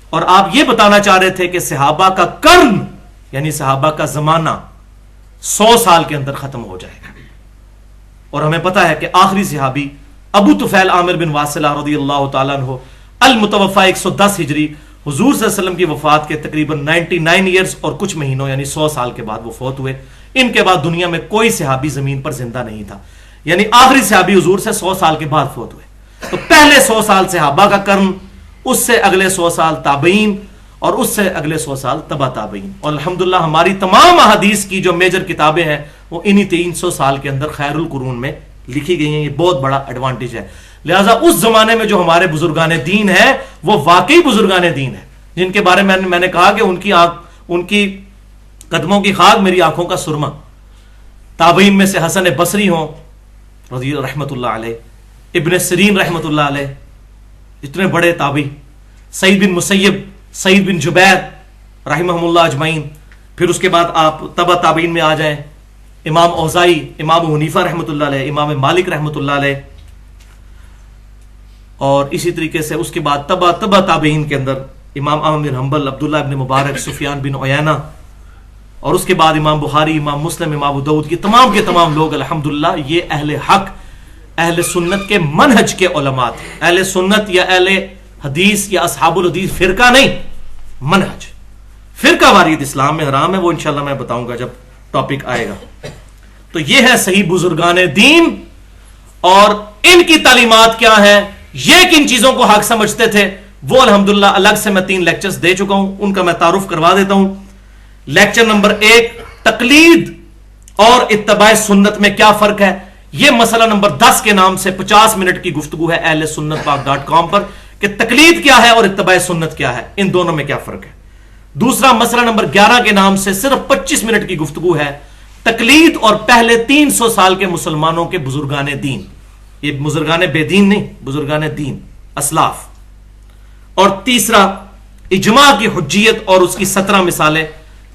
اور آپ یہ بتانا چاہ رہے تھے کہ صحابہ کا قرن یعنی صحابہ کا زمانہ 100 سال کے اندر ختم ہو جائے گا. اور ہمیں پتا ہے کہ آخری صحابی ابو طفیل عامر بن واصلہ رضی اللہ تعالیٰ عنہ المتوفا 110 ہجری, حضور صلی اللہ علیہ وسلم کی وفات کے تقریباً 99 ایئرز اور کچھ مہینوں یعنی 100 سال کے بعد وہ فوت ہوئے. ان کے بعد دنیا میں کوئی صحابی زمین پر زندہ نہیں تھا, یعنی آخری صحابی حضور سے 100 سال کے بعد فوت ہوئے. تو پہلے 100 سال صحابہ کا قرن, اس سے اگلے 100 سال تابعین, اور اس سے اگلے 100 سال تبع تابعین. اور الحمدللہ ہماری تمام احادیث کی جو میجر کتابیں ہیں وہ انہی 300 سال کے اندر خیر القرون میں لکھی گئی ہیں. یہ بہت بڑا ایڈوانٹیج ہے. لہٰذا اس زمانے میں جو ہمارے بزرگان دین ہیں وہ واقعی بزرگان دین ہیں, جن کے بارے میں نے کہا کہ ان کی قدموں کی خاک میری آنکھوں کا سرما. تابعین میں سے حسن بصری ہوں رضی رحمت اللہ علیہ, ابن سیرین رحمت اللہ علیہ, اتنے بڑے تابعی, سعید بن مسیب, سعید بن جبیر رحمہم اللہ اجمعین. پھر اس کے بعد آپ تبع تابعین میں آ جائیں, امام اوزائی, امام حنیفہ رحمۃ اللہ علیہ, امام مالک رحمۃ اللہ علیہ, اور اسی طریقے سے اس کے بعد تبع تابعین کے اندر امام احمد بن حنبل, عبداللہ ابن مبارک, سفیان بن عیینہ, اور اس کے بعد امام بخاری, امام مسلم, امام ابو داؤد, یہ تمام کے تمام لوگ الحمدللہ یہ اہل حق, اہل سنت کے منہج کے علماء تھے. اہل سنت یا اہل حدیث یا اصحاب الحدیث فرقہ نہیں, منہج. فرقہ واریت اسلام میں حرام ہے, وہ انشاءاللہ میں بتاؤں گا جب ٹاپک آئے گا. تو یہ ہے صحیح بزرگان دین, اور ان کی تعلیمات کیا ہیں, یہ کن چیزوں کو حق سمجھتے تھے, وہ الحمدللہ الگ سے میں 3 لیکچرز دے چکا ہوں, ان کا میں تعارف کروا دیتا ہوں. لیکچر نمبر 1 تقلید اور اتباع سنت میں کیا فرق ہے، یہ مسئلہ نمبر 10 کے نام سے 50 منٹ کی گفتگو ہے اہل سنت پاک .com پر کہ تقلید کیا ہے اور اتباع سنت کیا ہے، ان دونوں میں کیا فرق ہے۔ دوسرا مسئلہ نمبر 11 کے نام سے صرف 25 منٹ کی گفتگو ہے تقلید اور پہلے 300 سال کے مسلمانوں کے بزرگان دین، یہ بزرگان بے دین نہیں، بزرگان دین اسلاف۔ اور تیسرا اجماع کی حجیت اور اس کی 17 مثالیں،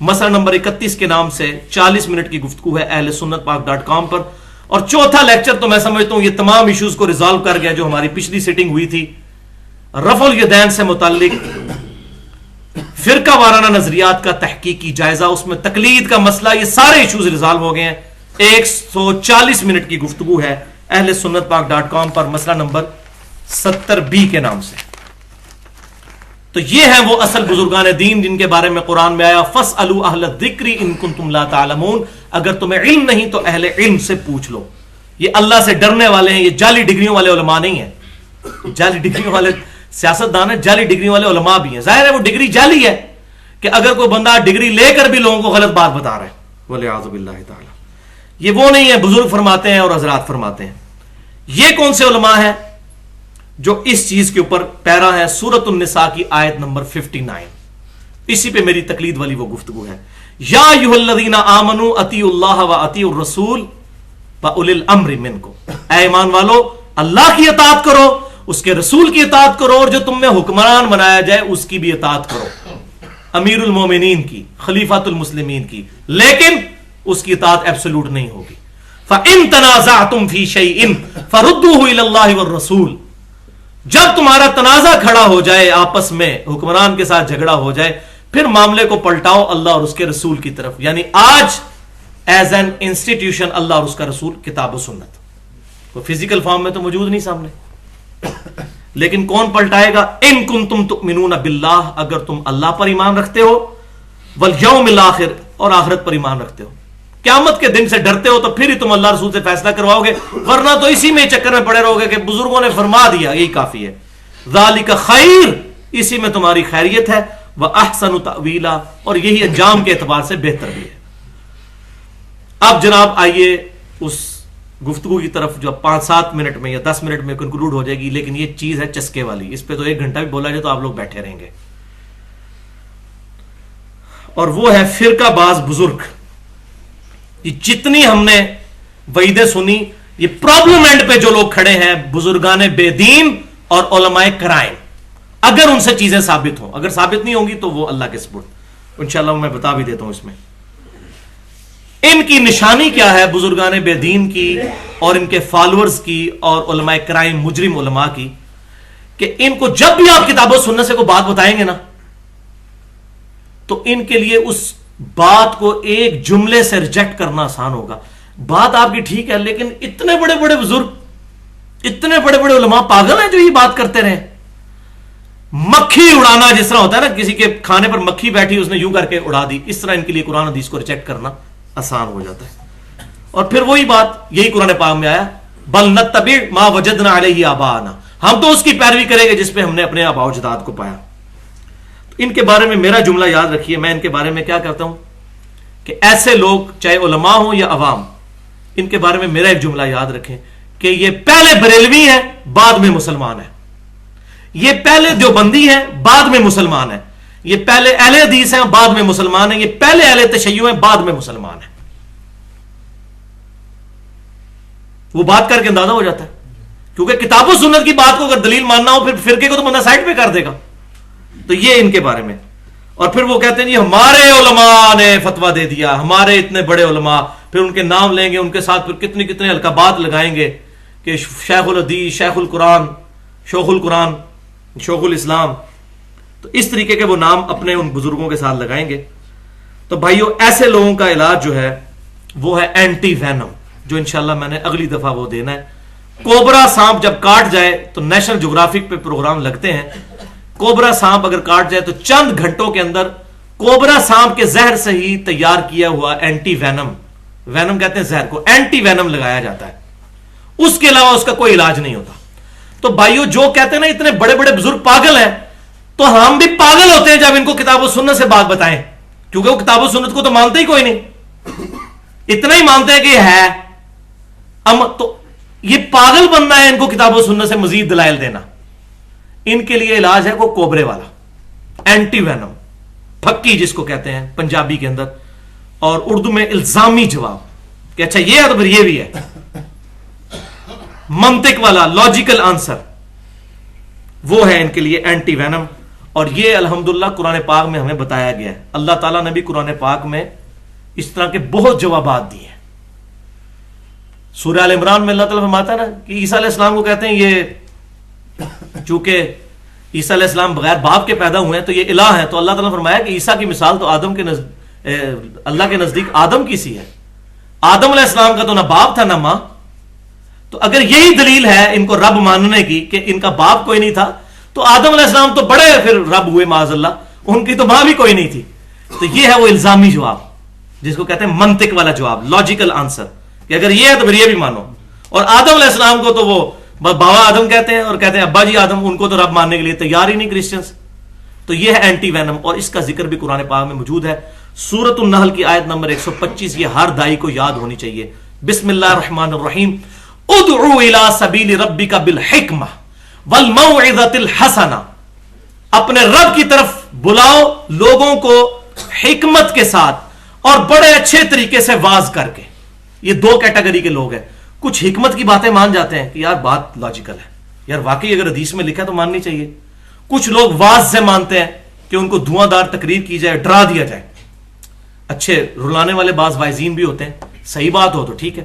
مسئلہ نمبر 31 کے نام سے 40 منٹ کی گفتگو ہے اہل سنت پاک .com پر۔ اور چوتھا لیکچر تو میں سمجھتا ہوں یہ تمام ایشوز کو ریزالو کر گیا جو ہماری پچھلی سیٹنگ ہوئی تھی، رفع الیدین سے متعلق فرقہ وارانہ نظریات کا تحقیقی جائزہ، اس میں تقلید کا مسئلہ، یہ سارے ایشوز ریزالو ہو گئے ہیں۔ 140 منٹ کی گفتگو ہے اہل سنت پاک .com پر مسئلہ نمبر 70B کے نام سے۔ تو یہ ہیں وہ اصل بزرگان دین جن کے بارے میں قرآن میں آیا فَاسْأَلُوا أَهْلَ الذِّكْرِ إِن كُنتُمْ لَا تَعْلَمُونَ، اگر تمہیں علم نہیں تو اہل علم سے پوچھ لو۔ یہ اللہ سے ڈرنے والے ہیں، یہ جعلی ڈگریوں والے علماء نہیں ہیں۔ جعلی ڈگریوں والے سیاست دان ہیں، جعلی ڈگری والے علماء بھی ہیں۔ ظاہر ہے وہ ڈگری جعلی ہے کہ اگر کوئی بندہ ڈگری لے کر بھی لوگوں کو غلط بات بتا رہا ہے، وَلِعَاذُ بِاللَّهِ تَعَالَى، یہ وہ نہیں ہے بزرگ فرماتے ہیں اور حضرات فرماتے ہیں۔ یہ کون سے علماء ہیں جو اس چیز کے اوپر پیرا ہے؟ سورۃ النساء کی آیت نمبر 59، اسی پہ میری تقلید والی وہ گفتگو ہے۔ یا ایھا الذین آمنوا اطیعوا اللہ واطیعوا الرسول واولی الامر منکم، اے ایمان والو اللہ کی اطاعت کرو، اس کے رسول کی اطاعت کرو، اور جو تم میں حکمران بنایا جائے اس کی بھی اطاعت کرو، امیر المومنین کی، خلیفۃ المسلمین کی، لیکن اس کی اطاعت ایبسولوٹ نہیں ہوگی۔ فَإِن تَنَازَعْتُمْ فِي شَيْءٍ فَرُدُّوهُ إِلَى اللَّهِ وَالرَّسُولِ، جب تمہارا تنازع کھڑا ہو جائے، آپس میں حکمران کے ساتھ جھگڑا ہو جائے، پھر معاملے کو پلٹاؤ اللہ اور اس کے رسول کی طرف۔ یعنی آج ایز این انسٹیٹیوشن اللہ اور اس کا رسول، کتاب و سنت، وہ فزیکل فارم میں تو موجود نہیں سامنے، لیکن کون پلٹائے گا؟ ان کنتم تؤمنون باللہ، اگر تم اللہ پر ایمان رکھتے ہو، والیوم الاخر، اور آخرت پر ایمان رکھتے ہو، قیامت کے دن سے ڈرتے ہو، تو پھر ہی تم اللہ رسول سے فیصلہ کرواؤ گے، ورنہ تو اسی میں چکر میں پڑے رہو گے کہ بزرگوں نے فرما دیا یہی کافی ہے۔ ذالک خیر، اسی میں تمہاری خیریت ہے، وَأَحْسَنُ تَأْوِيلًا، اور یہی انجام کے اعتبار سے بہتر بھی ہے۔ اب جناب آئیے اس گفتگو کی طرف جو 5-7 منٹ میں یا 10 منٹ میں کنکلوڈ ہو جائے گی، لیکن یہ چیز ہے چسکے والی، اس پہ تو 1 گھنٹہ بھی بولا جائے تو آپ لوگ بیٹھے رہیں گے، اور وہ ہے فرقہ باز بزرگ۔ یہ جتنی ہم نے وعیدیں سنی، یہ پرابلم اینڈ پہ جو لوگ کھڑے ہیں بزرگان بے دین اور علماء کرائم، اگر ان سے چیزیں ثابت ہوں، اگر ثابت نہیں ہوں گی تو وہ اللہ کے سپرد، انشاءاللہ میں بتا بھی دیتا ہوں اس میں ان کی نشانی کیا ہے، بزرگان بے دین کی اور ان کے فالورز کی اور علماء کرائم مجرم علماء کی، کہ ان کو جب بھی آپ کتاب و سنت سے کوئی بات بتائیں گے نا، تو ان کے لیے اس بات کو ایک جملے سے ریجیکٹ کرنا آسان ہوگا۔ بات آپ کی ٹھیک ہے، لیکن اتنے بڑے بڑے بزرگ، اتنے بڑے بڑے علماء پاگل ہیں جو یہ بات کرتے رہے۔ مکھی اڑانا جس طرح ہوتا ہے نا، کسی کے کھانے پر مکھی بیٹھی اس نے یوں کر کے اڑا دی، اس طرح ان کے لیے قرآن حدیث کو ریجیکٹ کرنا آسان ہو جاتا ہے۔ اور پھر وہی بات یہی قرآن پاک میں آیا، بل نتبع ما وجدنا علیہ آباءنا، ہم تو اس کی پیروی کریں گے جس پہ ہم نے اپنے آباء و اجداد کو پایا۔ ان کے بارے میں میرا جملہ یاد رکھیے، میں ان کے بارے میں کیا کرتا ہوں کہ ایسے لوگ چاہے علماء ہوں یا عوام، ان کے بارے میں میرا ایک جملہ یاد رکھیں کہ یہ پہلے بریلوی ہیں بعد میں مسلمان ہیں، یہ پہلے دیوبندی ہیں بعد میں مسلمان ہیں، یہ پہلے اہل حدیث ہیں بعد میں مسلمان ہیں، یہ پہلے اہل تشیع ہیں بعد میں مسلمان ہیں۔ وہ بات کر کے اندازہ ہو جاتا ہے، کیونکہ کتاب و سنت کی بات کو اگر دلیل ماننا ہو پھر فرقے کو تو بندہ سائڈ پہ کر دے گا۔ تو یہ ان کے بارے میں، اور پھر وہ کہتے ہیں جی ہمارے علماء نے فتویٰ دے دیا، ہمارے اتنے بڑے علماء، پھر ان کے نام لیں گے، ان کے ساتھ پھر کتنے کتنے القابات لگائیں گے کہ شیخ الحدیث، شیخ القرآن، شیخ القرآن، شیخ الاسلام، تو اس طریقے کے وہ نام اپنے ان بزرگوں کے ساتھ لگائیں گے۔ تو بھائیو ایسے لوگوں کا علاج جو ہے وہ ہے اینٹی وینم، جو انشاءاللہ میں نے اگلی دفعہ وہ دینا ہے۔ کوبرا سانپ جب کاٹ جائے تو نیشنل جغرافک پہ پروگرام لگتے ہیں، کوبرا سانپ اگر کاٹ جائے تو چند گھنٹوں کے اندر کوبرا سانپ کے زہر سے ہی تیار کیا ہوا اینٹی وینم، وینم کہتے ہیں زہر کو، اینٹی وینم لگایا جاتا ہے، اس کے علاوہ اس کا کوئی علاج نہیں ہوتا۔ تو بھائیو جو کہتے ہیں نا اتنے بڑے بڑے بزرگ پاگل ہیں، تو ہم بھی پاگل ہوتے ہیں جب ان کو کتاب و سنت سے بات بتائیں، کیونکہ وہ کتاب و سنت کو تو مانتے ہی کوئی نہیں۔ اتنا ہی مانتے ہیں کہ یہ ہے تو یہ پاگل بننا ہے، ان کو کتاب و سنت سے مزید دلائل دینا. ان کے لیے علاج ہے وہ کوبرے والا، اینٹی وینم، پھکی جس کو کہتے ہیں پنجابی کے اندر، اور اردو میں الزامی جواب کہ اچھا یہ ہے تو پھر یہ بھی ہے. منطق والا لاجیکل آنسر وہ ہے ان کے لیے اینٹی وینم. اور یہ الحمدللہ قرآن پاک میں ہمیں بتایا گیا ہے. اللہ تعالیٰ نے بھی قرآن پاک میں اس طرح کے بہت جوابات دیے ہیں. سورہ ال عمران میں اللہ تعالیٰ فرماتا ہے نا کہ عیسیٰ علیہ السلام کو کہتے ہیں یہ چونکہ عیسیٰ علیہ السلام بغیر باپ کے پیدا ہوئے ہیں تو یہ الہ ہیں. تو اللہ تعالیٰ نے فرمایا کہ عیسیٰ کی مثال تو آدم کے اللہ کے نزدیک آدم کی سی ہے. آدم علیہ السلام کا تو نہ باپ تھا نہ ماں. تو اگر یہی دلیل ہے ان کو رب ماننے کی کہ ان کا باپ کوئی نہیں تھا تو آدم علیہ السلام تو بڑے پھر رب ہوئے معاذ اللہ، ان کی تو ماں بھی کوئی نہیں تھی. تو یہ ہے وہ الزامی جواب جس کو کہتے ہیں منطق والا جواب، لاجیکل آنسر، کہ اگر یہ ہے تو پھر یہ بھی مانو. اور آدم علیہ السلام کو تو وہ بابا آدم کہتے ہیں اور کہتے ہیں ابا جی آدم، ان کو تو رب ماننے کے لیے تیار ہی نہیں کرسچنز. تو یہ ہے اینٹی وینم، اور اس کا ذکر بھی قرآن پاک میں موجود ہے. سورۃ النحل کی آیت نمبر 125 یہ ہر دائی کو یاد ہونی چاہیے. بسم اللہ الرحمن الرحیم. ادعو الی سبیل ربک بالحکمہ والموعظۃ الحسنہ. اپنے رب کی طرف بلاؤ لوگوں کو حکمت کے ساتھ اور بڑے اچھے طریقے سے واز کر کے. یہ دو کیٹیگری کے لوگ ہیں. کچھ حکمت کی باتیں مان جاتے ہیں کہ یار بات لاجیکل ہے، یار واقعی اگر حدیث میں لکھا ہے تو ماننی چاہیے. کچھ لوگ واز سے مانتے ہیں کہ ان کو دھواں دار تقریر کی جائے، ڈرا دیا جائے. اچھے رلانے والے بعض وائزین بھی ہوتے ہیں، صحیح بات ہو تو ٹھیک ہے.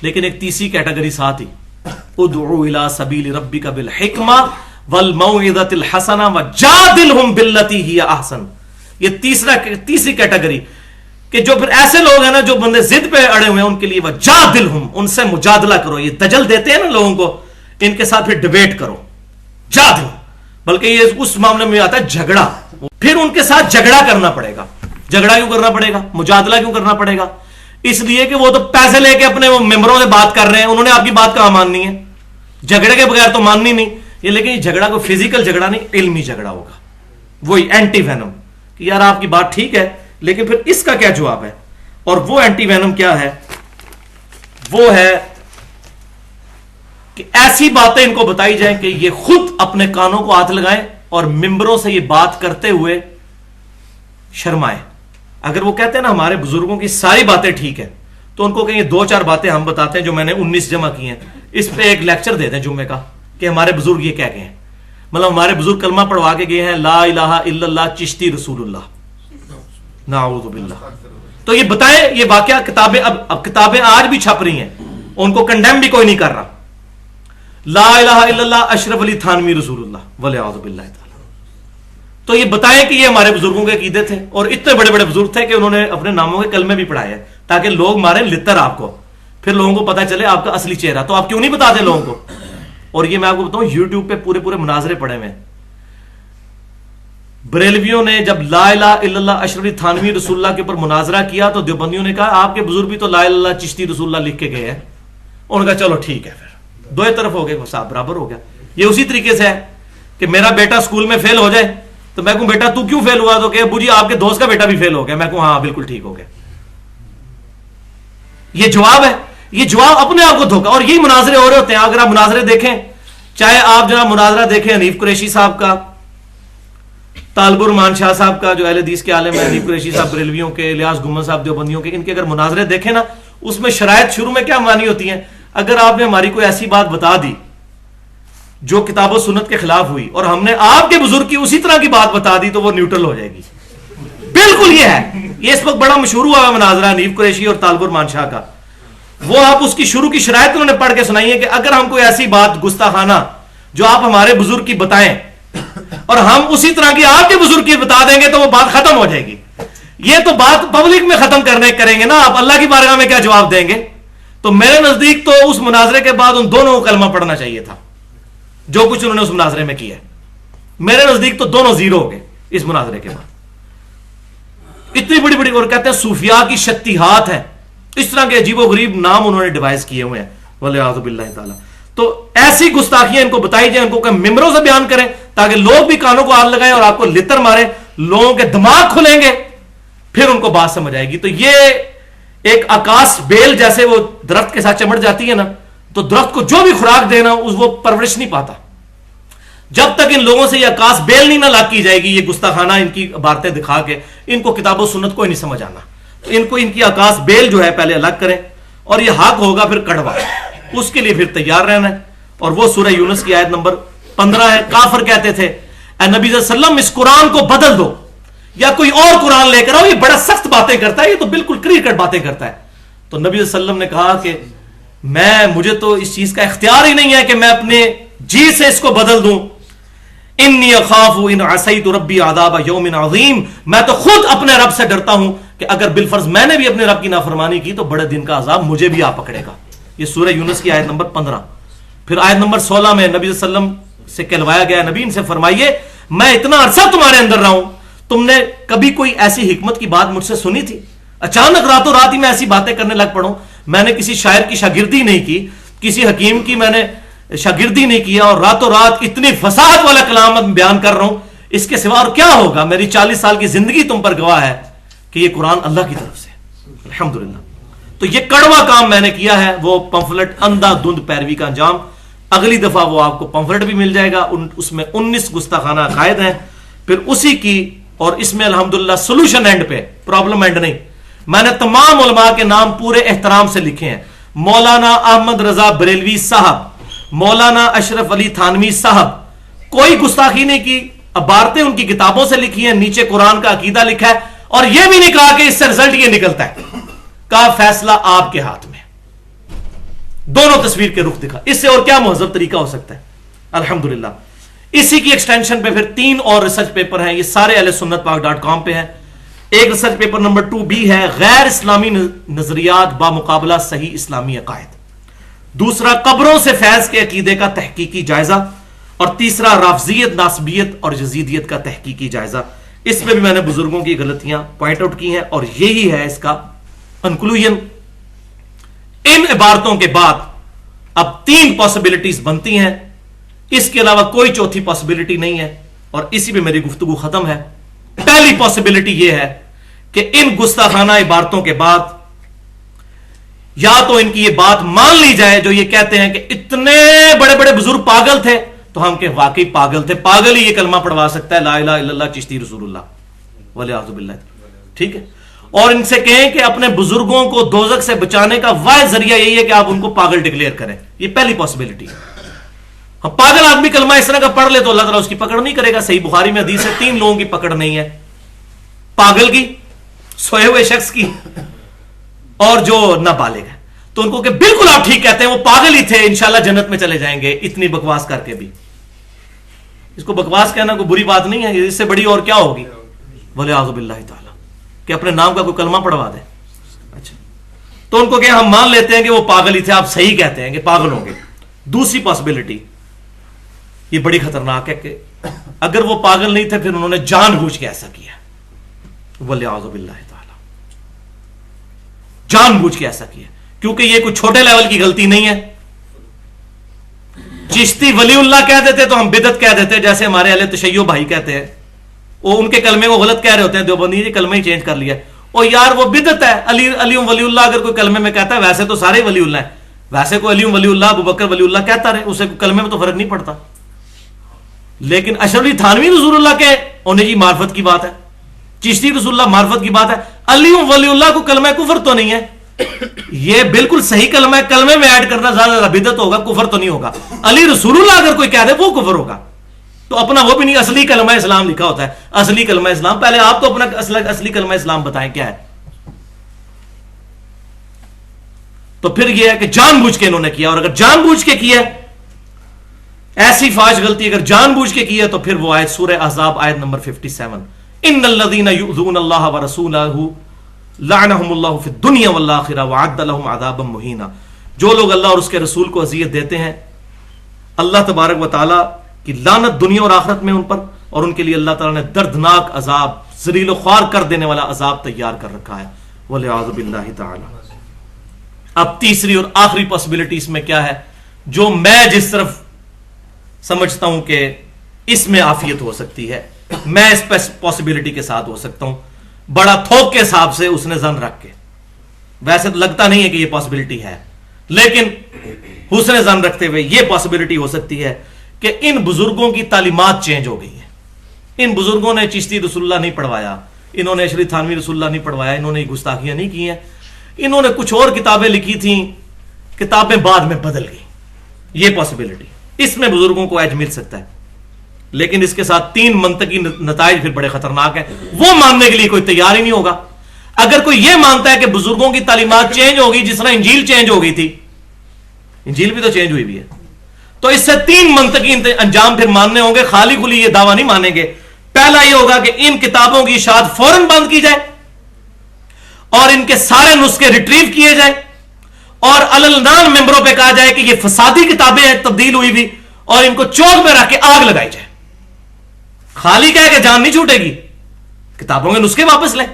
لیکن ایک تیسری کیٹیگری ساتھ ہی، ادعو الی سبیل ربک بالحکمہ والموعظۃ الحسنہ وجادلہم باللتی ہی احسن. یہ تیسری کیٹیگری کہ جو پھر ایسے لوگ ہیں نا جو بندے ضد پہ اڑے ہوئے ہیں، ان کے لیے وجادلہم، ان سے مجادلہ کرو. یہ دجل دیتے ہیں نا لوگوں کو، ان کے ساتھ پھر ڈیبیٹ کرو. جادل بلکہ یہ اس معاملے میں آتا ہے جھگڑا. پھر ان کے ساتھ جھگڑا کرنا پڑے گا. جھگڑا کیوں کرنا پڑے گا؟ مجادلہ کیوں کرنا پڑے گا؟ اس لیے کہ وہ تو پیسے لے کے اپنے ممبروں سے بات کر رہے ہیں، انہوں نے آپ کی بات کہاں ماننی ہے؟ جھگڑے کے بغیر تو ماننی نہیں. یہ لیکن یہ جھگڑا کوئی فزیکل جھگڑا نہیں، علمی جھگڑا ہوگا. وہی اینٹی وینم کہ یار آپ کی بات ٹھیک ہے لیکن پھر اس کا کیا جواب ہے. اور وہ اینٹی وینم کیا ہے؟ وہ ہے کہ ایسی باتیں ان کو بتائی جائیں کہ یہ خود اپنے کانوں کو ہاتھ لگائیں اور ممبروں سے یہ بات کرتے ہوئے شرمائیں. اگر وہ کہتے ہیں نا ہمارے بزرگوں کی ساری باتیں ٹھیک ہیں تو ان کو کہیں 2-4 باتیں ہم بتاتے ہیں جو میں نے 19 جمع کی ہیں، اس پہ ایک لیکچر دے دیں جمعے کا کہ ہمارے بزرگ یہ کہہ گئے ہیں. مطلب ہمارے بزرگ کلمہ پڑھوا کے گئے ہیں لا الہ الا اللہ چشتی رسول اللہ، نعوذ باللہ. تو یہ بتائیں یہ واقعہ کتابیں اب کتابیں آج بھی چھپ رہی ہیں، ان کو کنڈیم بھی کوئی نہیں کر رہا. لا الہ الا اللہ اشرف علی تھانوی رسول اللہ والعیاذ باللہ تعالی. تو یہ بتائیں کہ یہ ہمارے بزرگوں کے عقیدے تھے، اور اتنے بڑے بڑے بزرگ تھے کہ انہوں نے اپنے ناموں کے کلمے بھی پڑھائے ہیں تاکہ لوگ ماریں لتر آپ کو، پھر لوگوں کو پتا چلے آپ کا اصلی چہرہ. تو آپ کیوں نہیں بتاتے لوگوں کو؟ اور یہ میں آپ کو بتاؤں یوٹیوب پہ پورے مناظرے پڑے ہوئے ہیں. بریلویوں نے جب لا الہ الا اللہ اشرف علی تھانوی رسول اللہ کے اوپر مناظرہ کیا تو دیوبندیوں نے کہا آپ کے بزرگ بھی تو لا الہ الا اللہ چشتی رسول اللہ لکھ کے گئے ہیں. انہوں نے کہا چلو ٹھیک ہے، پھر دو طرف ہو گئے، صاحب برابر ہو گیا. یہ اسی طریقے سے ہے کہ میرا بیٹا اسکول میں فیل ہو جائے تو میں کہوں بیٹا تو کیوں فیل ہوا؟ تو کہ ابو جی آپ کے دوست کا بیٹا بھی فیل ہو گیا. میں کہوں ہاں بالکل ٹھیک ہو گیا. یہ جواب ہے، یہ جواب اپنے آپ کو دھوکا. اور یہی مناظرے ہو رہے ہوتے ہیں. اگر آپ مناظرے دیکھیں، چاہے آپ جناب مناظرہ دیکھیں حنیف قریشی صاحب کا، طالب الرحمان شاہ صاحب کا جو اہل حدیث کے عالم ہیں، حنیف قریشی صاحب بریلویوں کے، الیاس گمن صاحب دیوبندیوں کے، ان کے اگر مناظرے دیکھیں نا، اس میں شرائط شروع میں کیا مانی ہوتی ہیں؟ اگر آپ نے ہماری کوئی ایسی بات بتا دی جو کتاب و سنت کے خلاف ہوئی اور ہم نے آپ کے بزرگ کی اسی طرح کی بات بتا دی تو وہ نیوٹرل ہو جائے گی. بالکل یہ ہے. یہ اس وقت بڑا مشہور ہوا ہے مناظرہ حنیف قریشی اور طالب الرحمان شاہ کا. وہ آپ اس کی شروع کی شرائط انہوں نے پڑھ کے سنائی ہے کہ اگر ہم کوئی ایسی بات گستاخانہ جو آپ ہمارے بزرگ کی بتائیں اور ہم اسی طرح کی آپ کے بزرگ کی بتا دیں گے تو وہ بات ختم ہو جائے گی. یہ تو بات پبلک میں ختم کریں گے نا، آپ اللہ کی بارگاہ میں کیا جواب دیں گے؟ تو میرے نزدیک تو اس مناظرے کے بعد ان دونوں کو کلمہ پڑھنا چاہیے تھا. جو کچھ انہوں نے اس مناظرے میں کیا میرے نزدیک تو دونوں زیرو ہو گئے اس مناظرے کے بعد. اتنی بڑی بڑی، اور کہتے ہیں صوفیاء کی شتیہات ہیں، اس طرح کے عجیب و غریب نام انہوں نے ڈیوائز کیے ہوئے ہیں والعیاذ باللہ تعالی. تو ایسی گستاخیاں ان کو بتائی جائیں، ان کو ممبروں سے بیان کریں تاکہ لوگ بھی کانوں کو ہاتھ لگائیں اور آپ کو لتر ماریں، لوگوں کے دماغ کھلیں گے، پھر ان کو بات سمجھ آئے گی. تو یہ ایک آکاش بیل جیسے وہ درخت کے ساتھ چمٹ جاتی ہے نا، تو درخت کو جو بھی خوراک دینا وہ پرورش نہیں پاتا. جب تک ان لوگوں سے یہ آکاش بیل نہیں نہ لاگ کی جائے گی، یہ گستاخانہ ان کی عبارتیں دکھا کے ان کو کتاب و سنت کو ہی نہیں سمجھ آنا. تو ان کو ان کی آکاش بیل جو ہے پہلے الگ کریں، اور یہ حق ہوگا پھر کڑوا، اس کے لیے پھر تیار رہنا ہے. اور وہ سورہ یونس کی آیت نمبر 15 ہے. کافر کہتے تھے اے نبی صلی اللہ علیہ وسلم اس قرآن کو بدل دو یا کوئی اور قرآن لے کر آؤ، یہ بڑا سخت باتیں کرتا ہے، یہ تو بالکل کلیئر کٹ باتیں کرتا ہے. تو نبی صلی اللہ علیہ وسلم نے کہا کہ مجھے تو اس چیز کا اختیار ہی نہیں ہے کہ میں اپنے جی سے اس کو بدل دوں. انی اخاف ان عصیت ربی عذاب یوم عظیم، میں تو خود اپنے رب سے ڈرتا ہوں کہ اگر بالفرض میں نے بھی اپنے رب کی نافرمانی کی تو بڑے دن کا عذاب مجھے بھی آ پکڑے گا. یہ سورہ یونس کی آیت نمبر 15. پھر آیت نمبر 16 میں نبی صلی اللہ علیہ وسلم سے کہلوایا گیا نبی ان سے فرمائیے میں اتنا عرصہ تمہارے اندر رہا ہوں، تم نے کبھی کوئی ایسی حکمت کی بات مجھ سے سنی تھی؟ اچانک راتوں رات ہی میں ایسی باتیں کرنے لگ پڑوں. میں نے کسی شاعر کی شاگردی نہیں کی، کسی حکیم کی میں نے شاگردی نہیں کیا، اور راتوں رات اتنی فساد والا کلام بیان کر رہا ہوں. اس کے سوا اور کیا ہوگا؟ میری 40 سال کی زندگی تم پر گواہ ہے کہ یہ قرآن اللہ کی طرف سے، الحمدللہ. تو یہ کڑوا کام میں نے کیا ہے، وہ پمفلٹ اندھا دھند پیروی کا انجام. اگلی دفعہ وہ آپ کو پمفلٹ بھی مل جائے گا، اس میں 19 گستاخانہ عقائد ہیں. پھر اسی کی، اور اس میں الحمدللہ سولوشن اینڈ پہ، پرابلم اینڈ نہیں. میں نے تمام علماء کے نام پورے احترام سے لکھے ہیں. مولانا احمد رضا بریلوی صاحب، مولانا اشرف علی تھانوی صاحب، کوئی گستاخی نہیں کی، عبارتیں ان کی کتابوں سے لکھی ہیں، نیچے قرآن کا عقیدہ لکھا ہے، اور یہ بھی نہیں کہا کہ اس سے رزلٹ یہ نکلتا ہے. کا فیصلہ آپ کے ہاتھ میں. دونوں تصویر کے رخ دکھا، اس سے اور کیا مہذب طریقہ ہو سکتا ہے؟ الحمدللہ. اسی کی ایکسٹینشن پہ پھر 3 اور ریسرچ پیپر ہیں، یہ سارے اہل سنت پاک .com پہ ہیں. ایک ریسرچ پیپر نمبر 2B ہے غیر اسلامی نظریات بامقابلہ صحیح اسلامی عقائد. دوسرا قبروں سے فیض کے عقیدے کا تحقیقی جائزہ، اور تیسرا رافضیت، ناصبیت اور یزیدیت کا تحقیقی جائزہ. اس میں بھی میں نے بزرگوں کی غلطیاں پوائنٹ آؤٹ کی ہیں، اور یہی ہے اس کا کنکلوژن. ان عبارتوں کے بعد اب 3 پاسبلٹیز بنتی ہیں، اس کے علاوہ کوئی چوتھی پاسبلٹی نہیں ہے، اور اسی پہ میری گفتگو ختم ہے. پہلی پاسبلٹی یہ ہے کہ ان گستاخانہ عبارتوں کے بعد یا تو ان کی یہ بات مان لی جائے جو یہ کہتے ہیں کہ اتنے بڑے بڑے بزرگ پاگل تھے، تو ہم کہ واقعی پاگل تھے، پاگل ہی یہ کلمہ پڑھوا سکتا ہے لا الہ الا اللہ چشتی رسول اللہ ولیعوذ باللہ. ٹھیک ہے، اور ان سے کہیں کہ اپنے بزرگوں کو دوزخ سے بچانے کا واحد ذریعہ یہی ہے کہ آپ ان کو پاگل ڈکلیئر کریں. یہ پہلی پاسبلٹی ہے. ہم پاگل آدمی کلمہ اس طرح کا پڑھ لے تو اللہ تعالیٰ اس کی پکڑ نہیں کرے گا. صحیح بخاری میں حدیث ہے 3 لوگوں کی پکڑ نہیں ہے، پاگل کی، سوئے ہوئے شخص کی، اور جو نابالغ ہے. تو ان کو کہ بالکل آپ ٹھیک کہتے ہیں، وہ پاگل ہی تھے، انشاءاللہ جنت میں چلے جائیں گے اتنی بکواس کر کے بھی. اس کو بکواس کہنا کوئی بری بات نہیں ہے، اس سے بڑی اور کیا ہوگی ولیعوذ باللہ تعالی کہ اپنے نام کا کوئی کلمہ پڑھوا دے. اچھا، تو ان کو کہ ہم مان لیتے ہیں کہ وہ پاگل ہی تھے، آپ صحیح کہتے ہیں کہ پاگل ہوں گے. دوسری پاسبلٹی یہ بڑی خطرناک ہے کہ اگر وہ پاگل نہیں تھے پھر انہوں نے جان بوجھ کے ایسا کیا، ولیعوذ باللہ تعالی جان بوجھ کے ایسا کیا، کیونکہ یہ کوئی چھوٹے لیول کی غلطی نہیں ہے. چشتی ولی اللہ کہہ دیتے تو ہم بدعت کہہ دیتے، جیسے ہمارے اہل تشیع بھائی کہتے ہیں، وہ ان کے کلمے کو غلط کہہ رہے ہوتے ہیں، دیوبندی جی کلمہ ہی چینج کر لیا. اور یار وہ بدعت ہے، علی ولی اللہ اگر کوئی کلمے میں کہتا ہے، ویسے تو سارے ولی اللہ ہیں، ویسے کوئی علی ولی اللہ ابو بکر ولی اللہ کہتا رہے، اسے کلمے میں تو فرق نہیں پڑتا. لیکن اشرف علی تھانوی رسول اللہ کے انہیں جی معرفت کی بات ہے، چشتی رسول اللہ معرفت کی بات ہے، علی ولی اللہ کو کلمہ کفر تو نہیں ہے. یہ بالکل صحیح کلمہ ہے، کلمے میں ایڈ کرنا زیادہ بدعت ہوگا، کفر تو نہیں ہوگا. علی رسول اللہ اگر کوئی کہہ دے وہ کفر ہوگا. تو اپنا وہ بھی نہیں، اصلی کلمہ اسلام لکھا ہوتا ہے، اصلی کلمہ اسلام. پہلے آپ تو اپنا اصلی کلمہ اسلام بتائیں کیا ہے. تو پھر یہ ہے کہ جان بوجھ کے انہوں نے کیا، اور اگر جان بوجھ کے کیا ایسی فاش غلطی اگر جان بوجھ کے کی ہے تو پھر وہ آیت سورہ احزاب آیت نمبر 57 ان الذين يؤذون الله ورسوله لعنهم الله في الدنيا والآخرة وعد لهم عذابا مهينا. جو لوگ اللہ اور اس کے رسول کو اذیت دیتے ہیں، اللہ تبارک و تعالی کی لعنت دنیا اور آخرت میں ان پر، اور ان کے لیے اللہ تعالی نے دردناک عذاب، ذلیل و خوار کر دینے والا عذاب تیار کر رکھا ہے والعیاذ باللہ تعالی. اب تیسری اور آخری پاسبلٹی اس میں کیا ہے، جو میں جس طرف سمجھتا ہوں کہ اس میں عافیت ہو سکتی ہے، میں اس پاسبلٹی کے ساتھ ہو سکتا ہوں، بڑا تھوک کے حساب سے اس نے زن رکھ کے ویسے تو لگتا نہیں ہے کہ یہ پاسبلٹی ہے، لیکن حسن ظن رکھتے ہوئے یہ پاسبلٹی ہو سکتی ہے کہ ان بزرگوں کی تعلیمات چینج ہو گئی ہیں۔ ان بزرگوں نے چشتی رسول اللہ نہیں پڑھوایا، انہوں نے اشری تھانوی رسول اللہ نہیں پڑھوایا، انہوں نے گستاخیاں نہیں کی ہیں، انہوں نے کچھ اور کتابیں لکھی تھیں، کتابیں بعد میں بدل گئی، یہ پاسبلٹی، اس میں بزرگوں کو ایج مل سکتا ہے۔ لیکن اس کے ساتھ 3 منطقی نتائج پھر بڑے خطرناک ہیں، وہ ماننے کے لیے کوئی تیار ہی نہیں ہوگا۔ اگر کوئی یہ مانتا ہے کہ بزرگوں کی تعلیمات چینج ہوگی جس طرح انجیل چینج ہو گئی تھی، انجیل بھی تو چینج ہوئی بھی ہے، تو اس سے 3 منطقی انجام پھر ماننے ہوں گے، خالی کھلی یہ دعویٰ نہیں مانیں گے۔ پہلا یہ ہوگا کہ ان کتابوں کی اشاعت فوراً بند کی جائے اور ان کے سارے نسخے ریٹریو کیے جائیں اور علنان ممبروں پہ کہا جائے کہ یہ فسادی کتابیں ہیں، تبدیل ہوئی بھی، اور ان کو چوک میں رکھ کے آگ لگائی جائے۔ خالی کہہ کہ جان نہیں چھوٹے گی، کتابوں کے نسخے واپس لیں۔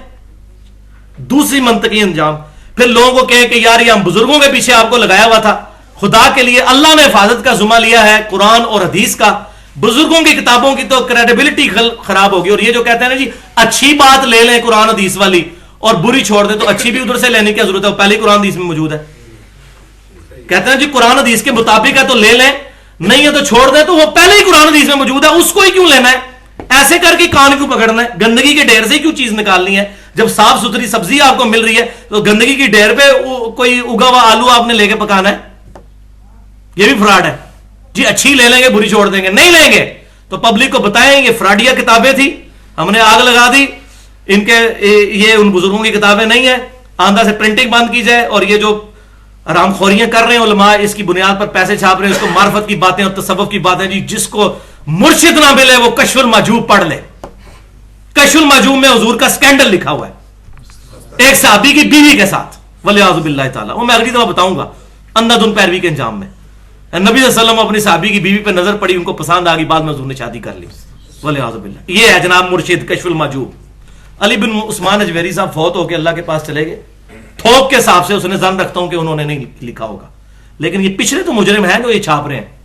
دوسری منطقی انجام، پھر لوگوں کو کہیں کہ یار یہ ہم بزرگوں کے پیچھے آپ کو لگایا ہوا تھا، خدا کے لیے اللہ نے حفاظت کا ذمہ لیا ہے قرآن اور حدیث کا، بزرگوں کی کتابوں کی تو کریڈیبلٹی خراب ہوگی۔ اور یہ جو کہتے ہیں نا جی اچھی بات لے لیں قرآن حدیث والی اور بری چھوڑ دیں، تو اچھی بھی ادھر سے لینے کی ضرورت ہے، وہ پہلے ہی قرآن حدیث میں موجود ہے۔ کہتے ہیں جی قرآن حدیث کے مطابق ہے تو لے لیں، نہیں ہے تو چھوڑ دیں، تو وہ پہلے ہی قرآن حدیث میں موجود ہے، اس کو ہی کیوں لینا ہے؟ ایسے کر کے کان کیوں پکڑنا ہے؟ گندگی کے ڈھیر سے ہی کیوں چیز نکالنی ہے؟ جب صاف ستھری سبزی آپ کو مل رہی ہے تو گندگی کی ڈھیر پہ کوئی اگا ہوا آلو آپ نے لے کے پکانا ہے؟ یہ بھی فراڈ ہے جی، اچھی لے لیں گے بری چھوڑ دیں گے، نہیں لیں گے تو پبلک کو بتائیں یہ فراڈیا کتابیں تھی، ہم نے آگ لگا دی، ان کے یہ ان بزرگوں کی کتابیں نہیں ہیں، آندھا سے پرنٹنگ بند کی جائے، اور یہ جو حرام خوریاں کر رہے ہیں علماء اس کی بنیاد پر پیسے چھاپ رہے ہیں، اس کو معرفت کی باتیں اور تصوف کی باتیں، جی جس کو مرشد نہ ملے وہ کشف المحجوب پڑھ لے۔ کشف المحجوب میں حضور کا سکینڈل لکھا ہوا ہے ایک صحابی کی بیوی کے ساتھ، ولیعوذ باللہ تعالی، وہ میں اگلی دفعہ بتاؤں گا، اندھا دھند پیروی کے انجام میں نبی صلی اللہ علیہ وسلم اپنی صحابی کی بیوی پہ نظر پڑی، ان کو پسند آ گئی، بعد میں حضور نے شادی کر لی، ولیعوذ باللہ۔ یہ ہے جناب مرشد کشف المحجوب۔ علی بن عثمان اجویری صاحب فوت ہو کے اللہ کے پاس چلے گئے، تھوک کے حساب سے اس نے ظن رکھتا ہوں کہ انہوں نے نہیں لکھا ہوگا، لیکن یہ پچھلے تو مجرم ہیں جو یہ چھاپ رہے ہیں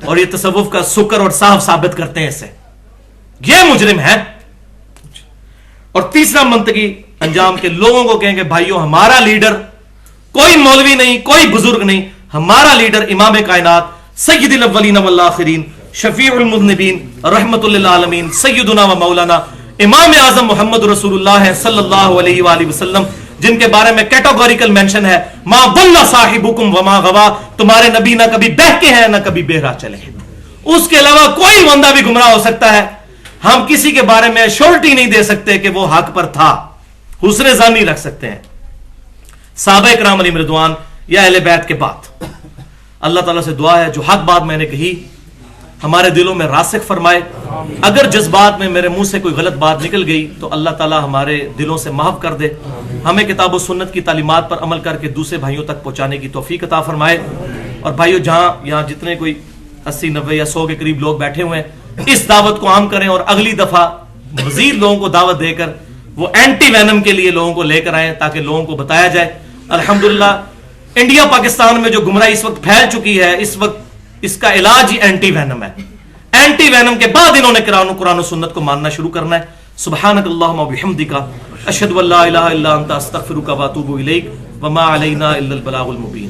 اور یہ تصوف کا سکر اور صاف ثابت کرتے ہیں، اس سے یہ مجرم ہے۔ اور تیسرا منطقی انجام کے لوگوں کو کہیں گے بھائیو ہمارا لیڈر کوئی مولوی نہیں، کوئی بزرگ نہیں، ہمارا لیڈر امام کائنات سید الاولین والآخرین شفیع المذنبین رحمت للعالمین سیدنا و مولانا امام اعظم محمد رسول اللہ صلی اللہ علیہ وآلہ وسلم، جن کے بارے میں کیٹاگوریکل مینشن ہے ما ضل صاحبکم وما غوا، تمہارے نبی نہ کبھی بہکے ہیں نہ کبھی بہرا چلے ہیں، اس کے علاوہ کوئی بندہ بھی گمراہ ہو سکتا ہے، ہم کسی کے بارے میں شورٹی نہیں دے سکتے کہ وہ حق پر تھا، حسن ظن نہیں رکھ سکتے ہیں۔ صحابہ کرام علیہم رضوان یا اہل بیت کے بعد اللہ تعالیٰ سے دعا ہے جو حق بات میں نے کہی ہمارے دلوں میں راسخ فرمائے، اگر جذبات میں میرے منہ سے کوئی غلط بات نکل گئی تو اللہ تعالیٰ ہمارے دلوں سے معاف کر دے، ہمیں کتاب و سنت کی تعلیمات پر عمل کر کے دوسرے بھائیوں تک پہنچانے کی توفیق عطا فرمائے۔ اور بھائیوں جہاں یہاں جتنے کوئی 80 90 یا 100 کے قریب لوگ بیٹھے ہوئے ہیں، اس دعوت کو عام کریں اور اگلی دفعہ مزید لوگوں کو دعوت دے کر وہ اینٹی وینم کے لیے لوگوں کو لے کر آئیں تاکہ لوگوں کو بتایا جائے۔ الحمدللہ انڈیا پاکستان میں جو گمراہی اس وقت پھیل چکی ہے، اس وقت اس کا علاج ہی اینٹی وینم ہے، اینٹی وینم کے بعد انہوں نے قرآن و سنت کو ماننا شروع کرنا ہے۔ سبحانک اللہم و بحمدک اشہد ان لا الہ الا انت استغفرک و اتوب الیک وما علینا الا البلاغ المبین۔